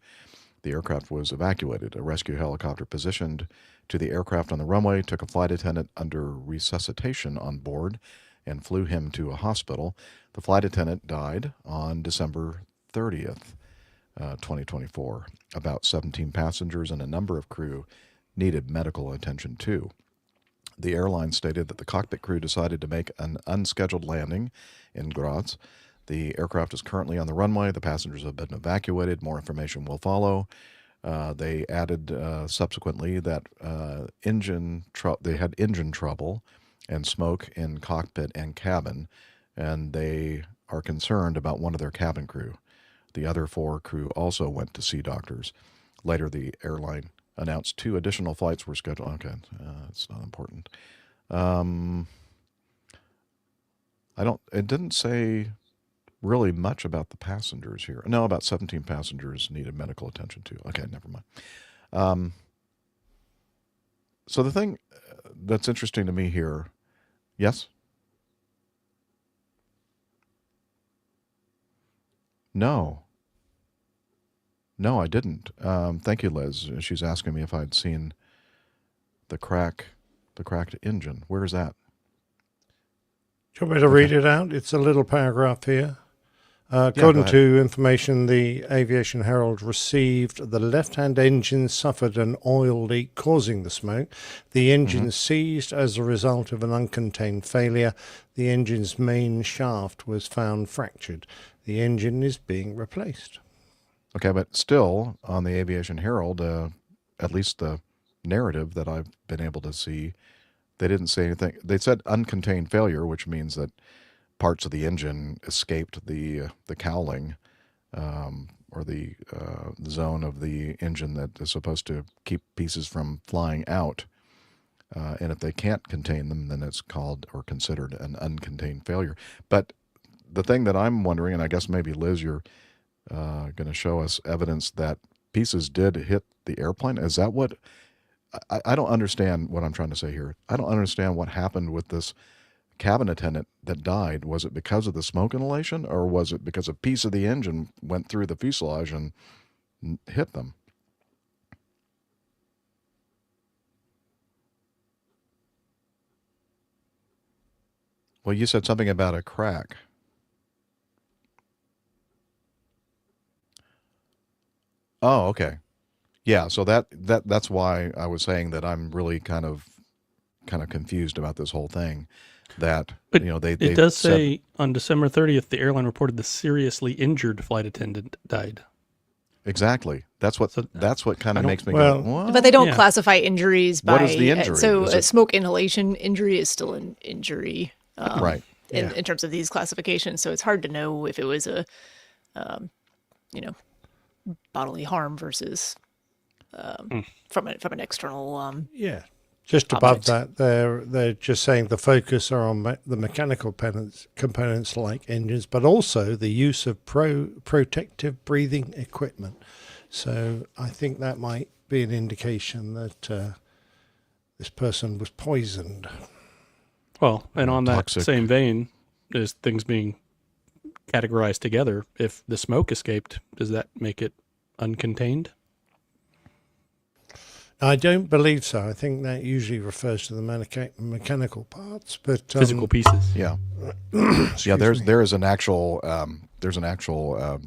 The aircraft was evacuated. A rescue helicopter positioned to the aircraft on the runway took a flight attendant under resuscitation on board and flew him to a hospital. The flight attendant died on December 30th. 2024. About 17 passengers and a number of crew needed medical attention too. The airline stated that the cockpit crew decided to make an unscheduled landing in Graz. The aircraft is currently on the runway. The passengers have been evacuated. More information will follow. They added subsequently that they had engine trouble and smoke in cockpit and cabin, and they are concerned about one of their cabin crew. The other 4 crew also went to see doctors. Later, the airline announced 2 additional flights were scheduled. Okay, it's not important. It didn't say really much about the passengers here. No, about 17 passengers needed medical attention too. Okay, never mind. So the thing that's interesting to me here, yes? No, I didn't. Thank you, Liz. She's asking me if I'd seen the cracked engine. Where is that? Do you want me to read it out? It's a little paragraph here. According to information the Aviation Herald received, the left-hand engine suffered an oil leak causing the smoke. The engine seized as a result of an uncontained failure. The engine's main shaft was found fractured. The engine is being replaced. Okay, but still, on the Aviation Herald, at least the narrative that I've been able to see, they didn't say anything. They said uncontained failure, which means that parts of the engine escaped the cowling or the zone of the engine that is supposed to keep pieces from flying out. And if they can't contain them, then it's called or considered an uncontained failure. But the thing that I'm wondering, and I guess maybe Liz, you're going to show us evidence that pieces did hit the airplane. Is that what? I don't understand what I'm trying to say here. I don't understand what happened with this cabin attendant that died. Was it because of the smoke inhalation, or was it because a piece of the engine went through the fuselage and hit them? Well, you said something about a crack. Oh, okay. Yeah, so that's why I was saying that I'm really kind of confused about this whole thing. That but they it does say on December 30th the airline reported the seriously injured flight attendant died. Exactly. That's what kind of makes me go. What? But they don't classify injuries by. What is the injury? So a smoke inhalation injury is still an injury, right? In terms of these classifications, so it's hard to know if it was a, bodily harm versus from an external. Just above that, they're just saying the focus are on the mechanical components like engines, but also the use of protective breathing equipment. So I think that might be an indication that this person was poisoned. Well, and on that toxic. same vein, is things being categorized together. If the smoke escaped, does that make it uncontained? I don't believe so. I think that usually refers to the mechanical parts, but Physical pieces. Yeah. excuse me. There is an actual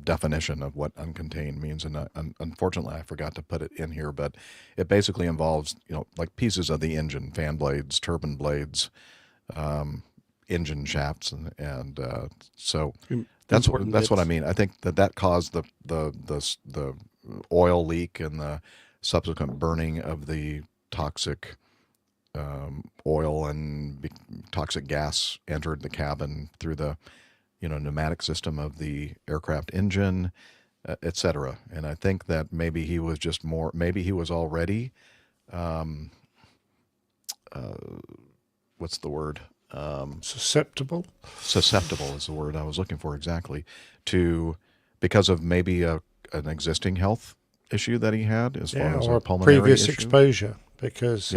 definition of what uncontained means, and unfortunately I forgot to put it in here, but it basically involves like pieces of the engine, fan blades, turbine blades, engine shafts, and so that's what I mean. I think that caused the oil leak and the subsequent burning of the toxic oil and toxic gas entered the cabin through the pneumatic system of the aircraft engine, etc. And I think that maybe he was already what's the word? Susceptible. Susceptible is the word I was looking for exactly, because of maybe an existing health issue that he had as far as or a pulmonary previous issue. exposure, because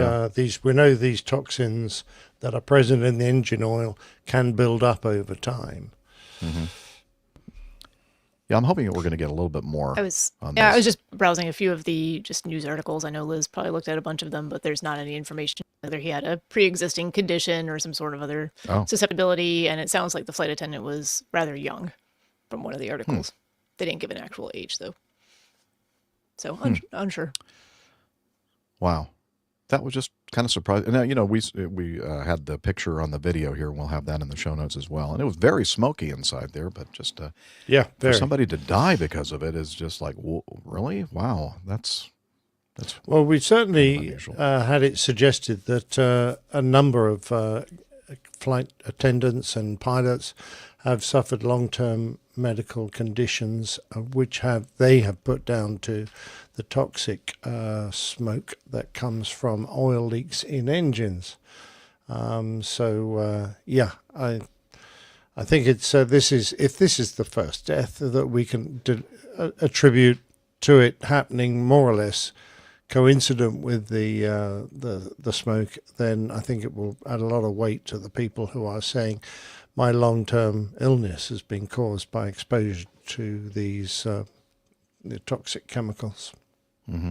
we know these toxins that are present in the engine oil can build up over time. Mm-hmm. Yeah, I'm hoping that we're going to get a little bit more. I was just browsing a few of the just news articles. I know Liz probably looked at a bunch of them, but there's not any information whether he had a pre-existing condition or some sort of other susceptibility. And it sounds like the flight attendant was rather young, from one of the articles. They didn't give an actual age though, so unsure. Wow, that was just kind of surprising. And we had the picture on the video here, and we'll have that in the show notes as well. And it was very smoky inside there, but just for somebody to die because of it is just like, really? Wow, that's well, we certainly had it suggested that a number of flight attendants and pilots have suffered long-term medical conditions, which they have put down to the toxic smoke that comes from oil leaks in engines. I think it's if this is the first death that we can attribute to it happening more or less coincident with the smoke, then I think it will add a lot of weight to the people who are saying my long-term illness has been caused by exposure to these the toxic chemicals. Mm-hmm.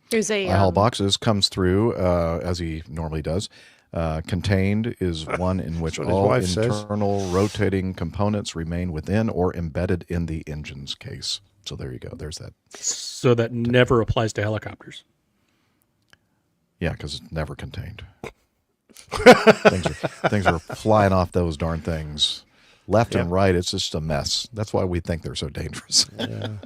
There's a IHAL boxes comes through as he normally does. Contained is one in which all internal rotating components remain within or embedded in the engine's case. So there you go. There's that. So that never applies to helicopters. Yeah, because it's never contained. things are flying off those darn things left and right. It's just a mess. That's why we think they're so dangerous. There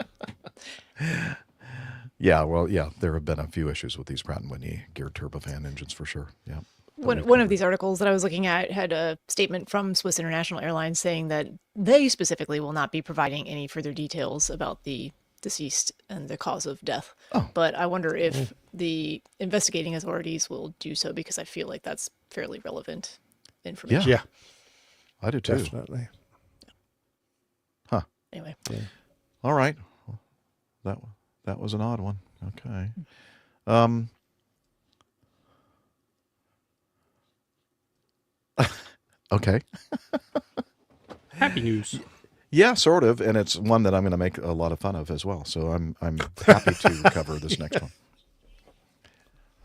have been a few issues with these Pratt & Whitney geared turbofan engines for sure. Yeah. One of these articles that I was looking at had a statement from Swiss International Airlines saying that they specifically will not be providing any further details about the deceased and the cause of death. But I wonder if the investigating authorities will do so, because I feel like that's fairly relevant information. Yeah. I do too. Definitely. Huh. Anyway. Yeah. All right. That was an odd one. Okay. Okay. Happy news. Yeah, sort of, and it's one that I'm going to make a lot of fun of as well. So I'm happy to cover this next one.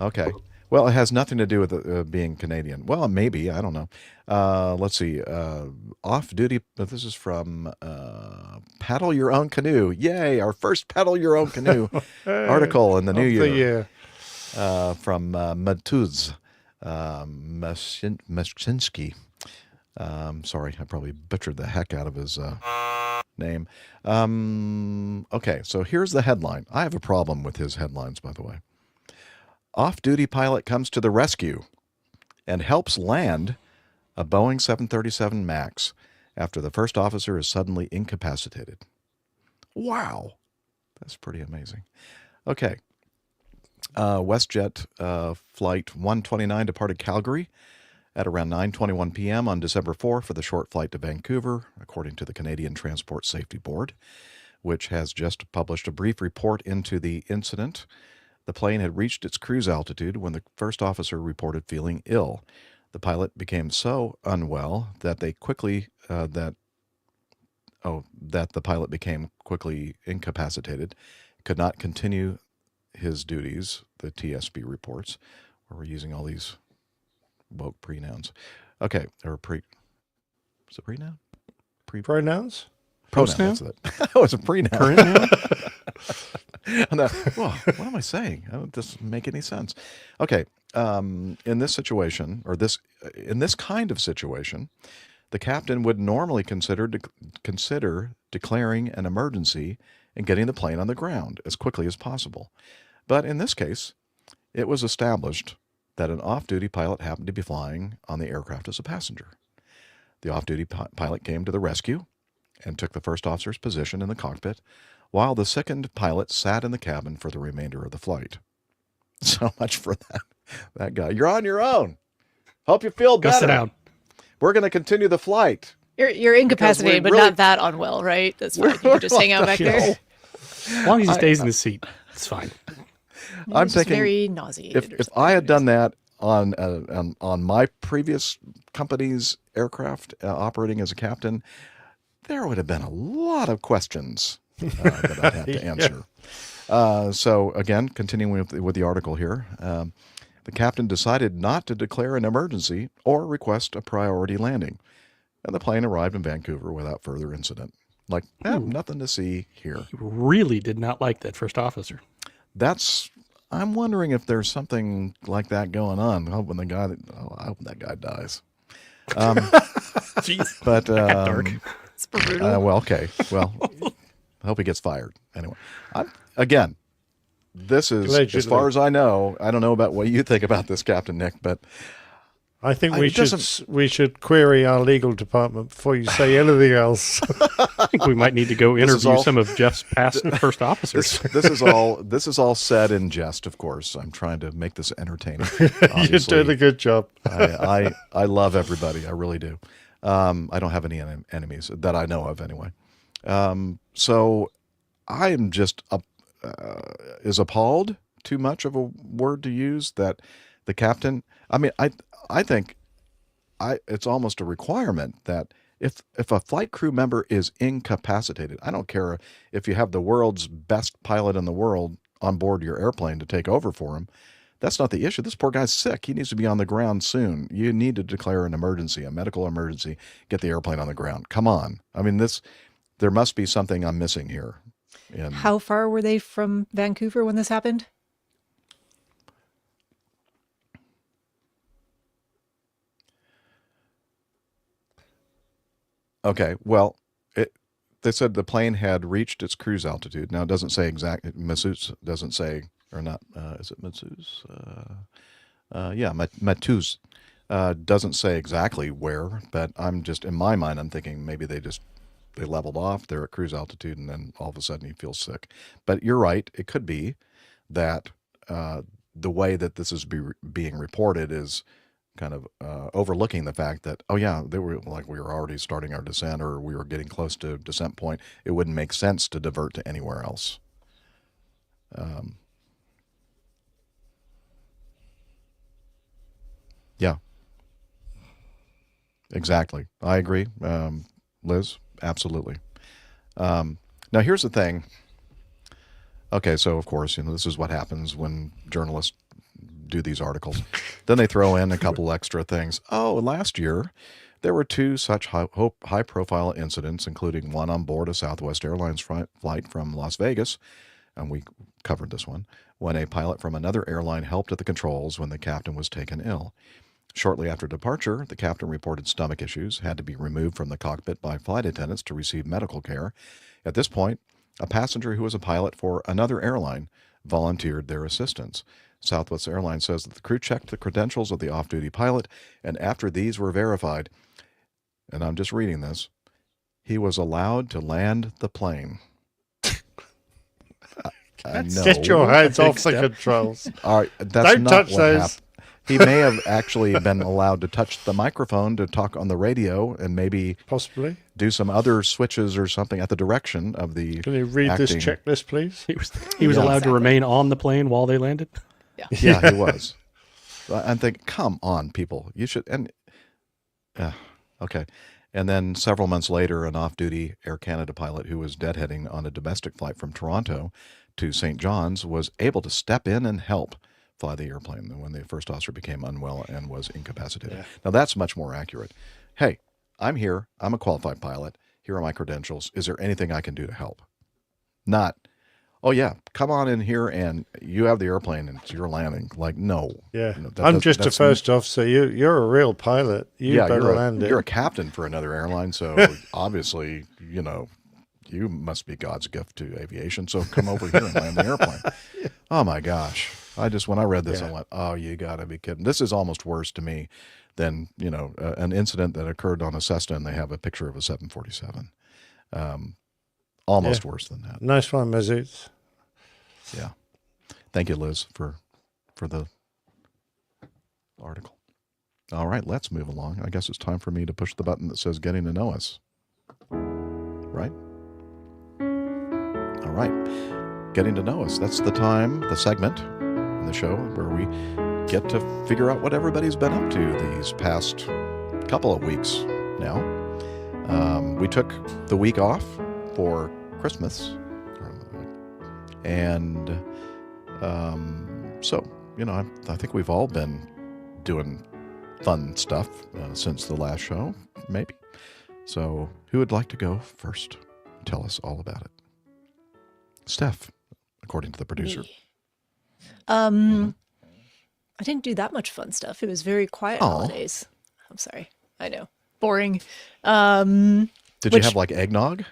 Okay. Well, it has nothing to do with being Canadian. Well, maybe, I don't know. Let's see. Off-duty. This is from Paddle Your Own Canoe. Yay! Our first Paddle Your Own Canoe article in the new year. From Matuz Mashinsky. Sorry, I probably butchered the heck out of his name. Okay, so here's the headline. I have a problem with his headlines, by the way. Off-duty pilot comes to the rescue and helps land a Boeing 737 MAX after the first officer is suddenly incapacitated. Wow. That's pretty amazing. Okay. WestJet Flight 129 departed Calgary at around 9:21 p.m. on December 4 for the short flight to Vancouver, according to the Canadian Transport Safety Board, which has just published a brief report into the incident. The plane had reached its cruise altitude when the first officer reported feeling ill. The pilot became so unwell that the pilot became quickly incapacitated, could not continue his duties, the TSB reports, where we're using all these woke pronouns. Okay, or is it prenoun? Pronouns? Pronoun, that's it. Oh, it's a prenoun. Current noun? What am I saying? I don't just make any sense. Okay, in this situation, or in this kind of situation, the captain would normally consider declaring an emergency and getting the plane on the ground as quickly as possible. But in this case, it was established that an off-duty pilot happened to be flying on the aircraft as a passenger. The off-duty pilot came to the rescue and took the first officer's position in the cockpit, while the second pilot sat in the cabin for the remainder of the flight. So much for that guy. You're on your own. Hope you feel better. Go sit down. We're going to continue the flight. You're incapacitated, but not that unwell, right? That's fine. You can just hang out back there. As long as he stays in his seat, it's fine. I'm thinking, very nauseated. If I had done that on my previous company's aircraft operating as a captain, there would have been a lot of questions that I'd have to answer. So again, continuing with the article here, the captain decided not to declare an emergency or request a priority landing, and the plane arrived in Vancouver without further incident. Like, nothing to see here. He really did not like that first officer. I'm wondering if there's something like that going on. I hope that guy dies. Jeez, but that got dark. It's brutal. Well, okay. Well, I hope he gets fired. Anyway, this is, allegedly, as far as I know, I don't know about what you think about this, Captain Nick, but I think we should query our legal department before you say anything else. I think we might need to go interview some of Jeff's past first officers. This is all said in jest, of course. I'm trying to make this entertaining. You're doing a good job. I love everybody. I really do. I don't have any enemies that I know of, anyway. So I am just is appalled, too much of a word to use, that the captain. I mean, I think it's almost a requirement that if a flight crew member is incapacitated, I don't care if you have the world's best pilot in the world on board your airplane to take over for him. That's not the issue. This poor guy's sick. He needs to be on the ground soon. You need to declare an emergency, a medical emergency, get the airplane on the ground. Come on. I mean, there must be something I'm missing here. How far were they from Vancouver when this happened? Okay, well, they said the plane had reached its cruise altitude. Now, it doesn't say exact. Masseuse doesn't say, or not. Is it Masseuse? Yeah, Matuz doesn't say exactly where, but I'm just, in my mind, I'm thinking maybe they leveled off. They're at cruise altitude, and then all of a sudden he feels sick. But you're right. It could be that the way that this is being reported is kind of overlooking the fact that, we were already starting our descent, or we were getting close to descent point. It wouldn't make sense to divert to anywhere else. Yeah, exactly. I agree. Liz, absolutely. Now here's the thing. Okay, so of course, this is what happens when journalists do these articles. Then they throw in a couple extra things. Last year there were 2 such high-profile incidents, including one on board a Southwest Airlines flight from Las Vegas, and we covered this one, when a pilot from another airline helped at the controls when the captain was taken ill. Shortly after departure, the captain reported stomach issues, had to be removed from the cockpit by flight attendants to receive medical care. At this point, a passenger who was a pilot for another airline volunteered their assistance. Southwest Airlines says that the crew checked the credentials of the off-duty pilot, and after these were verified, and I'm just reading this, he was allowed to land the plane. Get your hands off the controls. All right, that's Don't not touch what those. happened. He may have actually been allowed to touch the microphone to talk on the radio and maybe possibly do some other switches or something at the direction of the. Can you read this checklist, please? He was allowed to remain on the plane while they landed. Yeah, he was. I'm thinking, come on, people, you should. And okay. And then several months later, an off-duty Air Canada pilot who was deadheading on a domestic flight from Toronto to St. John's was able to step in and help fly the airplane when the first officer became unwell and was incapacitated. Yeah. Now, that's much more accurate. Hey, I'm here. I'm a qualified pilot. Here are my credentials. Is there anything I can do to help? Not, oh, yeah, come on in here and you have the airplane and it's your landing. Like, no. Yeah. You know, I'm just a first officer. You're a real pilot. You better land it. You're a captain for another airline, so obviously, you know, you must be God's gift to aviation. So come over here and land the airplane. Oh my gosh! When I read this, I went, "Oh, you got to be kidding!" This is almost worse to me than an incident that occurred on a Cessna, and they have a picture of a 747. Almost worse than that. Nice one, Mazoots. Yeah. Thank you, Liz, for the article. All right, let's move along. I guess it's time for me to push the button that says getting to know us. Right? All right. Getting to know us. That's the segment in the show where we get to figure out what everybody's been up to these past couple of weeks now. We took the week off for Christmas. And so, I think we've all been doing fun stuff since the last show, maybe. So who would like to go first? Tell us all about it. Steph, according to the producer. I didn't do that much fun stuff. It was very quiet holidays. I'm sorry. I know. Boring. Did you have like eggnog?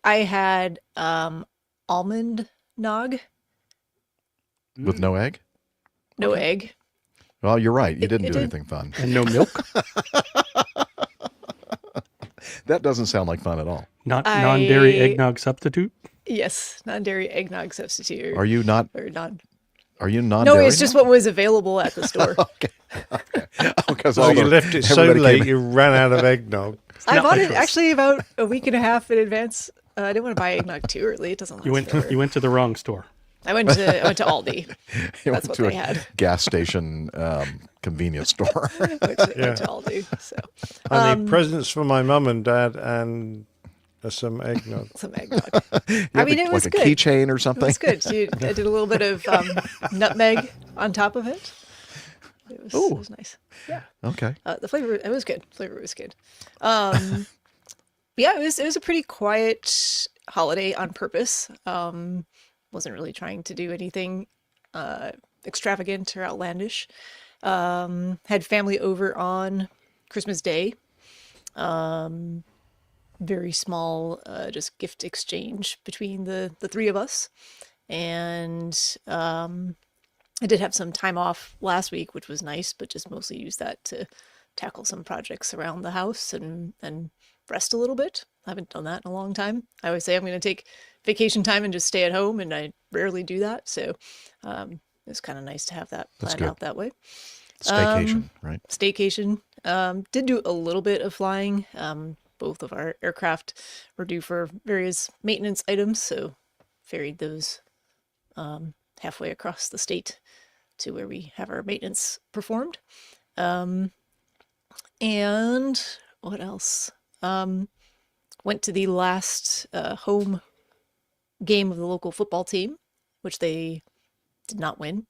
I had almond nog. With no egg? No egg. Well, you're right. You didn't do anything fun. And no milk? That doesn't sound like fun at all. Not non-dairy eggnog substitute? Yes, non-dairy eggnog substitute. Are you not? Or non? Are you non-dairy? No, it's just what was available at the store. Okay. Because you left it so late, you ran out of eggnog. I bought it actually about a week and a half in advance. I didn't want to buy eggnog too early. It doesn't last forever. You went to the wrong store. I went to Aldi. That's what they had. Gas station convenience store. went to Aldi. So I need presents for my mum and dad and some eggnog. Some eggnog. I mean, it was like good. A keychain or something. It was good. I did a little bit of nutmeg on top of it. It was nice. Yeah. Okay. The flavor, it was good. Flavor was good. Yeah, it was a pretty quiet holiday on purpose. Wasn't really trying to do anything extravagant or outlandish. Had family over on Christmas Day. Very small, just gift exchange between the three of us. And I did have some time off last week, which was nice, but just mostly used that to tackle some projects around the house and rest a little bit. I haven't done that in a long time. I always say I'm going to take vacation time and just stay at home, and I rarely do that. So it was kind of nice to have that planned out that way. Staycation, right? Staycation. Did do a little bit of flying. Both of our aircraft were due for various maintenance items, so ferried those halfway across the state to where we have our maintenance performed. And what else? Went to the last home game of the local football team, which they did not win.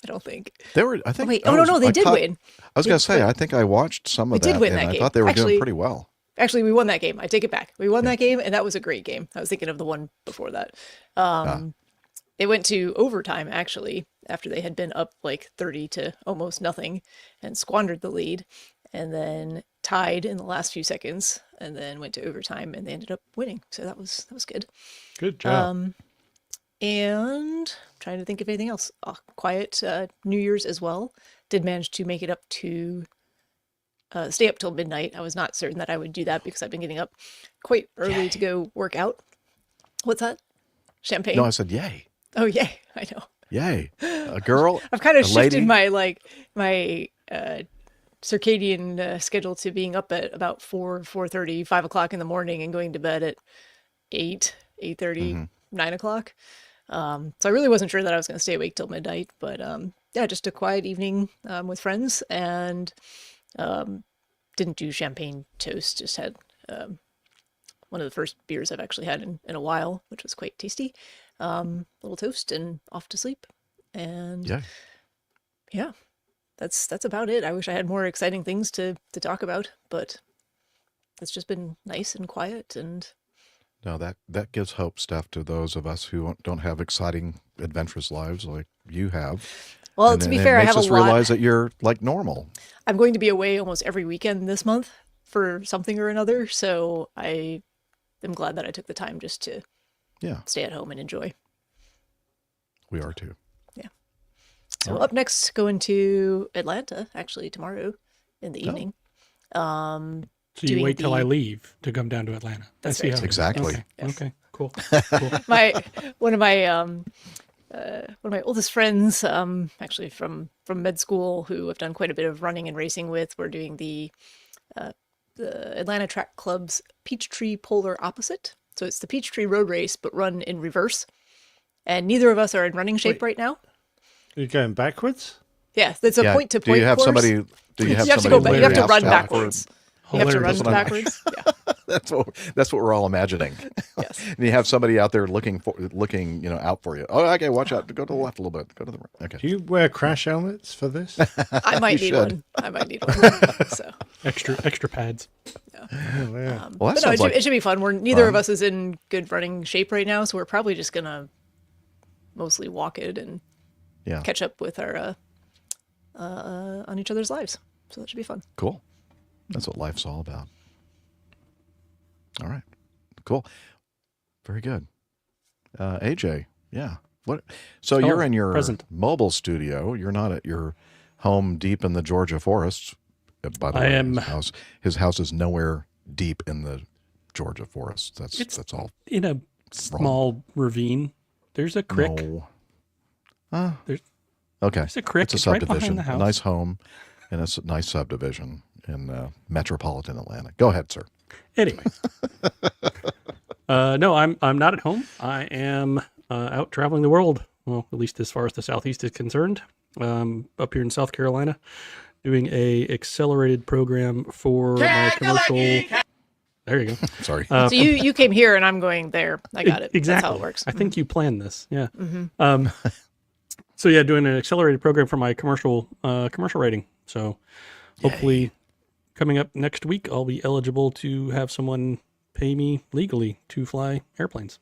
I don't think. They were, I think. Wait, no, they did win. I was going to say, I think I watched some of that. We did win that and game. I thought they were doing pretty well. Actually, we won that game. I take it back. We won that game, and that was a great game. I was thinking of the one before that. It went to overtime, actually, after they had been up like 30 to almost nothing and squandered the lead, and then tied in the last few seconds, and then went to overtime, and they ended up winning. So that was good. Good job. And trying to think of anything else. Quiet New Year's as well. Did manage to make it up to stay up till midnight. I was not certain that I would do that because I've been getting up quite early to go work out. What's that? Champagne? No, I said yay. Oh, yay. I know. Yay. A girl. I've kind of shifted lady. my circadian schedule to being up at about 4:30, 5 o'clock in the morning and going to bed at 8:30, 9 o'clock. So I really wasn't sure that I was going to stay awake till midnight, but yeah, just a quiet evening with friends, and didn't do champagne toast. Just had one of the first beers I've actually had in a while, which was quite tasty. Little toast and off to sleep. And yeah, that's about it. I wish I had more exciting things to talk about, but it's just been nice and quiet. And no, that gives hope, Steph, to those of us who don't have exciting, adventurous lives like you have. Well, to be fair, I have a lot. It makes us realize that you're like normal. I'm going to be away almost every weekend this month for something or another, so I am glad that I took the time just to stay at home and enjoy. We are too. Yeah. So up next, going to Atlanta, actually tomorrow in the evening. So you wait till I leave to come down to Atlanta. That's right. Exactly. Okay. Yes. Okay. Cool. One of my oldest friends, actually from med school, who I've done quite a bit of running and racing with. We're doing the Atlanta Track Club's Peachtree Polar Opposite. So it's the Peachtree Road Race, but run in reverse. And neither of us are in running shape right now. You're going backwards? Yeah, it's a point-to-point course. Do you have somebody? You have to go back. You have to run backwards. You have to run Hilarious. backwards. Yeah. That's what we're all imagining. Yes. And you have somebody out there looking, out for you. Oh, okay, watch out. Go to the left a little bit. Go to the right. Okay. Do you wear crash helmets for this? I might need one. So extra pads. Yeah. Oh, yeah. Well, but no, it should be fun. Neither of us is in good running shape right now, so we're probably just gonna mostly walk it and catch up with our on each other's lives. So that should be fun. Cool. That's what life's all about. All right. Cool. Very good. AJ, yeah. What? So you're in your mobile studio. You're not at your home deep in the Georgia forests. By the way, am. His house is nowhere deep in the Georgia forests. That's all. In a small ravine. There's a creek. No. Okay. There's a creek. It's a It's right behind subdivision. the house. A nice home, and it's a nice subdivision in metropolitan Atlanta. Go ahead, sir. Anyway. No, I'm not at home. I am out traveling the world. Well, at least as far as the Southeast is concerned. Up here in South Carolina, doing a accelerated program for my commercial. There you go. Sorry. So you came here and I'm going there. I got it. Exactly. That's how it works. I think you planned this. Yeah. Mm-hmm. So yeah, doing an accelerated program for my commercial rating. So hopefully coming up next week, I'll be eligible to have someone pay me legally to fly airplanes.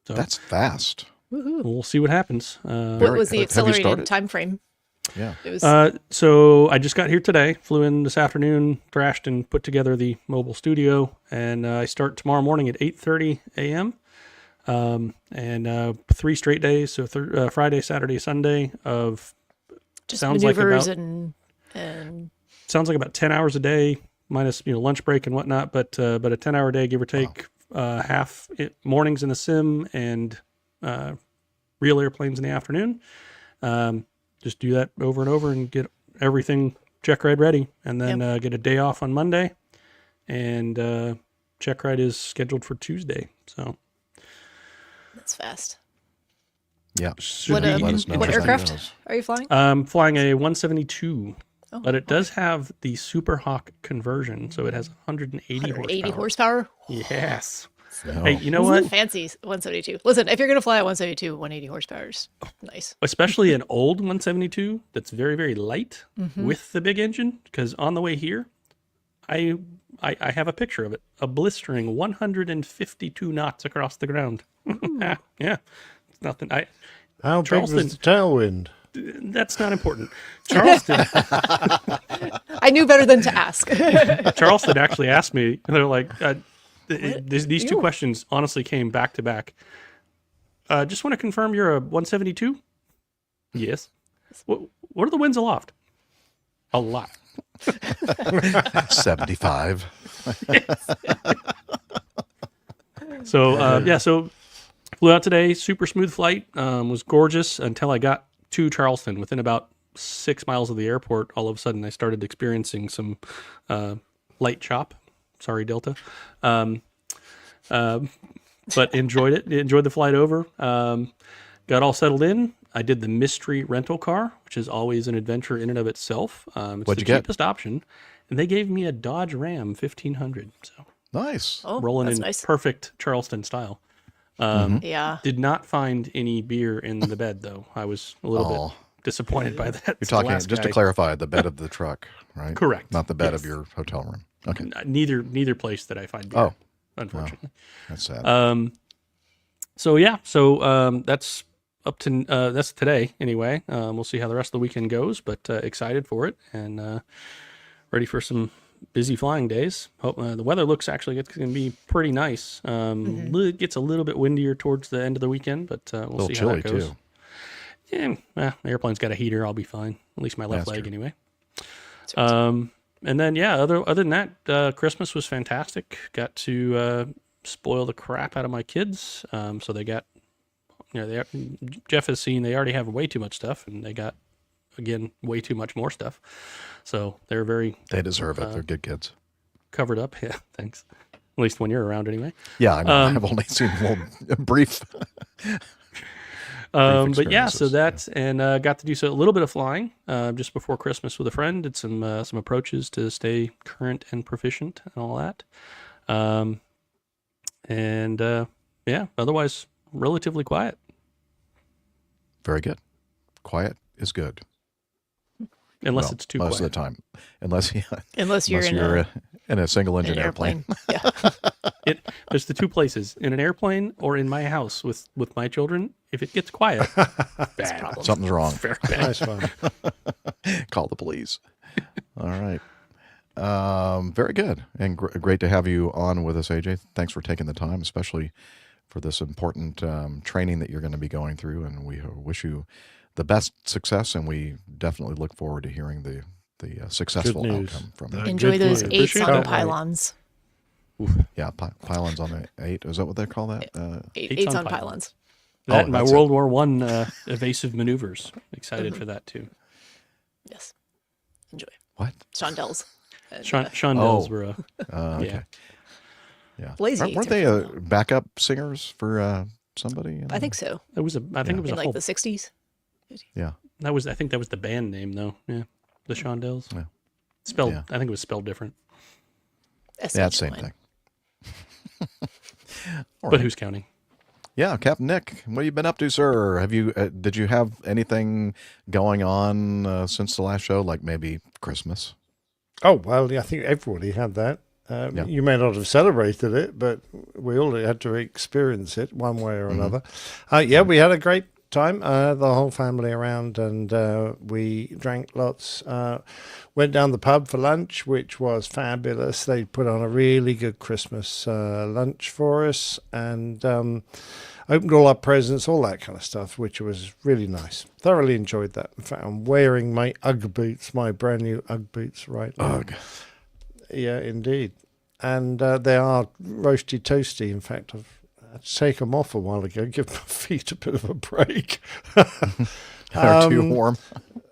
So that's fast. Woohoo. We'll see what happens. What was the accelerated time frame? Yeah. It was. So I just got here today, flew in this afternoon, crashed and put together the mobile studio, and I start tomorrow morning at 8:30 a.m. And 3 straight days, so Friday, Saturday, Sunday of Just sounds like maneuvers about and sounds like about 10 hours a day minus lunch break and whatnot, but a 10-hour day, give or take. Half mornings in the sim and real airplanes in the afternoon. Just do that over and over and get everything check ride ready, and then get a day off on Monday, and check ride is scheduled for Tuesday. So that's fast. Yeah. What aircraft are you flying? I'm flying a 172. Oh, but it does have the Super Hawk conversion, so it has 180 horsepower. Yes. No. Hey, you know what? Fancy 172. Listen, if you're going to fly a 172, 180 horsepower is nice. Especially an old 172 that's very, very light with the big engine, because on the way here, I have a picture of it. A blistering 152 knots across the ground. Yeah. It's nothing. How big was the tailwind? That's not important. Charleston. I knew better than to ask. Charleston actually asked me, and they're like, these two questions honestly came back to back. Just want to confirm you're a 172? Yes. What are the winds aloft? A lot. 75. So flew out today, super smooth flight, was gorgeous until I got to Charleston. Within about 6 miles of the airport, all of a sudden I started experiencing some light chop. Sorry, Delta. But enjoyed it. Enjoyed the flight over. Got all settled in, I did the mystery rental car, which is always an adventure in and of itself. It's What'd the you get? cheapest option. And they gave me a Dodge Ram 1500. So nice. Rolling that's in nice. perfect Charleston style. Yeah. Did not find any beer in the bed, though. I was a little bit disappointed by that. You're The talking, last just to guy- clarify, the bed of the truck, right? Correct. Not the bed Yes. of your hotel room. Okay. Neither place that I find beer. Oh. Unfortunately. That's sad. So that's up to that's today anyway. We'll see how the rest of the weekend goes, but excited for it and ready for some busy flying days. Hope the weather looks actually it's going to be pretty nice. It gets a little bit windier towards the end of the weekend, but we'll see how that goes. Too. Yeah, the airplane's got a heater. I'll be fine. At least my left That's leg true. anyway. And then other than that, Christmas was fantastic. Got to spoil the crap out of my kids. So they got, Jeff has seen they already have way too much stuff, and they got again way too much more stuff. So they're They deserve it. They're good kids. Covered up. Yeah, thanks. At least when you're around, anyway. Yeah, I know. I've only seen a little brief. But yeah, so that and got to do a little bit of flying just before Christmas with a friend. Did some approaches to stay current and proficient and all that. Otherwise relatively quiet. Very good. Quiet is good. Unless it's too most quiet. of the time. Unless you're in a single engine airplane. Yeah. There's the two places, in an airplane or in my house with my children. If it gets quiet, bad. Something's wrong. Very bad. Nice one. Call the police. All right. Very good. And great to have you on with us, AJ. Thanks for taking the time, especially for this important training that you're going to be going through. And we wish you the best success, and we definitely look forward to hearing the successful outcome from it. Enjoy those 8s on the that. pylons. Yeah, pylons on the 8. Is that what they call that? 8s on pylons. That and my that's World War I evasive maneuvers. Excited for that too. Yes. Enjoy. What? Shondells. Shondells were okay. Yeah. Lazy Weren't they backup singers for somebody? I think so. It was I think it was in a like whole, the 60s. Yeah. I think that was the band name though. Yeah. The Shondells. Yeah. Spelled Yeah. I think it was spelled different. Yeah, same thing. But who's counting? Yeah, Captain Nick, what have you been up to, sir? Have you did you have anything going on since the last show, like maybe Christmas? Oh, well, I think everybody had that. You may not have celebrated it, but we all had to experience it one way or another. We had a great time, the whole family around, and we drank lots. Went down the pub for lunch, which was fabulous. They put on a really good Christmas lunch for us, and opened all our presents, all that kind of stuff, which was really nice. Thoroughly enjoyed that. In fact, I'm wearing my Ugg boots, my brand new Ugg boots right now. Ugg. Yeah, indeed. And they are roasty toasty. In fact, I've had to take them off a while ago, give my feet a bit of a break. They're too warm.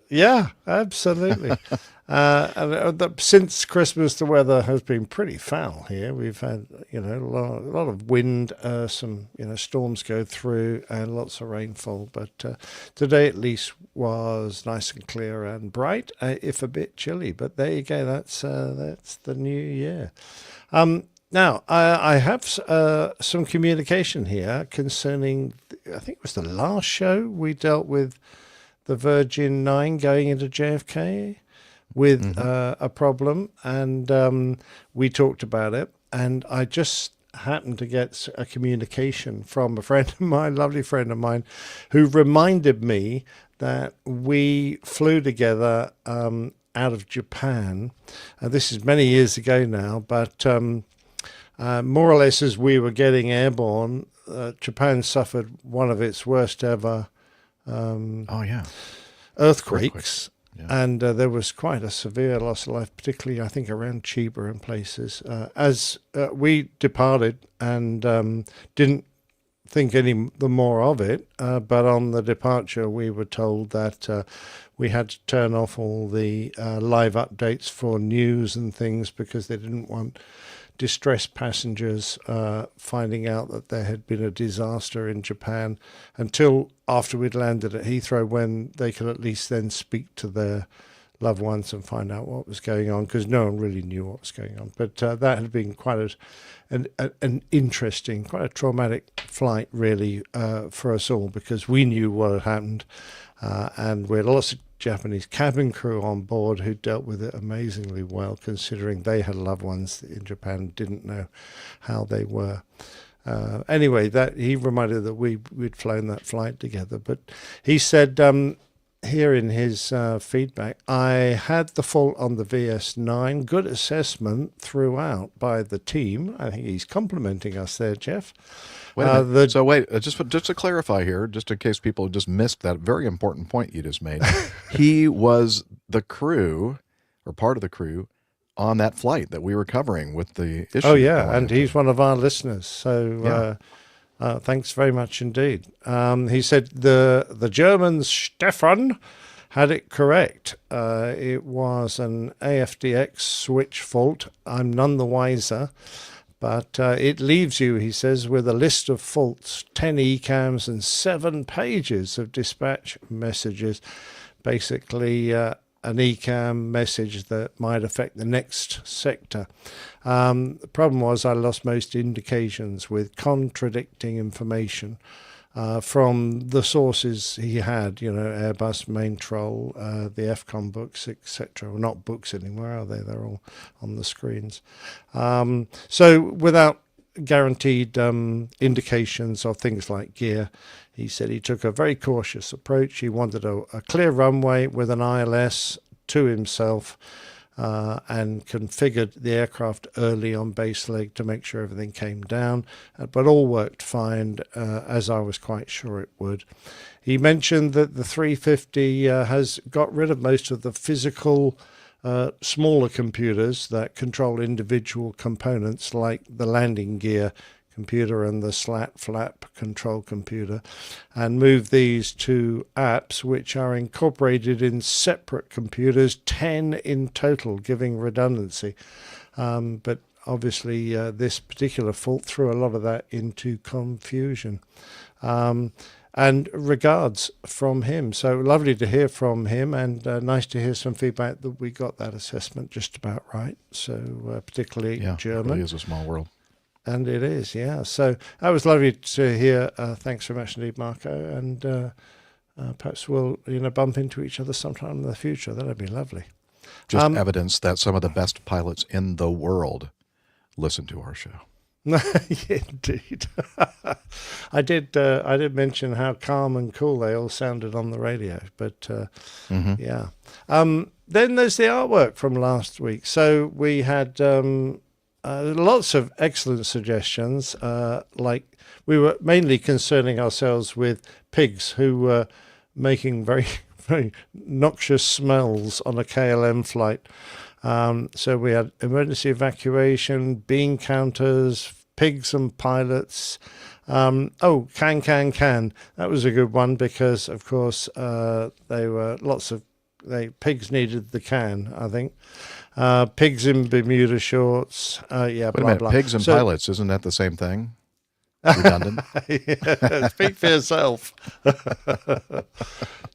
Yeah, absolutely. Since Christmas, the weather has been pretty foul here. We've had, a lot of wind, some, storms go through, and lots of rainfall. But today, at least, was nice and clear and bright, if a bit chilly. But there you go. That's the new year. Now, I have some communication here concerning, I think it was the last show we dealt with the Virgin 9 going into JFK with a problem, and we talked about it, and I just happened to get a communication from a friend of mine, lovely friend of mine, who reminded me that we flew together out of Japan. This is many years ago now, but more or less as we were getting airborne, Japan suffered one of its worst ever earthquakes. Yeah. And there was quite a severe loss of life, particularly, I think, around Chiba and places. As we departed and didn't think any the more of it, but on the departure, we were told that we had to turn off all the live updates for news and things because they didn't want distressed passengers finding out that there had been a disaster in Japan until after we'd landed at Heathrow, when they could at least then speak to their loved ones and find out what was going on, because no one really knew what was going on. But that had been quite an interesting, quite a traumatic flight, really, for us all, because we knew what had happened, and we had lots of Japanese cabin crew on board who dealt with it amazingly well, considering they had loved ones in Japan, didn't know how they were. Anyway, that he reminded that we'd flown that flight together. But he said here in his feedback, I had the fault on the VS9, good assessment throughout by the team. I think he's complimenting us there, Jeff. Wait a minute. So wait, just to clarify here, just in case people just missed that very important point you just made, he was the crew, or part of the crew, on that flight that we were covering with the issue. Oh yeah, and he's one of our listeners. So thanks very much indeed. He said the Germans, Stefan, had it correct. It was an AFDX switch fault. I'm none the wiser. But it leaves you, he says, with a list of faults, 10 ECAMs and 7 pages of dispatch messages. Basically, an ECAM message that might affect the next sector. The problem was I lost most indications with contradicting information from the sources he had, Airbus, main troll, the FCOM books, etc. Well, not books anymore, are they? They're all on the screens. So without guaranteed indications of things like gear, he said he took a very cautious approach. He wanted a clear runway with an ILS to himself, and configured the aircraft early on base leg to make sure everything came down, but all worked fine, as I was quite sure it would. He mentioned that the 350 has got rid of most of the physical smaller computers that control individual components, like the landing gear computer and the slat flap control computer, and move these to apps which are incorporated in separate computers, 10 in total, giving redundancy. But obviously this particular fault threw a lot of that into confusion. And regards from him. So lovely to hear from him, and nice to hear some feedback that we got that assessment just about right. So particularly German. It really is a small world. And it is, yeah. So that was lovely to hear. Thanks very much indeed, Marco. And perhaps we'll bump into each other sometime in the future. That'd be lovely. Just evidence that some of the best pilots in the world listen to our show. Indeed. I did mention how calm and cool they all sounded on the radio, but yeah. Then there's the artwork from last week. So we had lots of excellent suggestions. Like we were mainly concerning ourselves with pigs who were making very, very noxious smells on a KLM flight. So we had emergency evacuation, bean counters, pigs and pilots. Can. That was a good one because, of course, pigs needed the can, I think. Pigs in Bermuda shorts. Wait a minute, blah. Pigs and pilots, isn't that the same thing? Redundant. Speak for yourself.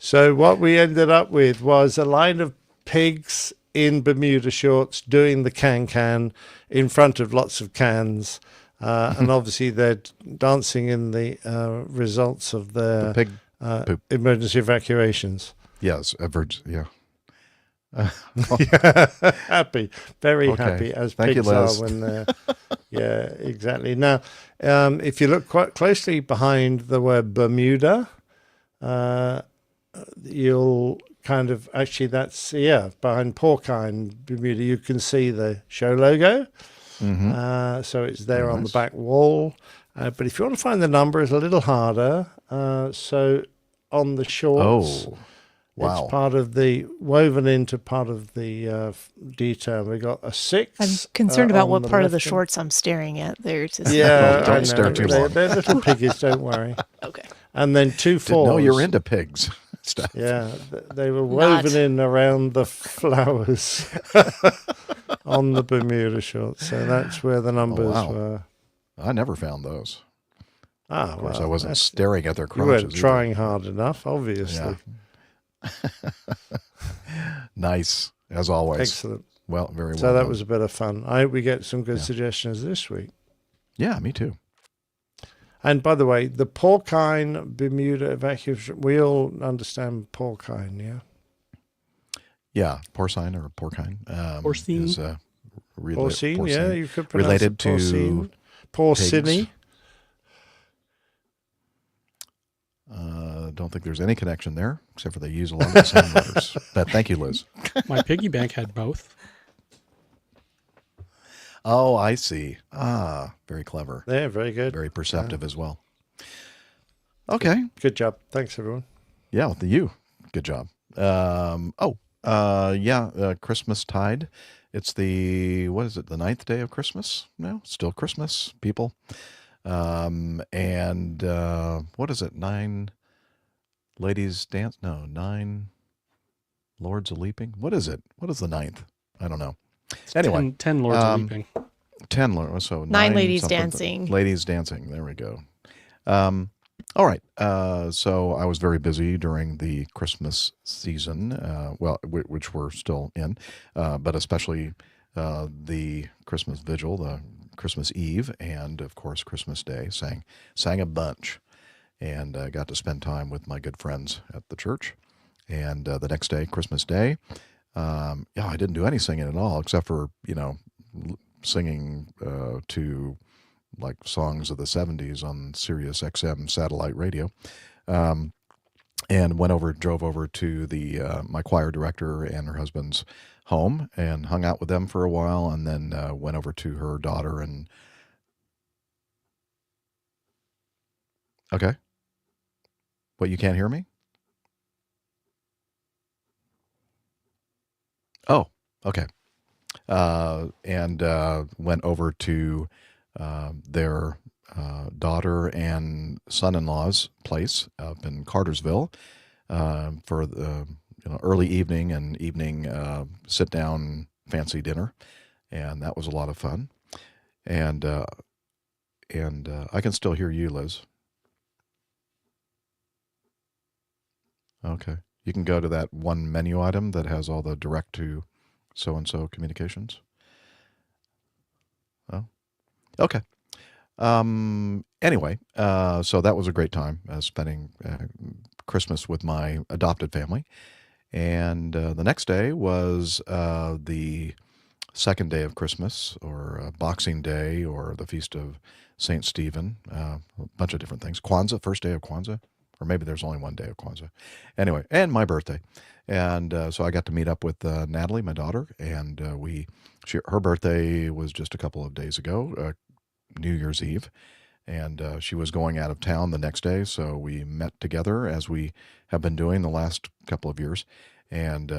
So what we ended up with was a line of pigs in Bermuda shorts doing the can in front of lots of cans, and obviously they're dancing in the results of their pig emergency evacuations. Yes, yeah. Happy, very Okay. happy, as Thank you, pigs are Liz. when they're yeah, exactly. Now if you look quite closely behind the word Bermuda, you'll kind of that's behind Porcine Bermuda, you can see the show logo. So it's there Very on nice. the back wall, but if you want to find the number, it's a little harder. So on the shorts, wow. it's part of the woven into part of the detail. We got a 6. I'm concerned about on what the part of the left hand. shorts I'm staring at there. To see. Yeah, Don't I know. stare too long. They're little piggies, don't worry. Okay. And then 2 4s. Didn't know you're into pigs. Stuff. Yeah, they were woven in around the flowers on the Bermuda shorts. So that's where the numbers were. I never found those. Ah, of course, well, I wasn't staring at their You crotches. weren't trying hard enough, obviously. Yeah. Nice, as always. Excellent. Well, very well. So that done. was a bit of fun. I hope we get some good suggestions this week. Yeah, me too. And by the way, the porcine Bermuda evacuation, we all understand porcine, yeah? Yeah, porcine or porcine. Porcine? Is, porcine, yeah, you could pronounce related it porcine. to Porcini. Don't think there's any connection there, except for they use a lot of the same letters. But thank you, Liz. My piggy bank had both. Oh, I see. Ah, very clever. Yeah, very good. Very perceptive as well. Okay. Good job. Thanks, everyone. Yeah, you. Good job. Christmas tide. It's the 9th day of Christmas? No, still Christmas, people. What is it? 9 ladies dance? No, 9 lords a leaping. What is it? What is the 9th? I don't know. Anyway, 10 lords a leaping. 10 lords. So 9 ladies something. dancing. Ladies dancing. There we go. All right. So I was very busy during the Christmas season, which we're still in, but especially the Christmas vigil, the Christmas Eve, and of course Christmas Day. Sang a bunch, and got to spend time with my good friends at the church. And the next day, Christmas Day, I didn't do any singing at all, except for singing to like songs of the 70s on Sirius XM satellite radio, and drove over to the my choir director and her husband's home and hung out with them for a while, and then went over to her daughter and okay. What, you can't hear me? Oh, okay. And went over to their daughter and son-in-law's place up in Cartersville for the early evening and evening sit-down fancy dinner, and that was a lot of fun. And I can still hear you, Liz. Okay. You can go to that one menu item that has all the direct to so-and-so communications. Oh, okay. Anyway, so that was a great time spending Christmas with my adopted family. And the next day was the second day of Christmas, or Boxing Day, or the Feast of St. Stephen, a bunch of different things. Kwanzaa, first day of Kwanzaa. Or maybe there's only one day of Kwanzaa. Anyway, and my birthday. And so I got to meet up with Natalie, my daughter, and her birthday was just a couple of days ago, New Year's Eve, and she was going out of town the next day, so we met together as we have been doing the last couple of years, and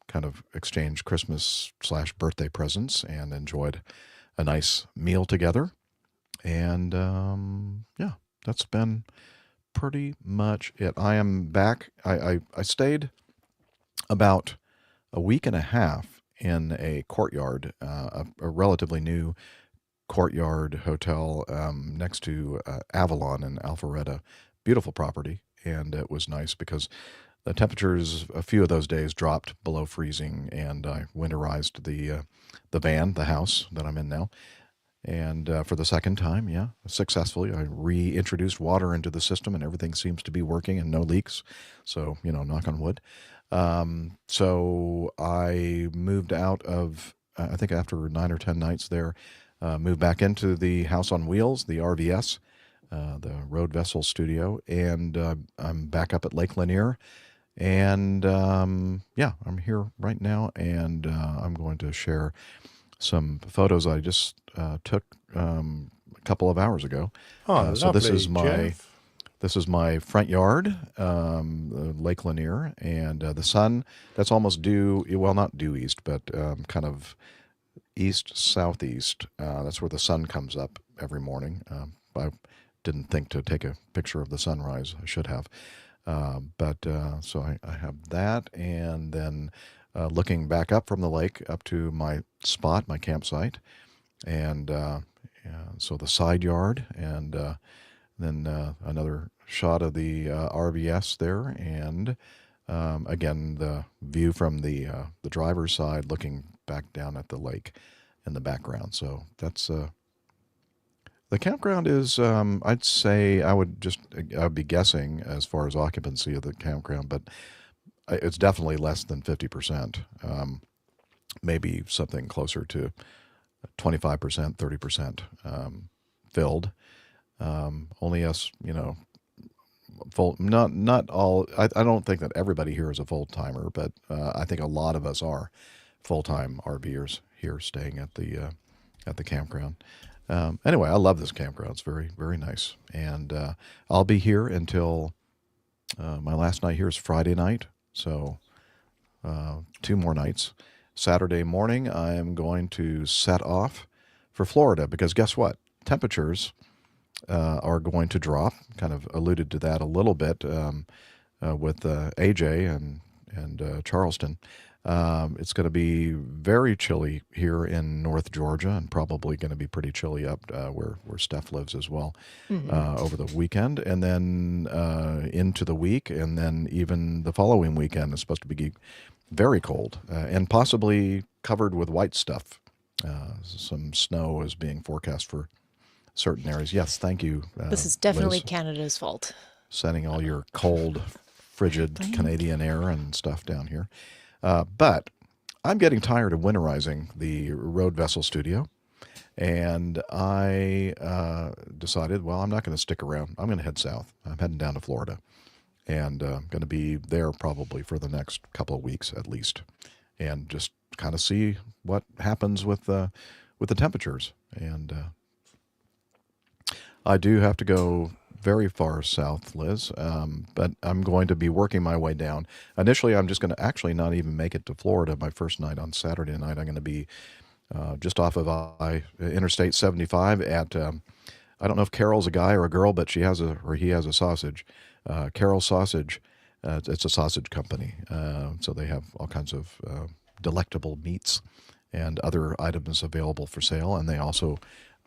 kind of exchanged Christmas/birthday presents and enjoyed a nice meal together. And that's been pretty much it. I am back. I stayed about a week and a half in a courtyard, a relatively new courtyard hotel next to Avalon in Alpharetta. Beautiful property, and it was nice because the temperatures a few of those days dropped below freezing, and I winterized the house that I'm in now. And for the second time, successfully, I reintroduced water into the system, and everything seems to be working and no leaks. So, knock on wood. So I moved out of, I think after 9 or 10 nights there, moved back into the House on Wheels, the RVS, the Road Vessel Studio, and I'm back up at Lake Lanier. And I'm here right now, and I'm going to share some photos I just took a couple of hours ago. Oh, so this is lovely, Jeff. This is my front yard, Lake Lanier, and the sun that's almost due. Well, not due east, but kind of east southeast. That's where the sun comes up every morning. I didn't think to take a picture of the sunrise. I should have, so I have that, and then looking back up from the lake up to my spot, my campsite, and so the side yard, and then another shot of the RVS there, and again the view from the driver's side, looking back down at the lake in the background. So that's the campground is. I'd say I'd be guessing as far as occupancy of the campground, but it's definitely less than 50%. Maybe something closer to 25%, 30% filled. Only us, full. Not all. I don't think that everybody here is a full timer, but I think a lot of us are full time RVers here, staying at the campground. Anyway, I love this campground. It's very, very nice, and I'll be here until my last night here is Friday night. So 2 more nights. Saturday morning, I am going to set off for Florida, because guess what? Temperatures are going to drop. Kind of alluded to that a little bit with AJ and Charleston. It's going to be very chilly here in North Georgia, and probably going to be pretty chilly up where Steph lives as well over the weekend, and then into the week, and then even the following weekend is supposed to be very cold and possibly covered with white stuff. Some snow is being forecast for certain areas. Yes, thank you. This is definitely Liz, Canada's fault. sending all your cold, frigid Canadian air and stuff down here. But I'm getting tired of winterizing the road vessel studio, and I decided, well, I'm not going to stick around. I'm going to head south. I'm heading down to Florida, and going to be there probably for the next couple of weeks at least, and just kind of see what happens with the temperatures. And I do have to go very far south, Liz, but I'm going to be working my way down. Initially, I'm just going to actually not even make it to Florida. My first night on Saturday night, I'm going to be just off of Interstate 75 at, I don't know if Carol's a guy or a girl, but he has a sausage. Carol's Sausage, it's a sausage company. So they have all kinds of delectable meats and other items available for sale. And they also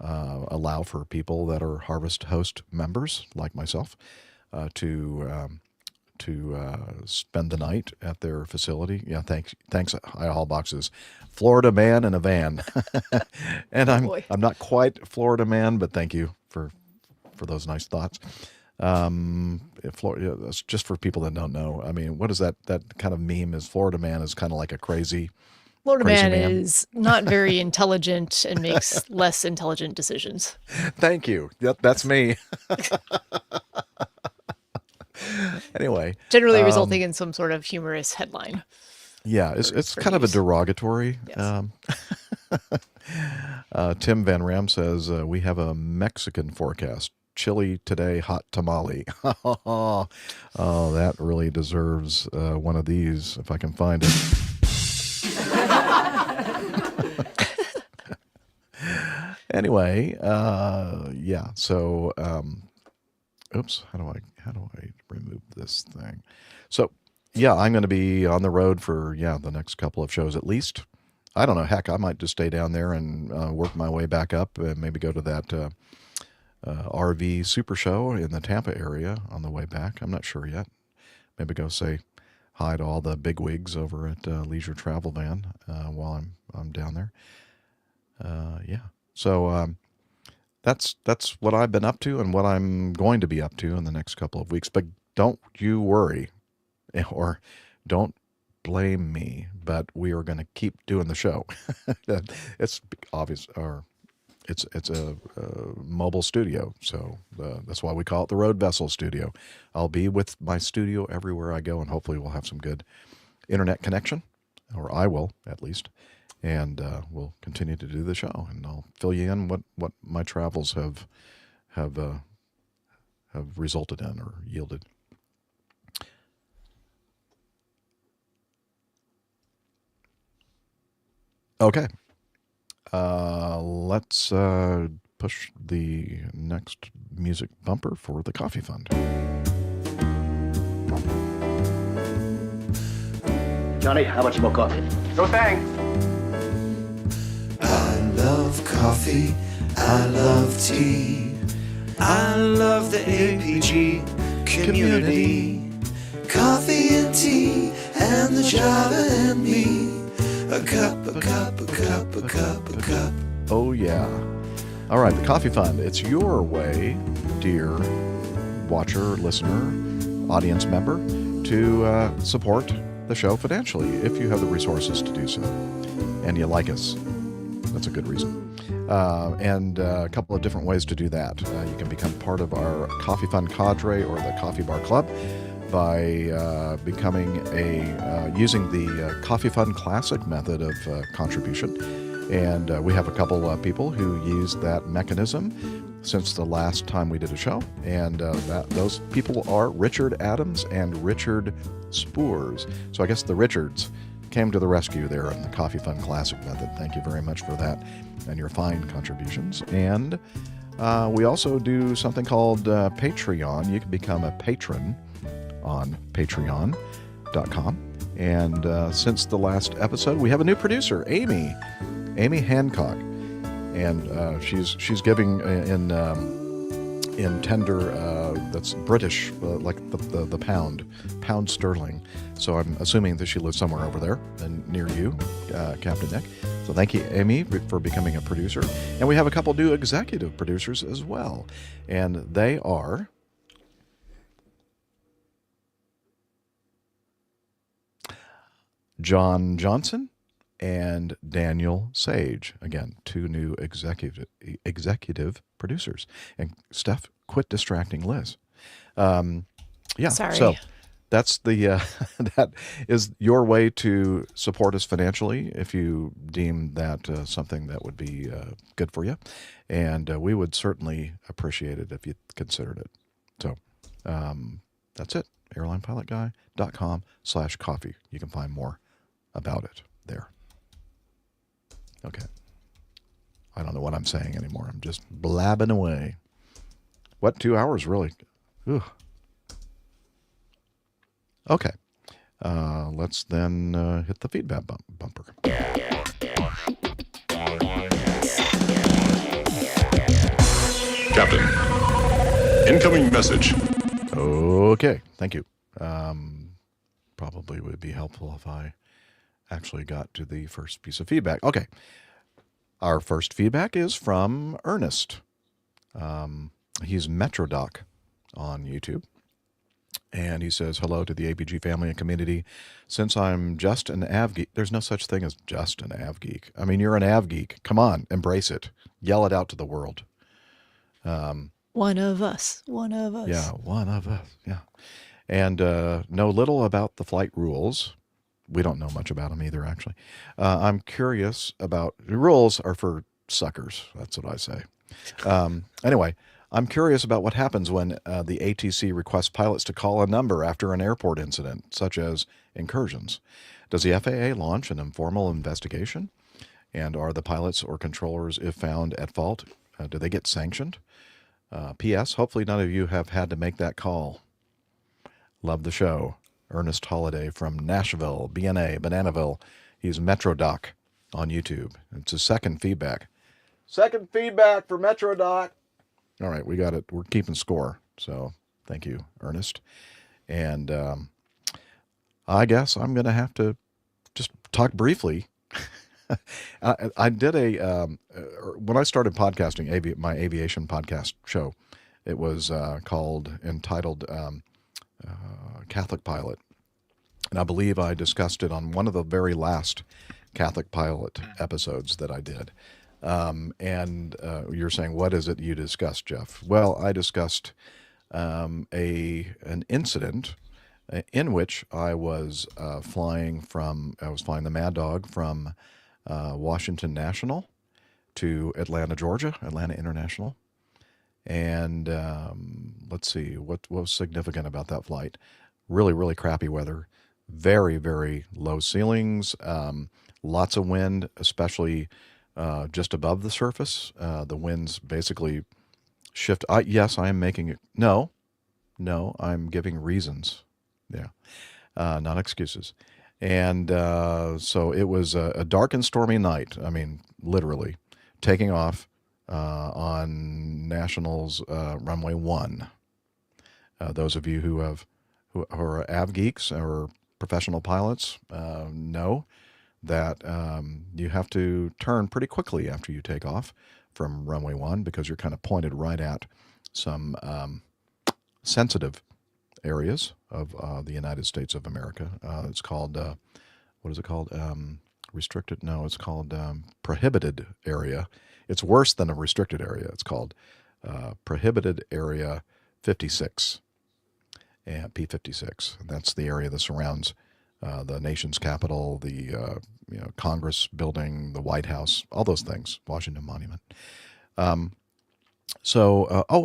allow for people that are Harvest Host members, like myself, to spend the night at their facility. Yeah, thanks. I haul boxes. Florida man in a van, and I'm not quite Florida man, but thank you for those nice thoughts. Florida, just for people that don't know, I mean, what is that kind of meme? Is Florida man is kind of like a crazy. Florida man is not very intelligent and makes less intelligent decisions. Thank you. Yep, that's me. Anyway, generally resulting in some sort of humorous headline. Yeah, it's kind of a derogatory. Yes. Tim Van Ram says we have a Mexican forecast. Chili today, hot tamale. Oh, that really deserves one of these if I can find it. Anyway, yeah. So, oops. How do I remove this thing? So, yeah, I'm going to be on the road for the next couple of shows at least. I don't know. Heck, I might just stay down there and work my way back up and maybe go to that RV Super Show in the Tampa area on the way back. I'm not sure yet. Maybe go say hi to all the bigwigs over at Leisure Travel Van while I'm down there. Yeah. So that's what I've been up to and what I'm going to be up to in the next couple of weeks. But don't you worry, or don't blame me, but we are going to keep doing the show. It's obvious, or it's a mobile studio, so that's why we call it the Road Vessel Studio. I'll be with my studio everywhere I go, and hopefully we'll have some good internet connection, or I will at least, and we'll continue to do the show, and I'll fill you in what my travels have resulted in or yielded. Okay. Let's push the next music bumper for the Coffee Fund. Johnny, how much more coffee? No thanks. love coffee, I love tea, I love the APG community. Coffee and tea, and the Java and me. A cup, a cup, a cup, a cup, a cup. Oh, yeah. All right, the Coffee Fund. It's your way, dear watcher, listener, audience member, to support the show financially if you have the resources to do so. And you like us. That's a good reason. And a couple of different ways to do that. You can become part of our Coffee Fund cadre or the Coffee Bar Club by becoming using the Coffee Fund Classic method of contribution. And we have a couple of people who use that mechanism since the last time we did a show. And those people are Richard Adams and Richard Spoors. So I guess the Richards came to the rescue there in the Coffee Fund Classic method. Thank you very much for that and your fine contributions. And we also do something called Patreon. You can become a patron on patreon.com. And since the last episode, we have a new producer, Amy Hancock. And she's giving in tender, that's British, like the pound sterling. So I'm assuming that she lives somewhere over there and near you, Captain Nick. So thank you, Amy, for becoming a producer. And we have a couple new executive producers as well. And they are John Johnson and Daniel Sage. Again, two new executive producers. And Steph, quit distracting Liz. Sorry. So that's the that is your way to support us financially if you deem that something that would be good for you. And we would certainly appreciate it if you considered it. So that's it. airlinepilotguy.com/coffee. You can find more about it there. Okay. I don't know what I'm saying anymore. I'm just blabbing away. What, 2 hours, really? Ugh. Okay. Let's then hit the feedback bumper. Captain, incoming message. Okay, thank you. Probably would be helpful if I actually got to the first piece of feedback. Okay. Our first feedback is from Ernest. He's MetroDoc on YouTube. And he says, hello to the APG family and community. Since I'm just an AV geek, there's no such thing as just an AV geek. I mean, you're an AV geek. Come on, embrace it. Yell it out to the world. One of us. Yeah, one of us. Yeah. And know little about the flight rules. We don't know much about them either, actually. I'm curious about... The rules are for suckers. That's what I say. Anyway, I'm curious about what happens when the ATC requests pilots to call a number after an airport incident, such as incursions. Does the FAA launch an informal investigation? And are the pilots or controllers, if found at fault, do they get sanctioned? P.S. Hopefully none of you have had to make that call. Love the show. Ernest Holiday from Nashville, Bananaville. He's MetroDoc on YouTube. It's his second feedback. Second feedback for MetroDoc. All right, we got it. We're keeping score. So thank you, Ernest. And I guess I'm going to have to just talk briefly. I did when I started podcasting, my aviation podcast show, it was entitled Catholic Pilot. And I believe I discussed it on one of the very last Catholic Pilot episodes that I did. And you're saying, what is it you discussed, Jeff? Well, I discussed an incident in which I was flying the Mad Dog from Washington National to Atlanta, Georgia, Atlanta International. And let's see, what was significant about that flight? Really, really crappy weather. Very, very low ceilings. Lots of wind, especially just above the surface. The winds basically shift. Yes, I am making it. No, I'm giving reasons. Yeah, not excuses. And so it was a dark and stormy night. I mean, literally taking off on Nationals runway 1. Those of you who are av geeks or professional pilots know that you have to turn pretty quickly after you take off from runway 1 because you're kind of pointed right at some sensitive areas of the United States of America. It's called, what is it called? Restricted? No, it's called prohibited area. It's worse than a restricted area. It's called prohibited area 56, and P56. That's the area that surrounds the nation's capital, the Congress building, the White House, all those things, Washington Monument. Oh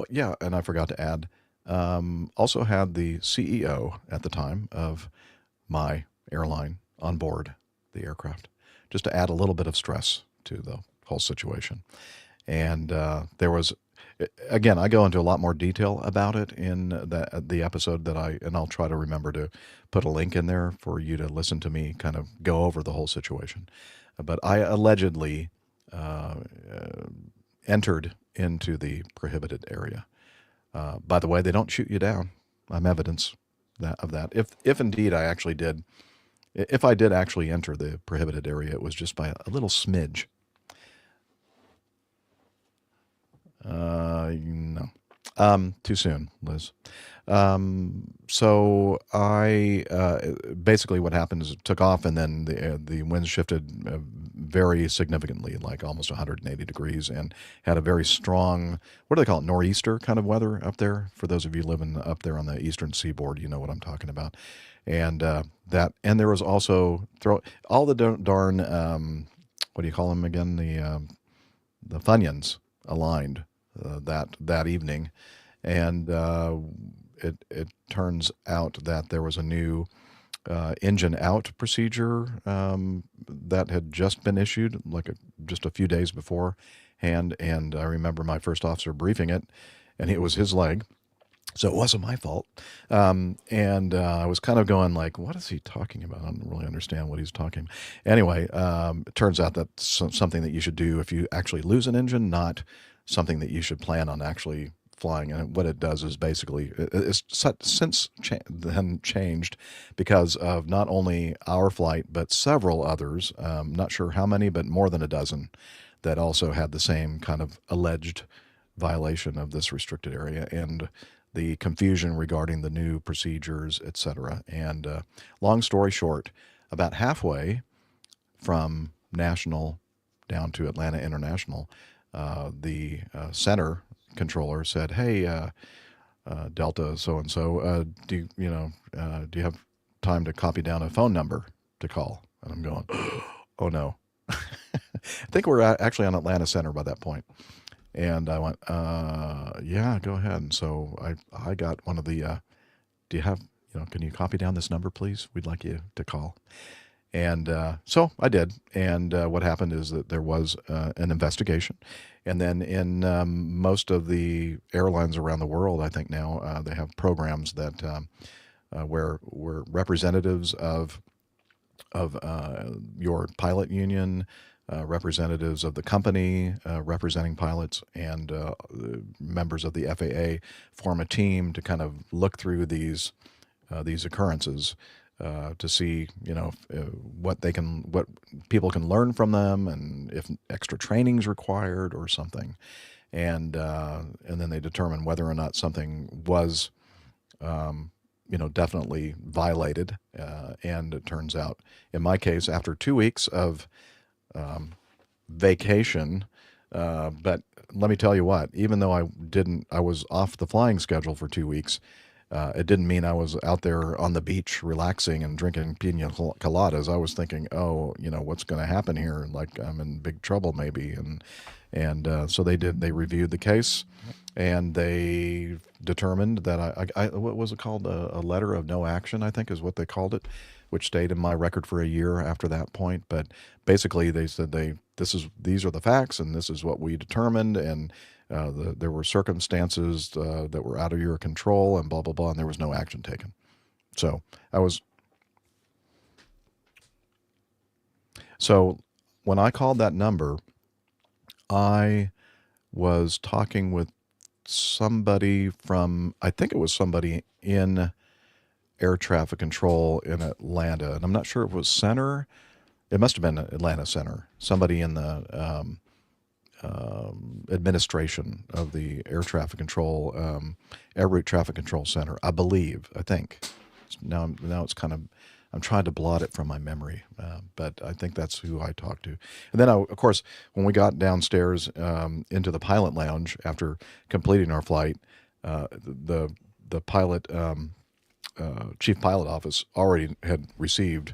yeah, and I forgot to add, also had the CEO at the time of my airline on board the aircraft, just to add a little bit of stress to the whole situation. And there was, again, I go into a lot more detail about it in the episode and I'll try to remember to put a link in there for you to listen to me kind of go over the whole situation. But I allegedly entered into the prohibited area. By the way, they don't shoot you down. I'm evidence of that. If indeed I actually did, if I did actually enter the prohibited area, it was just by a little smidge. No. Too soon, Liz. So I basically what happened is it took off, and then the winds shifted very significantly, like almost 180 degrees, and had a very strong, what do they call it, nor'easter kind of weather up there. For those of you living up there on the eastern seaboard, you know what I'm talking about. And and there was also all the darn what do you call them again, the Funyuns aligned that evening, and it turns out that there was a new engine out procedure that had just been issued just a few days beforehand, and I remember my first officer briefing it, and it was his leg. So it wasn't my fault. And I was kind of going like, what is he talking about? I don't really understand what he's talking about. Anyway, it turns out that's something that you should do if you actually lose an engine, not something that you should plan on actually flying. And what it does is basically, it's since then changed because of not only our flight, but several others, not sure how many, but more than a dozen, that also had the same kind of alleged violation of this restricted area, and the confusion regarding the new procedures, etc. And long story short, about halfway from National down to Atlanta International, the center controller said, "Hey, Delta so-and-so, do you have time to copy down a phone number to call?" And I'm going, oh no. I think we're actually on Atlanta Center by that point. And I went, yeah, go ahead. And so I got one of the, do you have, can you copy down this number, please? We'd like you to call. And so I did. And what happened is that there was an investigation. And then in most of the airlines around the world, I think now they have programs that where representatives of your pilot union, representatives of the company representing pilots, and members of the FAA form a team to kind of look through these occurrences to see what people can learn from them, and if extra training is required or something, and then they determine whether or not something was definitely violated, and it turns out, in my case, after 2 weeks of vacation, but let me tell you what, even though I was off the flying schedule for 2 weeks, it didn't mean I was out there on the beach relaxing and drinking pina coladas. I was thinking, what's going to happen here? Like, I'm in big trouble maybe. And so they reviewed the case, and they determined that I what was it called? A letter of no action, I think is what they called it, which stayed in my record for a year after that point. But basically they said these are the facts, and this is what we determined, and there were circumstances that were out of your control, and blah, blah, blah, and there was no action taken. So when I called that number, I was talking with somebody from, I think it was somebody in air traffic control in Atlanta, and I'm not sure if it was Center. It must have been Atlanta Center. Somebody in the administration of the air traffic control, air route traffic control center, I believe. I think now it's kind of, I'm trying to blot it from my memory, but I think that's who I talked to. And then, of course, when we got downstairs into the pilot lounge after completing our flight, the pilot chief pilot office already had received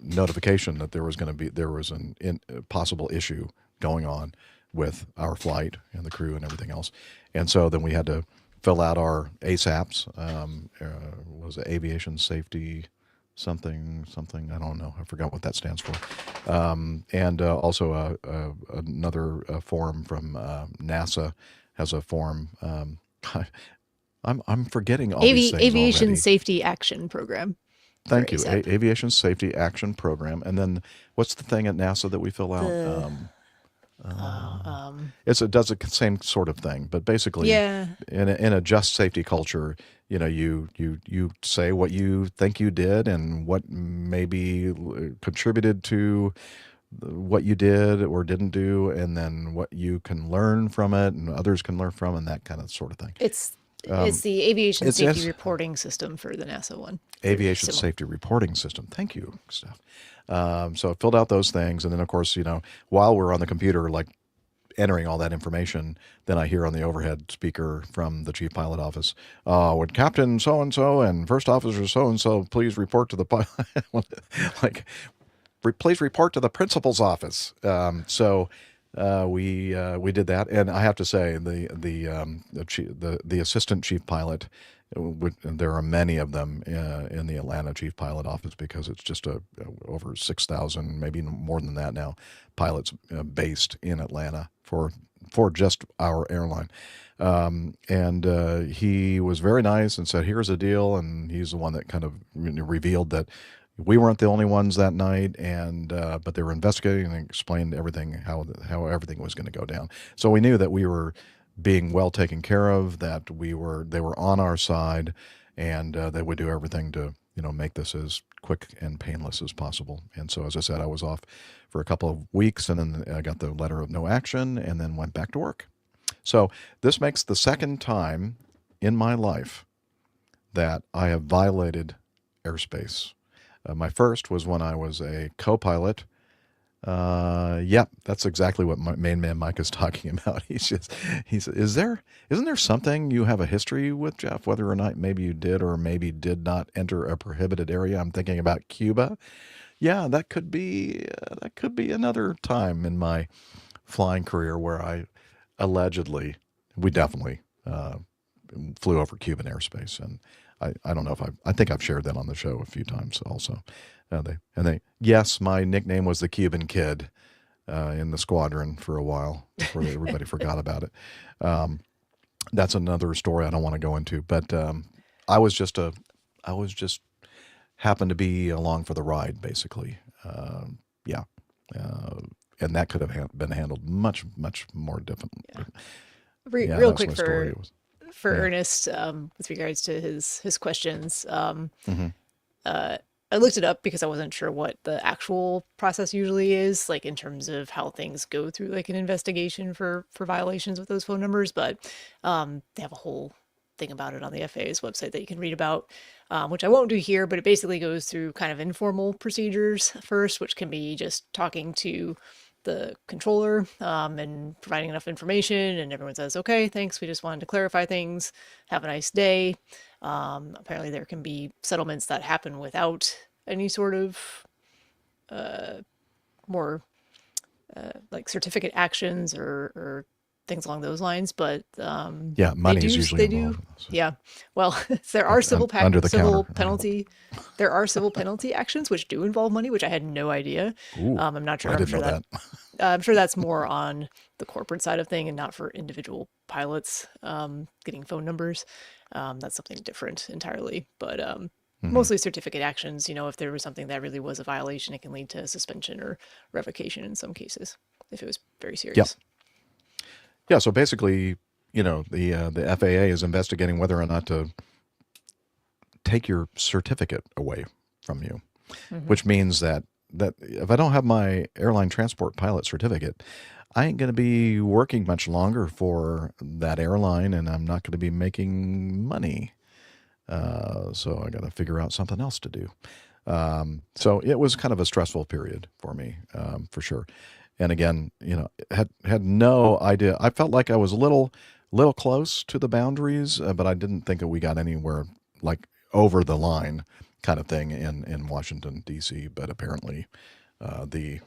notification that there was a possible issue going on with our flight and the crew and everything else. And so then we had to fill out our ASAPs, was it aviation safety something, I don't know, I forgot what that stands for. And also another form from NASA has a form. I'm forgetting all these things Aviation already. Safety Action Program. Thank you. Aviation Safety Action Program. And then what's the thing at NASA that we fill out? It does the same sort of thing, but basically, Yeah. in a just safety culture, you say what you think you did and what maybe contributed to what you did or didn't do, and then what you can learn from it and others can learn from, and that kind of sort of thing. It's the Aviation Safety it's- Reporting System for the NASA one. Aviation Similar. Safety Reporting System. Thank you, Steph. So I filled out those things, and then of course, while we're on the computer, like entering all that information, then I hear on the overhead speaker from the chief pilot office, would Captain so-and-so and First Officer so-and-so please report to the pilot, please report to the principal's office. So we did that, and I have to say the assistant chief pilot, there are many of them in the Atlanta chief pilot office because it's just over 6,000, maybe more than that now, pilots based in Atlanta for just our airline. And he was very nice and said, here's a deal. And he's the one that kind of revealed that we weren't the only ones that night, and but they were investigating and explained everything, how everything was going to go down. So we knew that we were being well taken care of, that they were on our side, and they would do everything to make this as quick and painless as possible. And so, as I said, I was off for a couple of weeks, and then I got the letter of no action, and then went back to work. So this makes the second time in my life that I have violated airspace. My first was when I was a co-pilot. Yep, that's exactly what my main man Mike is talking about. He says, isn't there something you have a history with, Jeff, whether or not maybe you did or maybe did not enter a prohibited area? I'm thinking about Cuba. Yeah, that could be another time in my flying career where we definitely flew over Cuban airspace, and I don't know if I think I've shared that on the show a few times also. Yes, my nickname was the Cuban Kid in the squadron for a while before everybody forgot about it. That's another story I don't want to go into, but I was just happened to be along for the ride, basically. And that could have been handled much, much more differently. Yeah. Real quick for Ernest, with regards to his questions, I looked it up because I wasn't sure what the actual process usually is, like in terms of how things go through like an investigation for violations with those phone numbers. But they have a whole thing about it on the FAA's website that you can read about, which I won't do here, but it basically goes through kind of informal procedures first, which can be just talking to the controller and providing enough information, and everyone says, okay, thanks, we just wanted to clarify things, have a nice day. Apparently there can be settlements that happen without any sort of more like certificate actions or things along those lines, but money is usually involved. Yeah, well, there are civil penalty actions which do involve money, which I had no idea. Ooh, I'm not sure. I didn't know that. I'm sure that's more on the corporate side of thing and not for individual pilots getting phone numbers. That's something different entirely, but mostly certificate actions. If there was something that really was a violation, it can lead to suspension or revocation in some cases. if it was very serious. Yeah. So basically, the FAA is investigating whether or not to take your certificate away from you, which means that if I don't have my airline transport pilot certificate, I ain't going to be working much longer for that airline, and I'm not going to be making money. So I got to figure out something else to do. So it was kind of a stressful period for me, for sure. And again, had no idea. I felt like I was a little close to the boundaries, but I didn't think that we got anywhere like over the line kind of thing in Washington, D.C. But apparently the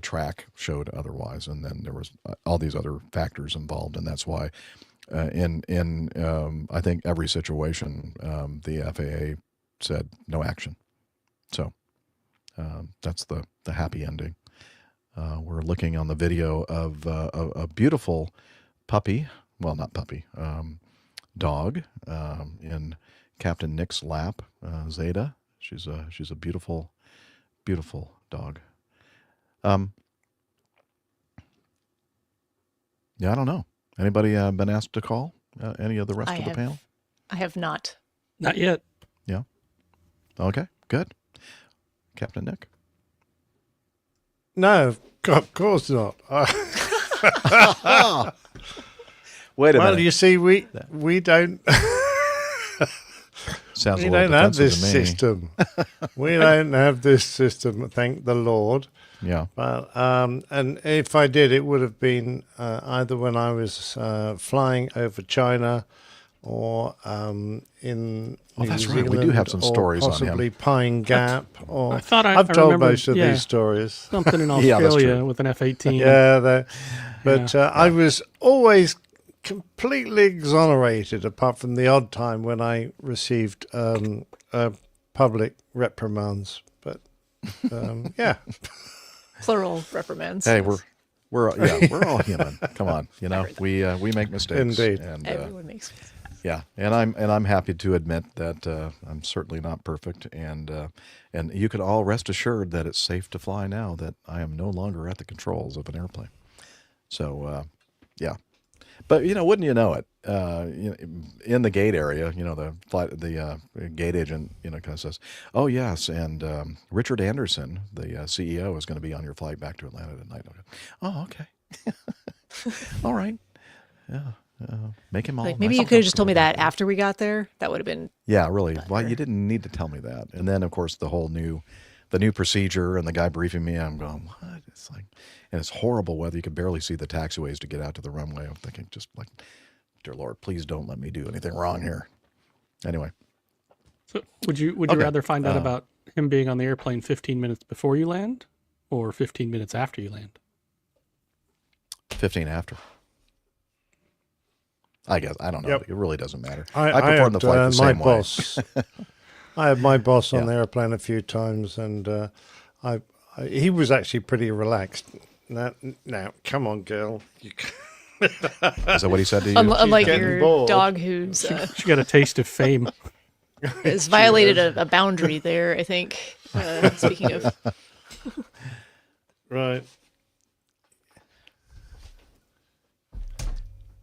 track showed otherwise. And then there was all these other factors involved. And that's why in I think every situation, the FAA said no action. So that's the happy ending. We're looking on the video of a beautiful puppy, well, not puppy, dog in Captain Nick's lap, Zeta. She's a beautiful, beautiful dog. Yeah, I don't know. Anybody been asked to call? Any of the rest of the panel? I have not. Not yet. Yeah. Okay, good. Captain Nick? No, of course not. Wait a minute. Well, you see, we don't. Sounds we a little don't have defensive this to me. system. We don't have this system. Thank the Lord. Yeah. But and if I did, it would have been either when I was flying over China, or in New that's right. Zealand, We do have some or stories on him. possibly Pine Gap. Or I thought I've I told remember, most of these stories. Something in Yeah, that's Australia true. with an F-18. Yeah, but I was always completely exonerated, apart from the odd time when I received public reprimands. But yeah, Plural reprimands. Hey, we're all human. Come on, we make mistakes. Indeed. And, Everyone makes mistakes. yeah, and I'm happy to admit that I'm certainly not perfect, and you can all rest assured that it's safe to fly now. That I am no longer at the controls of an airplane. So yeah, but wouldn't you know it? In the gate area, the gate agent, kind of says, "Oh yes, and Richard Anderson, the CEO, is going to be on your flight back to Atlanta tonight." Oh, okay, all right, yeah. Make him all. Maybe you could have just told me that after we got there. That would have been. Yeah, really. Well, you didn't need to tell me that. And then, of course, the new procedure and the guy briefing me. I'm going, what? It's like, and it's horrible weather. You could barely see the taxiways to get out to the runway. I'm thinking, just like, dear Lord, please don't let me do anything wrong here. Anyway. So would you rather find out about him being on the airplane 15 minutes before you land, or 15 minutes after you land? 15 after. I guess. I don't know. Yep. It really doesn't matter. I perform the flight the same way. boss. I had my boss on Yeah. the airplane a few times, and he was actually pretty relaxed. Now, come on, girl. Is that what he said to you? Unlike getting your bored. dog who's She got a taste of fame. has violated a boundary there, I think. Speaking of. Right.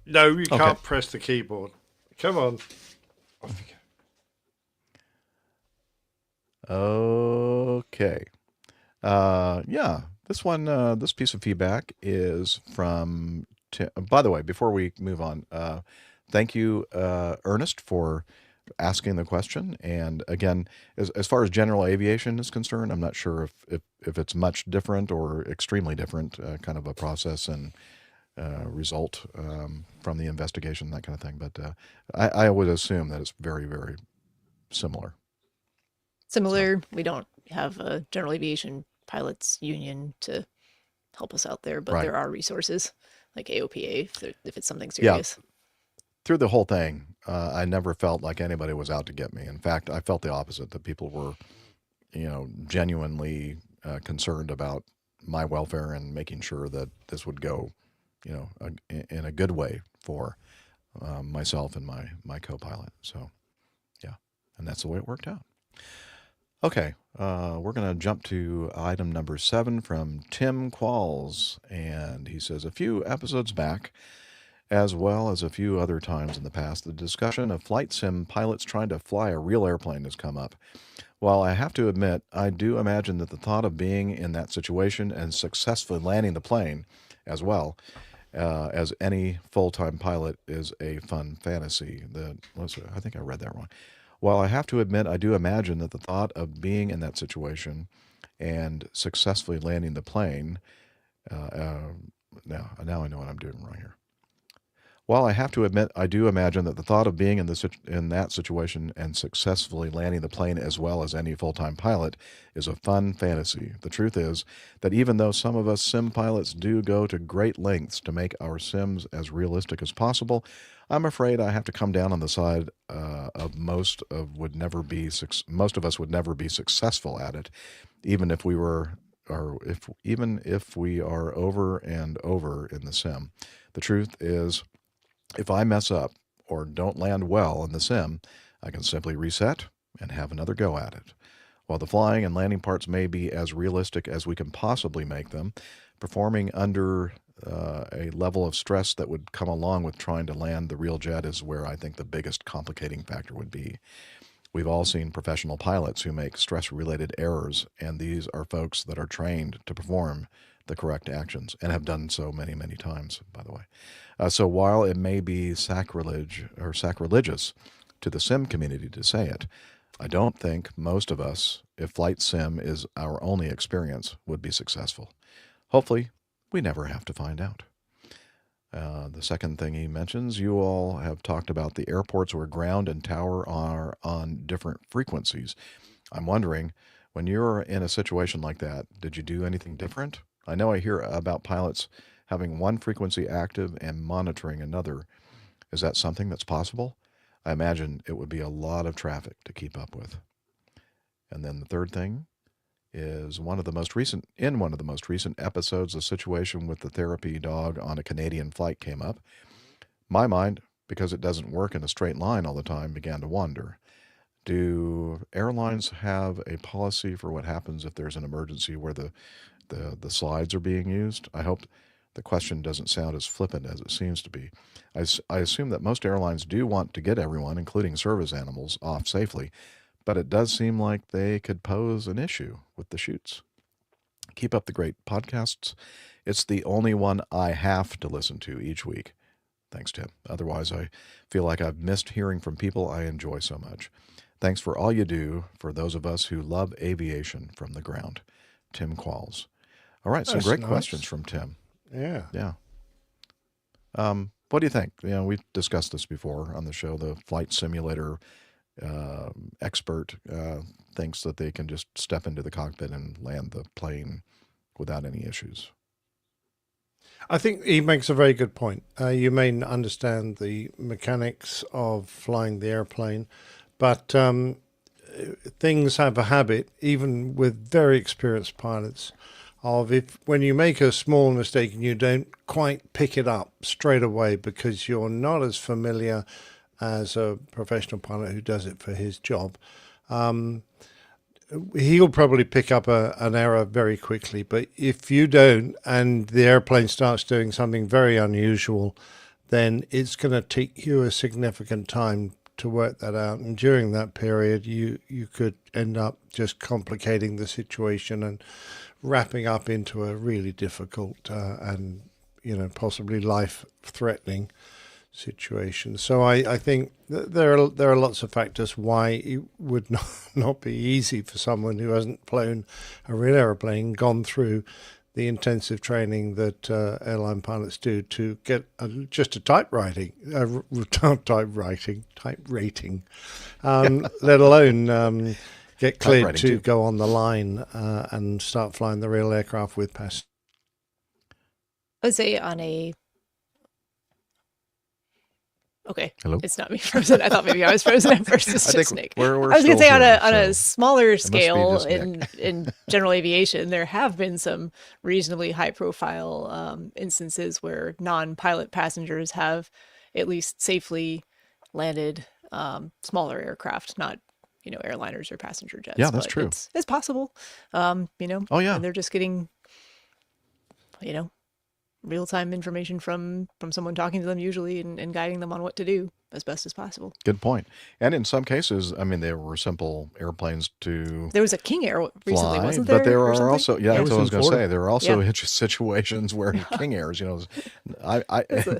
No, you can't press the keyboard. Come on. Off you go. Okay. Yeah, this piece of feedback is from Tim. By the way, before we move on, thank you, Ernest, for asking the question. And again, as far as general aviation is concerned, I'm not sure if it's much different or extremely different, kind of a process and result from the investigation, that kind of thing. But I would assume that it's very, very similar. Similar. We don't have a general aviation pilots union to help us out there, but Right. there are resources like AOPA if it's something serious. Yeah. Through the whole thing, I never felt like anybody was out to get me. In fact, I felt the opposite, that people were, genuinely concerned about my welfare and making sure that this would go, in a good way for myself and my co-pilot. So, yeah, and that's the way it worked out. Okay, we're going to jump to item number 7 from Tim Qualls. And he says, a few episodes back, as well as a few other times in the past, the discussion of flight sim pilots trying to fly a real airplane has come up. While I have to admit, I do imagine that the thought of being in that situation and successfully landing the plane, as well as any full-time pilot, is a fun fantasy. I think I read that wrong. While I have to admit, I do imagine that the thought of being in that situation and successfully landing the plane. Now I know what I'm doing wrong here. While I have to admit, I do imagine that the thought of being in that situation and successfully landing the plane, as well as any full-time pilot, is a fun fantasy. The truth is that even though some of us sim pilots do go to great lengths to make our sims as realistic as possible, I'm afraid I have to come down on the side of most of us would never be successful at it, even if we are over and over in the sim. The truth is, if I mess up or don't land well in the sim, I can simply reset and have another go at it. While the flying and landing parts may be as realistic as we can possibly make them, performing under a level of stress that would come along with trying to land the real jet is where I think the biggest complicating factor would be. We've all seen professional pilots who make stress-related errors, and these are folks that are trained to perform the correct actions and have done so many, many times, by the way. So while it may be sacrilegious to the sim community to say it, I don't think most of us, if flight sim is our only experience, would be successful. Hopefully, we never have to find out. The second thing he mentions, you all have talked about the airports where ground and tower are on different frequencies. I'm wondering, when you're in a situation like that, did you do anything different? I know I hear about pilots having one frequency active and monitoring another. Is that something that's possible? I imagine it would be a lot of traffic to keep up with. And then the third thing is in one of the most recent episodes, the situation with the therapy dog on a Canadian flight came up. My mind, because it doesn't work in a straight line all the time, began to wander. Do airlines have a policy for what happens if there's an emergency where the slides are being used? I hope the question doesn't sound as flippant as it seems to be. I assume that most airlines do want to get everyone, including service animals, off safely, but it does seem like they could pose an issue with the chutes. Keep up the great podcasts. It's the only one I have to listen to each week. Thanks, Tim. Otherwise, I feel like I've missed hearing from people I enjoy so much. Thanks for all you do for those of us who love aviation from the ground. Tim Qualls. All right, some great questions from Tim. Yeah. Yeah. What do you think? We've discussed this before on the show. The flight simulator expert thinks that they can just step into the cockpit and land the plane without any issues. I think he makes a very good point. You may understand the mechanics of flying the airplane, but things have a habit, even with very experienced pilots, of when you make a small mistake and you don't quite pick it up straight away because you're not as familiar as a professional pilot who does it for his job, he'll probably pick up an error very quickly. But if you don't, and the airplane starts doing something very unusual, then it's going to take you a significant time to work that out. And during that period, you could end up just complicating the situation and wrapping up into a really difficult and possibly life-threatening situation. So I think there are lots of factors why it would not be easy for someone who hasn't flown a real airplane, gone through the intensive training that airline pilots do to get just a type rating, let alone get cleared to go on the line and start flying the real aircraft with passengers. I would say on a... Okay. Hello? It's not me frozen. I thought maybe I was frozen at first. It's just Nick. I was going to say on a smaller scale in general aviation, there have been some reasonably high profile instances where non-pilot passengers have at least safely landed smaller aircraft, not airliners or passenger jets. Yeah, that's but true. It's possible. Oh yeah. And they're just getting, real-time information from someone talking to them usually and guiding them on what to do as best as possible. Good point. And in some cases, I mean, they were simple airplanes to There was a King Air recently, fly, wasn't there? but there or are something? also, that's what I was going to say. There are also Yeah. situations where King Airs, in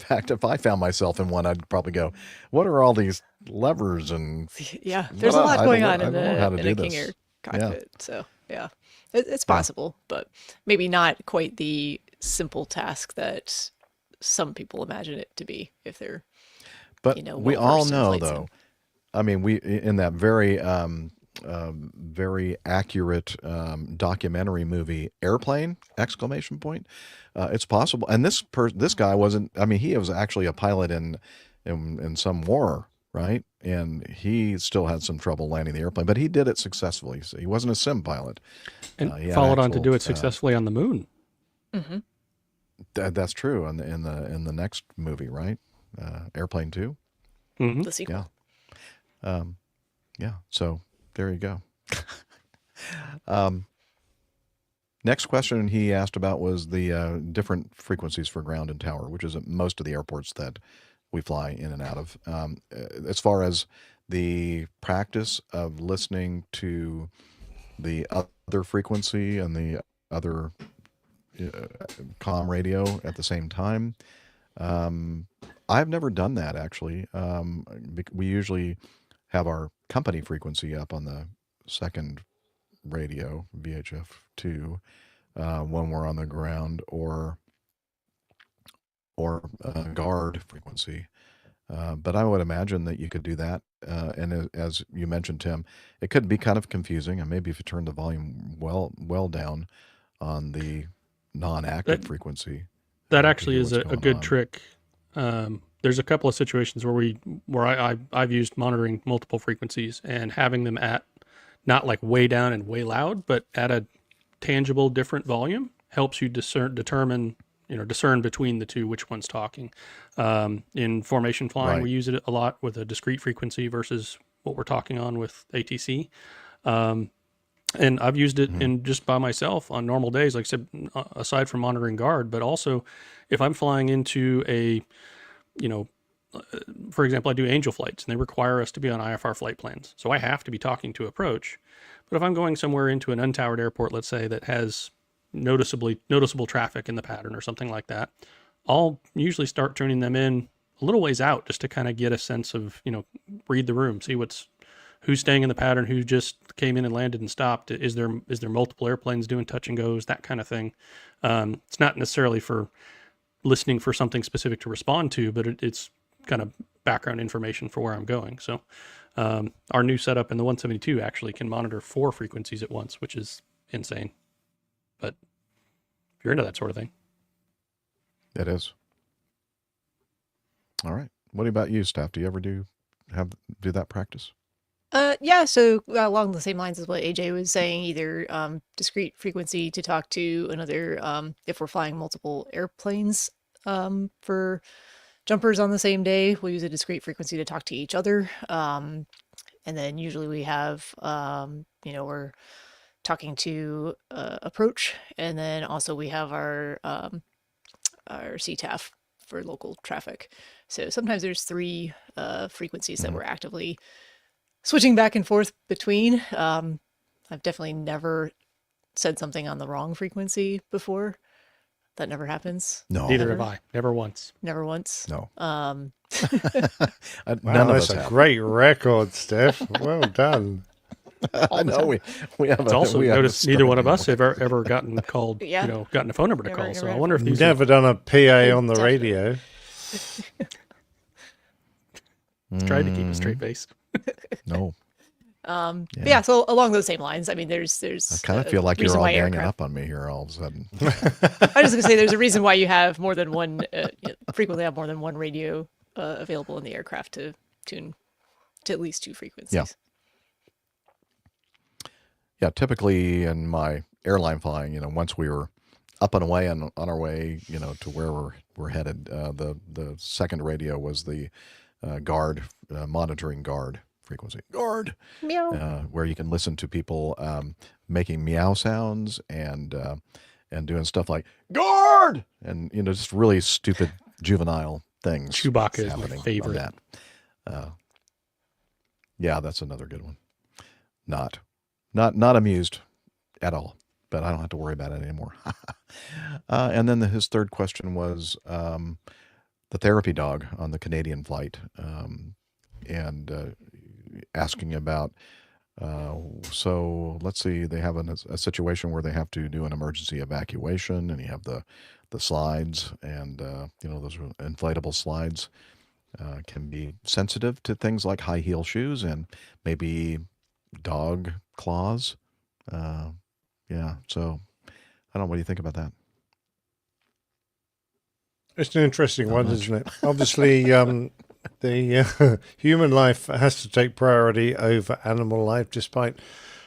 fact, if I found myself in one, I'd probably go, what are all these levers and Yeah, there's a lot going on in a King Air Yeah. cockpit. So yeah, it's possible, but maybe not quite the simple task that some people imagine it to be if they're, But we all well-versed in know, flight sim. though, I mean, we in that very accurate documentary movie, Airplane! ! It's possible. And this guy wasn't. I mean, he was actually a pilot in some war, right? And he still had some trouble landing the airplane, but he did it successfully. So he wasn't a sim pilot. And He had followed on to actual, do it successfully on the moon. Mm-hmm. That's true. In the next movie, right? Airplane 2. Mm-hmm. The sequel. Yeah. Yeah. So there you go. Next question he asked about was the different frequencies for ground and tower, which is at most of the airports that we fly in and out of. As far as the practice of listening to the other frequency and the other comm radio at the same time, I've never done that, actually. We usually have our company frequency up on the second radio, VHF2, when we're on the ground, or guard frequency. But I would imagine that you could do that. And as you mentioned, Tim, it could be kind of confusing. And maybe if you turn the volume well down on the non-active frequency. That actually is a good trick. There's a couple of situations where I've used monitoring multiple frequencies and having them at not like way down and way loud, but at a tangible different volume helps you discern between the two, which one's talking. In formation flying, we use it a lot with a discrete frequency versus what we're talking on with ATC. And I've used it in just by myself on normal days, like I said, aside from monitoring guard, but also if I'm flying into for example, I do angel flights and they require us to be on IFR flight plans. So I have to be talking to approach. But if I'm going somewhere into an untowered airport, let's say, that has noticeable traffic in the pattern or something like that, I'll usually start tuning them in a little ways out just to kind of get a sense of, read the room, see who's staying in the pattern, who just came in and landed and stopped. Is there multiple airplanes doing touch and goes, that kind of thing. It's not necessarily for listening for something specific to respond to, but it's kind of background information for where I'm going. So our new setup in the 172 actually can monitor 4 frequencies at once, which is insane. But if you're into that sort of thing. It is. All right. What about you, Steph? Do you ever do that practice? Yeah, so along the same lines as what AJ was saying, either discrete frequency to talk to another, if we're flying multiple airplanes for jumpers on the same day, we'll use a discrete frequency to talk to each other. And then usually we have, we're talking to approach, and then also we have our CTAF for local traffic. So sometimes there's 3 frequencies that we're actively switching back and forth between. I've definitely never said something on the wrong frequency before. That never happens. No. Neither have I. Never once. Never once. No. None of that's us a have. great record, Steph. Well done. I know we have. It's also we have noticed neither one of us have ever gotten called, Yeah. gotten a phone number to call. So I wonder if these Never done a PA on the radio. tried to keep a straight face. No. But yeah, so along those same lines, I mean, there's I kind of feel like you're all ganging up on me here all of a sudden. I was just gonna say there's a reason why you have more than one, frequently have more than one radio available in the aircraft to tune to at least 2 frequencies. Yeah. Yeah, typically in my airline flying, once we were up and away and on our way, to where we're headed, the second radio was the guard, monitoring guard frequency, guard, Meow. where you can listen to people making meow sounds and doing stuff like guard and just really stupid juvenile things. Chewbacca is happening my on favorite. That. Yeah, that's another good one. Not amused at all, but I don't have to worry about it anymore. And then his third question was the therapy dog on the Canadian flight, and asking about. So let's see, they have a situation where they have to do an emergency evacuation, and you have the slides, and those inflatable slides can be sensitive to things like high heel shoes and maybe dog claws. Yeah, so I don't know. What do you think about that? It's an interesting one, isn't it? Obviously, the human life has to take priority over animal life, despite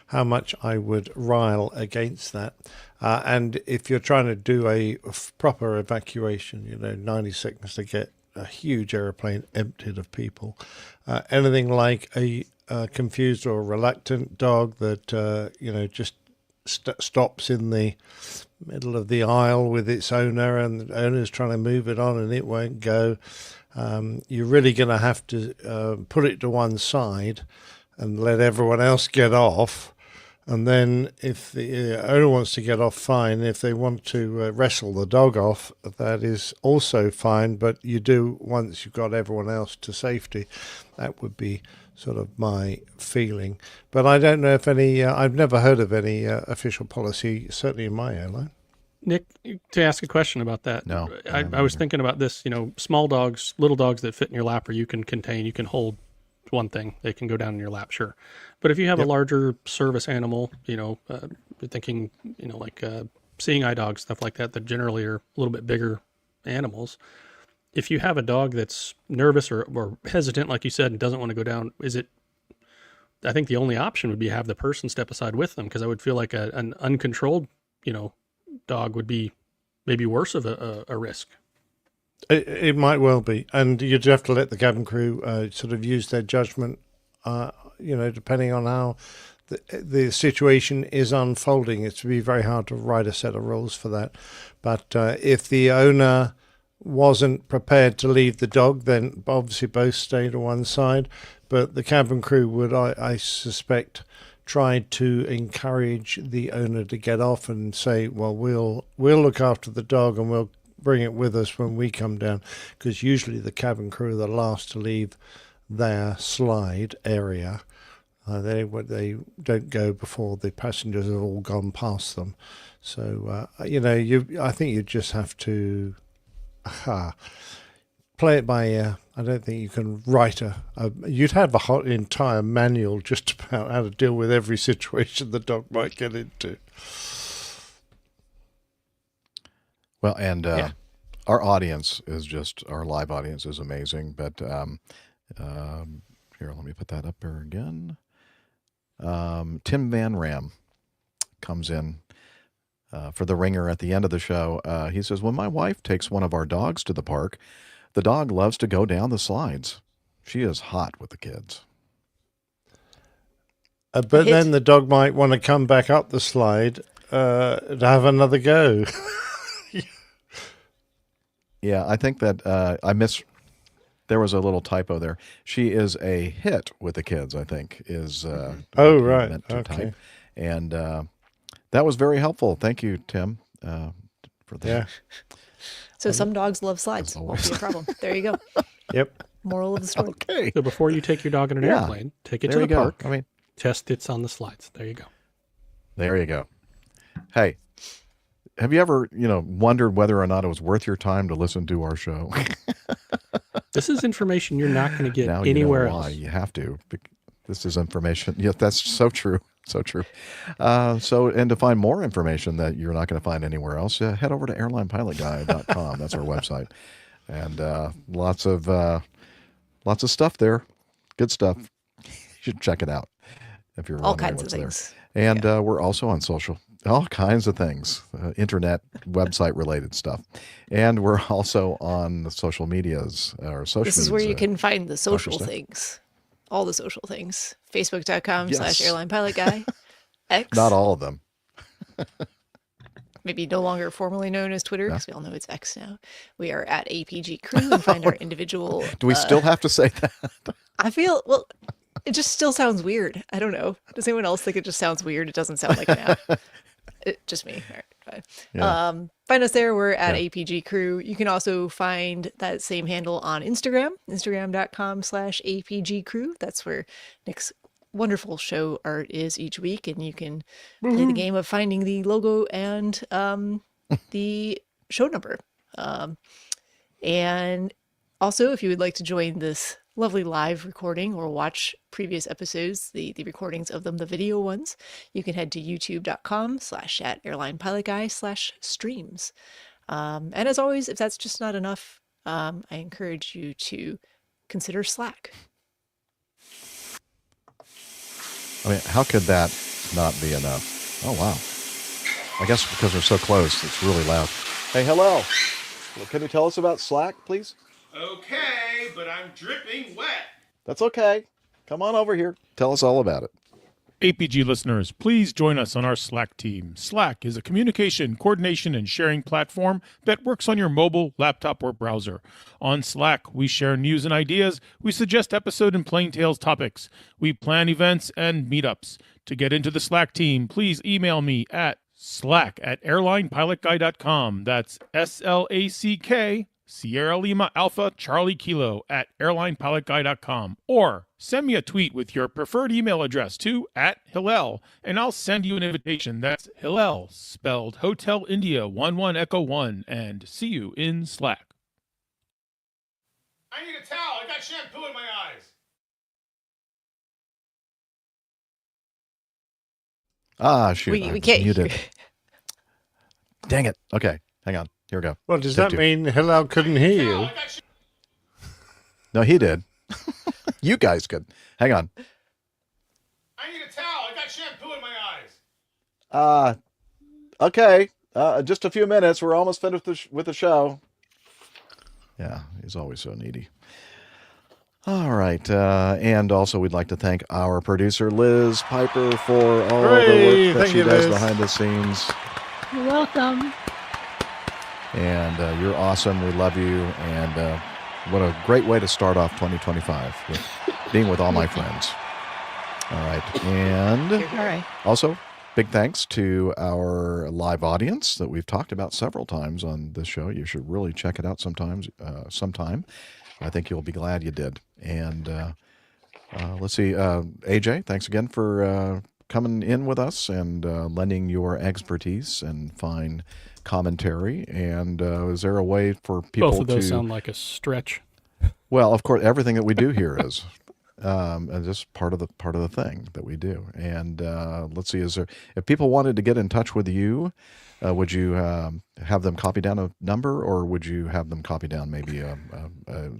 how much I would rile against that. And if you're trying to do a proper evacuation, 90 seconds to get a huge aeroplane emptied of people, anything like a confused or reluctant dog that, just stops in the middle of the aisle with its owner, and the owner's trying to move it on and it won't go. You're really going to have to put it to one side and let everyone else get off. And then if the owner wants to get off, fine. If they want to wrestle the dog off, that is also fine. But you do once you've got everyone else to safety. That would be sort of my feeling. But I don't know if any, I've never heard of any official policy, certainly in my airline. Nick, to ask a question about that. No. I was thinking about this, small dogs, little dogs that fit in your lap, or you can hold one thing. They can go down in your lap, sure. But if you have a larger service animal, you're thinking, like seeing eye dogs, stuff like that generally are a little bit bigger animals. If you have a dog that's nervous or hesitant, like you said, and doesn't want to go down, I think the only option would be have the person step aside with them, because I would feel like an uncontrolled, dog would be maybe worse of a risk. It might well be, and you'd have to let the cabin crew sort of use their judgment, depending on how the situation is unfolding. It's be very hard to write a set of rules for that. But if the owner wasn't prepared to leave the dog, then obviously both stay to one side. But the cabin crew would, I suspect, try to encourage the owner to get off and say, well, we'll look after the dog and we'll bring it with us when we come down, because usually the cabin crew are the last to leave their slide area. They don't go before the passengers have all gone past them. So I think you just have to play it by ear. I don't think you can write you'd have a whole entire manual just about how to deal with every situation the dog might get into. Well, and our audience our live audience is amazing. But here, let me put that up there again. Tim Van Ram comes in for the ringer at the end of the show. He says, when my wife takes one of our dogs to the park, the dog loves to go down the slides. She is hot with the kids. But then the dog might want to come back up the slide to have another go. Yeah, I think that there was a little typo there. She is a hit with the kids, I think, is oh, right. meant to Okay. type. And that was very helpful. Thank you, Tim, for that. Yeah. So some dogs love slides. Won't be a problem. There you go. Yep. Moral of the story. Okay. So before you take your dog in an Yeah. airplane, take it There to you the go. park. I mean, test it's on the slides. There you go. there you go. Hey, have you ever, wondered whether or not it was worth your time to listen to our show? This is information you're not going to get Now anywhere you know why. else. You have to. This is information. Yeah, that's so true. So true. And to find more information that you're not going to find anywhere else, head over to airlinepilotguy.com. That's our website. And lots of stuff there. Good stuff. You should check it out if you're All wondering kinds of what's there. things. And we're also on social. All kinds of things, internet, website related stuff. And we're also on the social medias or social This is where you media, can find the social stuff. things. all the social things. Facebook.com/airlinepilotguy. Yes. /airlinepilotguy. X. Not all of them. Maybe no longer formerly known as Twitter, because we all know it's X now. We are at APG Crew and find our individual. Do we still have to say that? I feel, well, it just still sounds weird. I don't know. Does anyone else think it just sounds weird? It doesn't sound like an app. Just me. All right, fine. Yeah. Find us there. We're at APG Crew. You can also find that same handle on Instagram, instagram.com/APG Crew. That's where Nick's wonderful show art is each week, and you can play the game of finding the logo and the show number. And also, if you would like to join this lovely live recording or watch previous episodes, the recordings of them, the video ones, you can head to youtube.com/@airlinepilotguy/streams. And as always, if that's just not enough, I encourage you to consider Slack. I mean, how could that not be enough? Oh, wow. I guess because we're so close, it's really loud. Hey, hello. Well, can you tell us about Slack, please? Okay, but I'm dripping wet. That's okay. Come on over here. Tell us all about it. APG listeners, please join us on our Slack team. Slack is a communication, coordination, and sharing platform that works on your mobile, laptop, or browser. On Slack, we share news and ideas, we suggest episode and Plain Tales topics, we plan events and meetups. To get into the Slack team, please email me at slack@airlinepilotguy.com. That's SLACK, Sierra Lima Alpha Charlie Kilo @airlinepilotguy.com, or send me a tweet with your preferred email address to @Hillel, and I'll send you an invitation. That's Hillel, spelled Hotel India 11 Echo 1, and see you in Slack. I need a towel. I got shampoo in my eyes. Ah, shoot. We I can't muted. hear. Dang it. Okay, hang on. Here we go. Well, does Take that two. mean Hillel couldn't hear you? No, he did. You guys could. Hang on. I need a towel. I got shampoo in my eyes. Okay. Just a few minutes. We're almost finished with the show. Yeah, he's always so needy. All right. And also, we'd like to thank our producer, Liz Piper, for all the work that she does behind the scenes. You're welcome. And you're awesome. We love you. And what a great way to start off 2025 with being with all my friends. All right. And All right. also, big thanks to our live audience that we've talked about several times on this show. You should really check it out sometime. I think you'll be glad you did. And let's see. AJ, thanks again for coming in with us and lending your expertise and fine commentary. And is there a way for people to... Both of those sound like a stretch. Well, of course, everything that we do here is. And just part of the thing that we do. And let's see, if people wanted to get in touch with you, would you have them copy down a number, or would you have them copy down maybe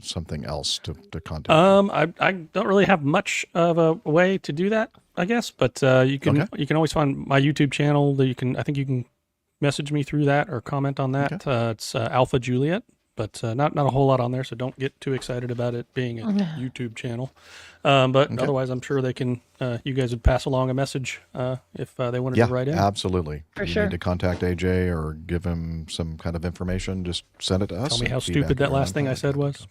something else to contact? I don't really have much of a way to do that, I guess, but you can always find my YouTube channel. I think you can message me through that or comment on that. Okay. It's Alpha Juliet. But not a whole lot on there, so don't get too excited about it being a YouTube channel. But otherwise, I'm sure they can. You guys would pass along a message if they wanted to write in. Absolutely. For you sure. need to contact AJ or give him some kind of information. Just send it to us. Tell me how stupid that last thing I said was.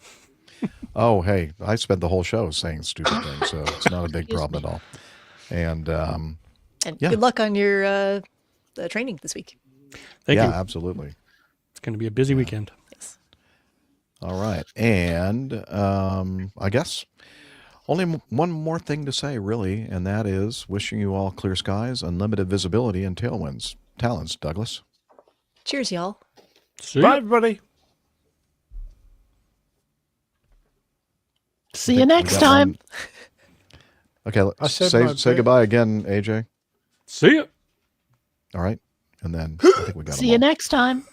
Oh, hey, I spent the whole show saying stupid things, so it's not a big problem at all. And good luck on your training this week. Thank you. Absolutely. It's going to be a busy weekend. All right. And I guess only one more thing to say, really, and that is wishing you all clear skies, unlimited visibility, and tailwinds. Talents, Douglas. Cheers, y'all. Bye, everybody. See you next time. Okay, let's say goodbye again, AJ. See ya. All right. And then I think we got See you next time.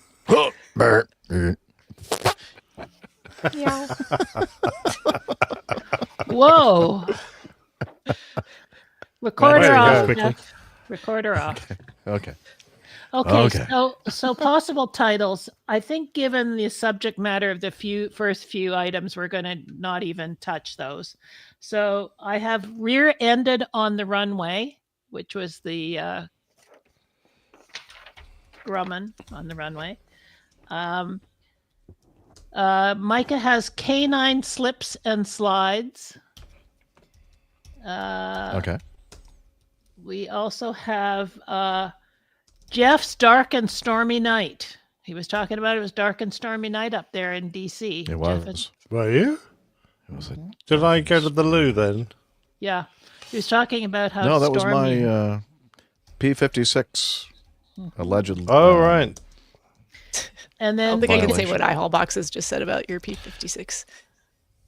Whoa. Recorder off. Recorder off. Okay. Okay, so possible titles. I think given the subject matter of the first few items, we're going to not even touch those. So I have rear-ended on the runway, which was the Grumman on the runway. Micah has canine slips and slides. Okay. We also have Jeff's Dark and Stormy Night. He was talking about it was dark and stormy night up there in DC. It was. Were you? It was. Did I go to the loo then? Yeah. He was talking about how No, that was stormy. my P56 alleged. Oh, right. And I then don't think I can say Violation. what iHall Boxes just said about your P56.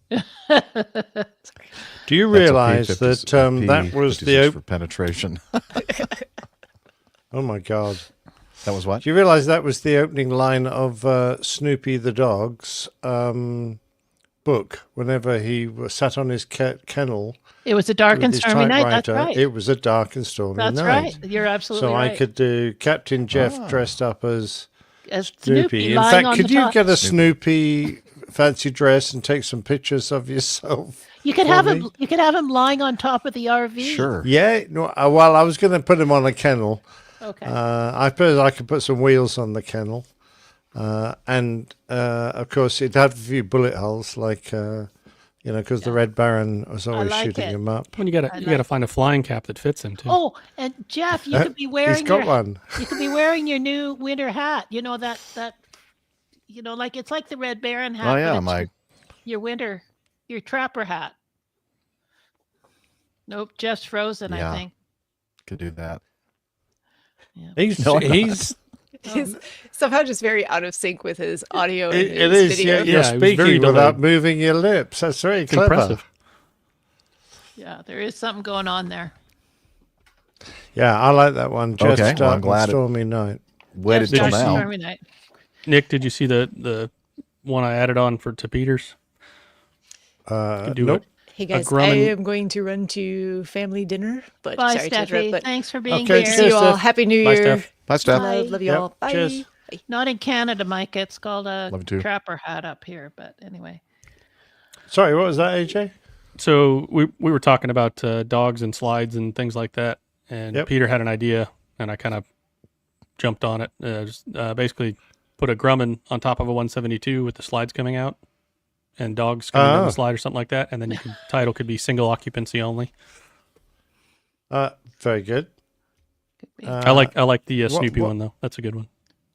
Do you That's a realize P50 that that was P56 the for penetration. Oh my God. That was what? Do you realize that was the opening line of Snoopy the dog's book? Whenever he sat on his kennel, It was a dark with and his stormy night. That's typewriter, right. It was a dark and stormy That's night. right. You're absolutely So right. I could do Captain Jeff dressed up as As Snoopy. In lying fact, on could the you top. get a Snoopy fancy dress and take some pictures of yourself? You could for have me? him. You could have him lying on top of the RV. Sure. Yeah. No, well, I was going to put him on a kennel. Okay. I suppose I could put some wheels on the kennel, and of course it'd have a few bullet holes, like because the Red Baron was always like shooting it. him up. When you gotta find a flying cap that fits him too. Oh, and Jeff, you could be wearing. He's got your, one. You could be wearing your new winter hat. You know that. Like it's like the Red Baron hat. Oh but yeah, it's your trapper hat. Nope, Jeff's frozen. Yeah. I think. Could do that. He's No, I'm not. he's He's somehow just very out of sync with his audio and it his is. video. You're Yeah, it was very speaking without delayed. moving your lips. That's very It's clever. impressive. Yeah, there is something going on there. Yeah, I like that one. Just Okay, well, I'm on glad it- stormy night. Waited Jeff's till Dark and now. Stormy Night. Nick, did you see the one I added on to Peters? Could do Nope. Hey guys, I Grumman- am going to run to family dinner, but Bye, sorry to Steffi. interrupt. But Thanks for being Okay, here. see you all. Steph. Happy New Bye, Year. Steph. Bye, Steph. Love you Yep. all. Bye. Cheers. Bye. Not in Canada, Mike. It's called a Love you too. trapper hat up here. But anyway. Sorry, what was that, AJ? So we were talking about dogs and slides and things like that, and Yep. Peter had an idea, and I kind of jumped on it. Basically, put a Grumman on top of a 172 with the slides coming out, and dogs coming down Oh. the slide or something like that, and then title could be single occupancy only. Very good. I like the what- Snoopy what- one though. That's a good one.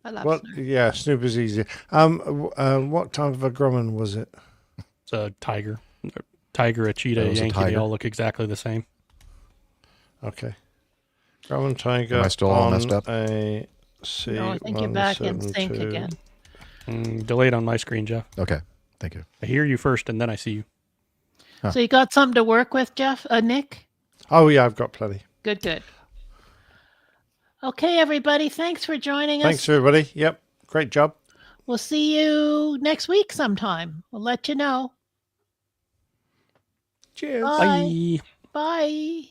I love Well, Snoopy. yeah, Snoopy's easy. What type of a Grumman was it? It's a tiger, a cheetah, It a was a Yankee. They tiger. all look exactly the same. Okay. Grumman Tiger Am I still all on messed up? a C. No, I think you're back in sync again. Delayed on my screen, Jeff. Okay. Thank you. I hear you first, and then I see you. So you got something to work with, Jeff? Nick? Oh, yeah, I've got plenty. Good. Okay, everybody. Thanks for joining us. Thanks, everybody. Yep. Great job. We'll see you next week sometime. We'll let you know. Cheers. Bye. Bye.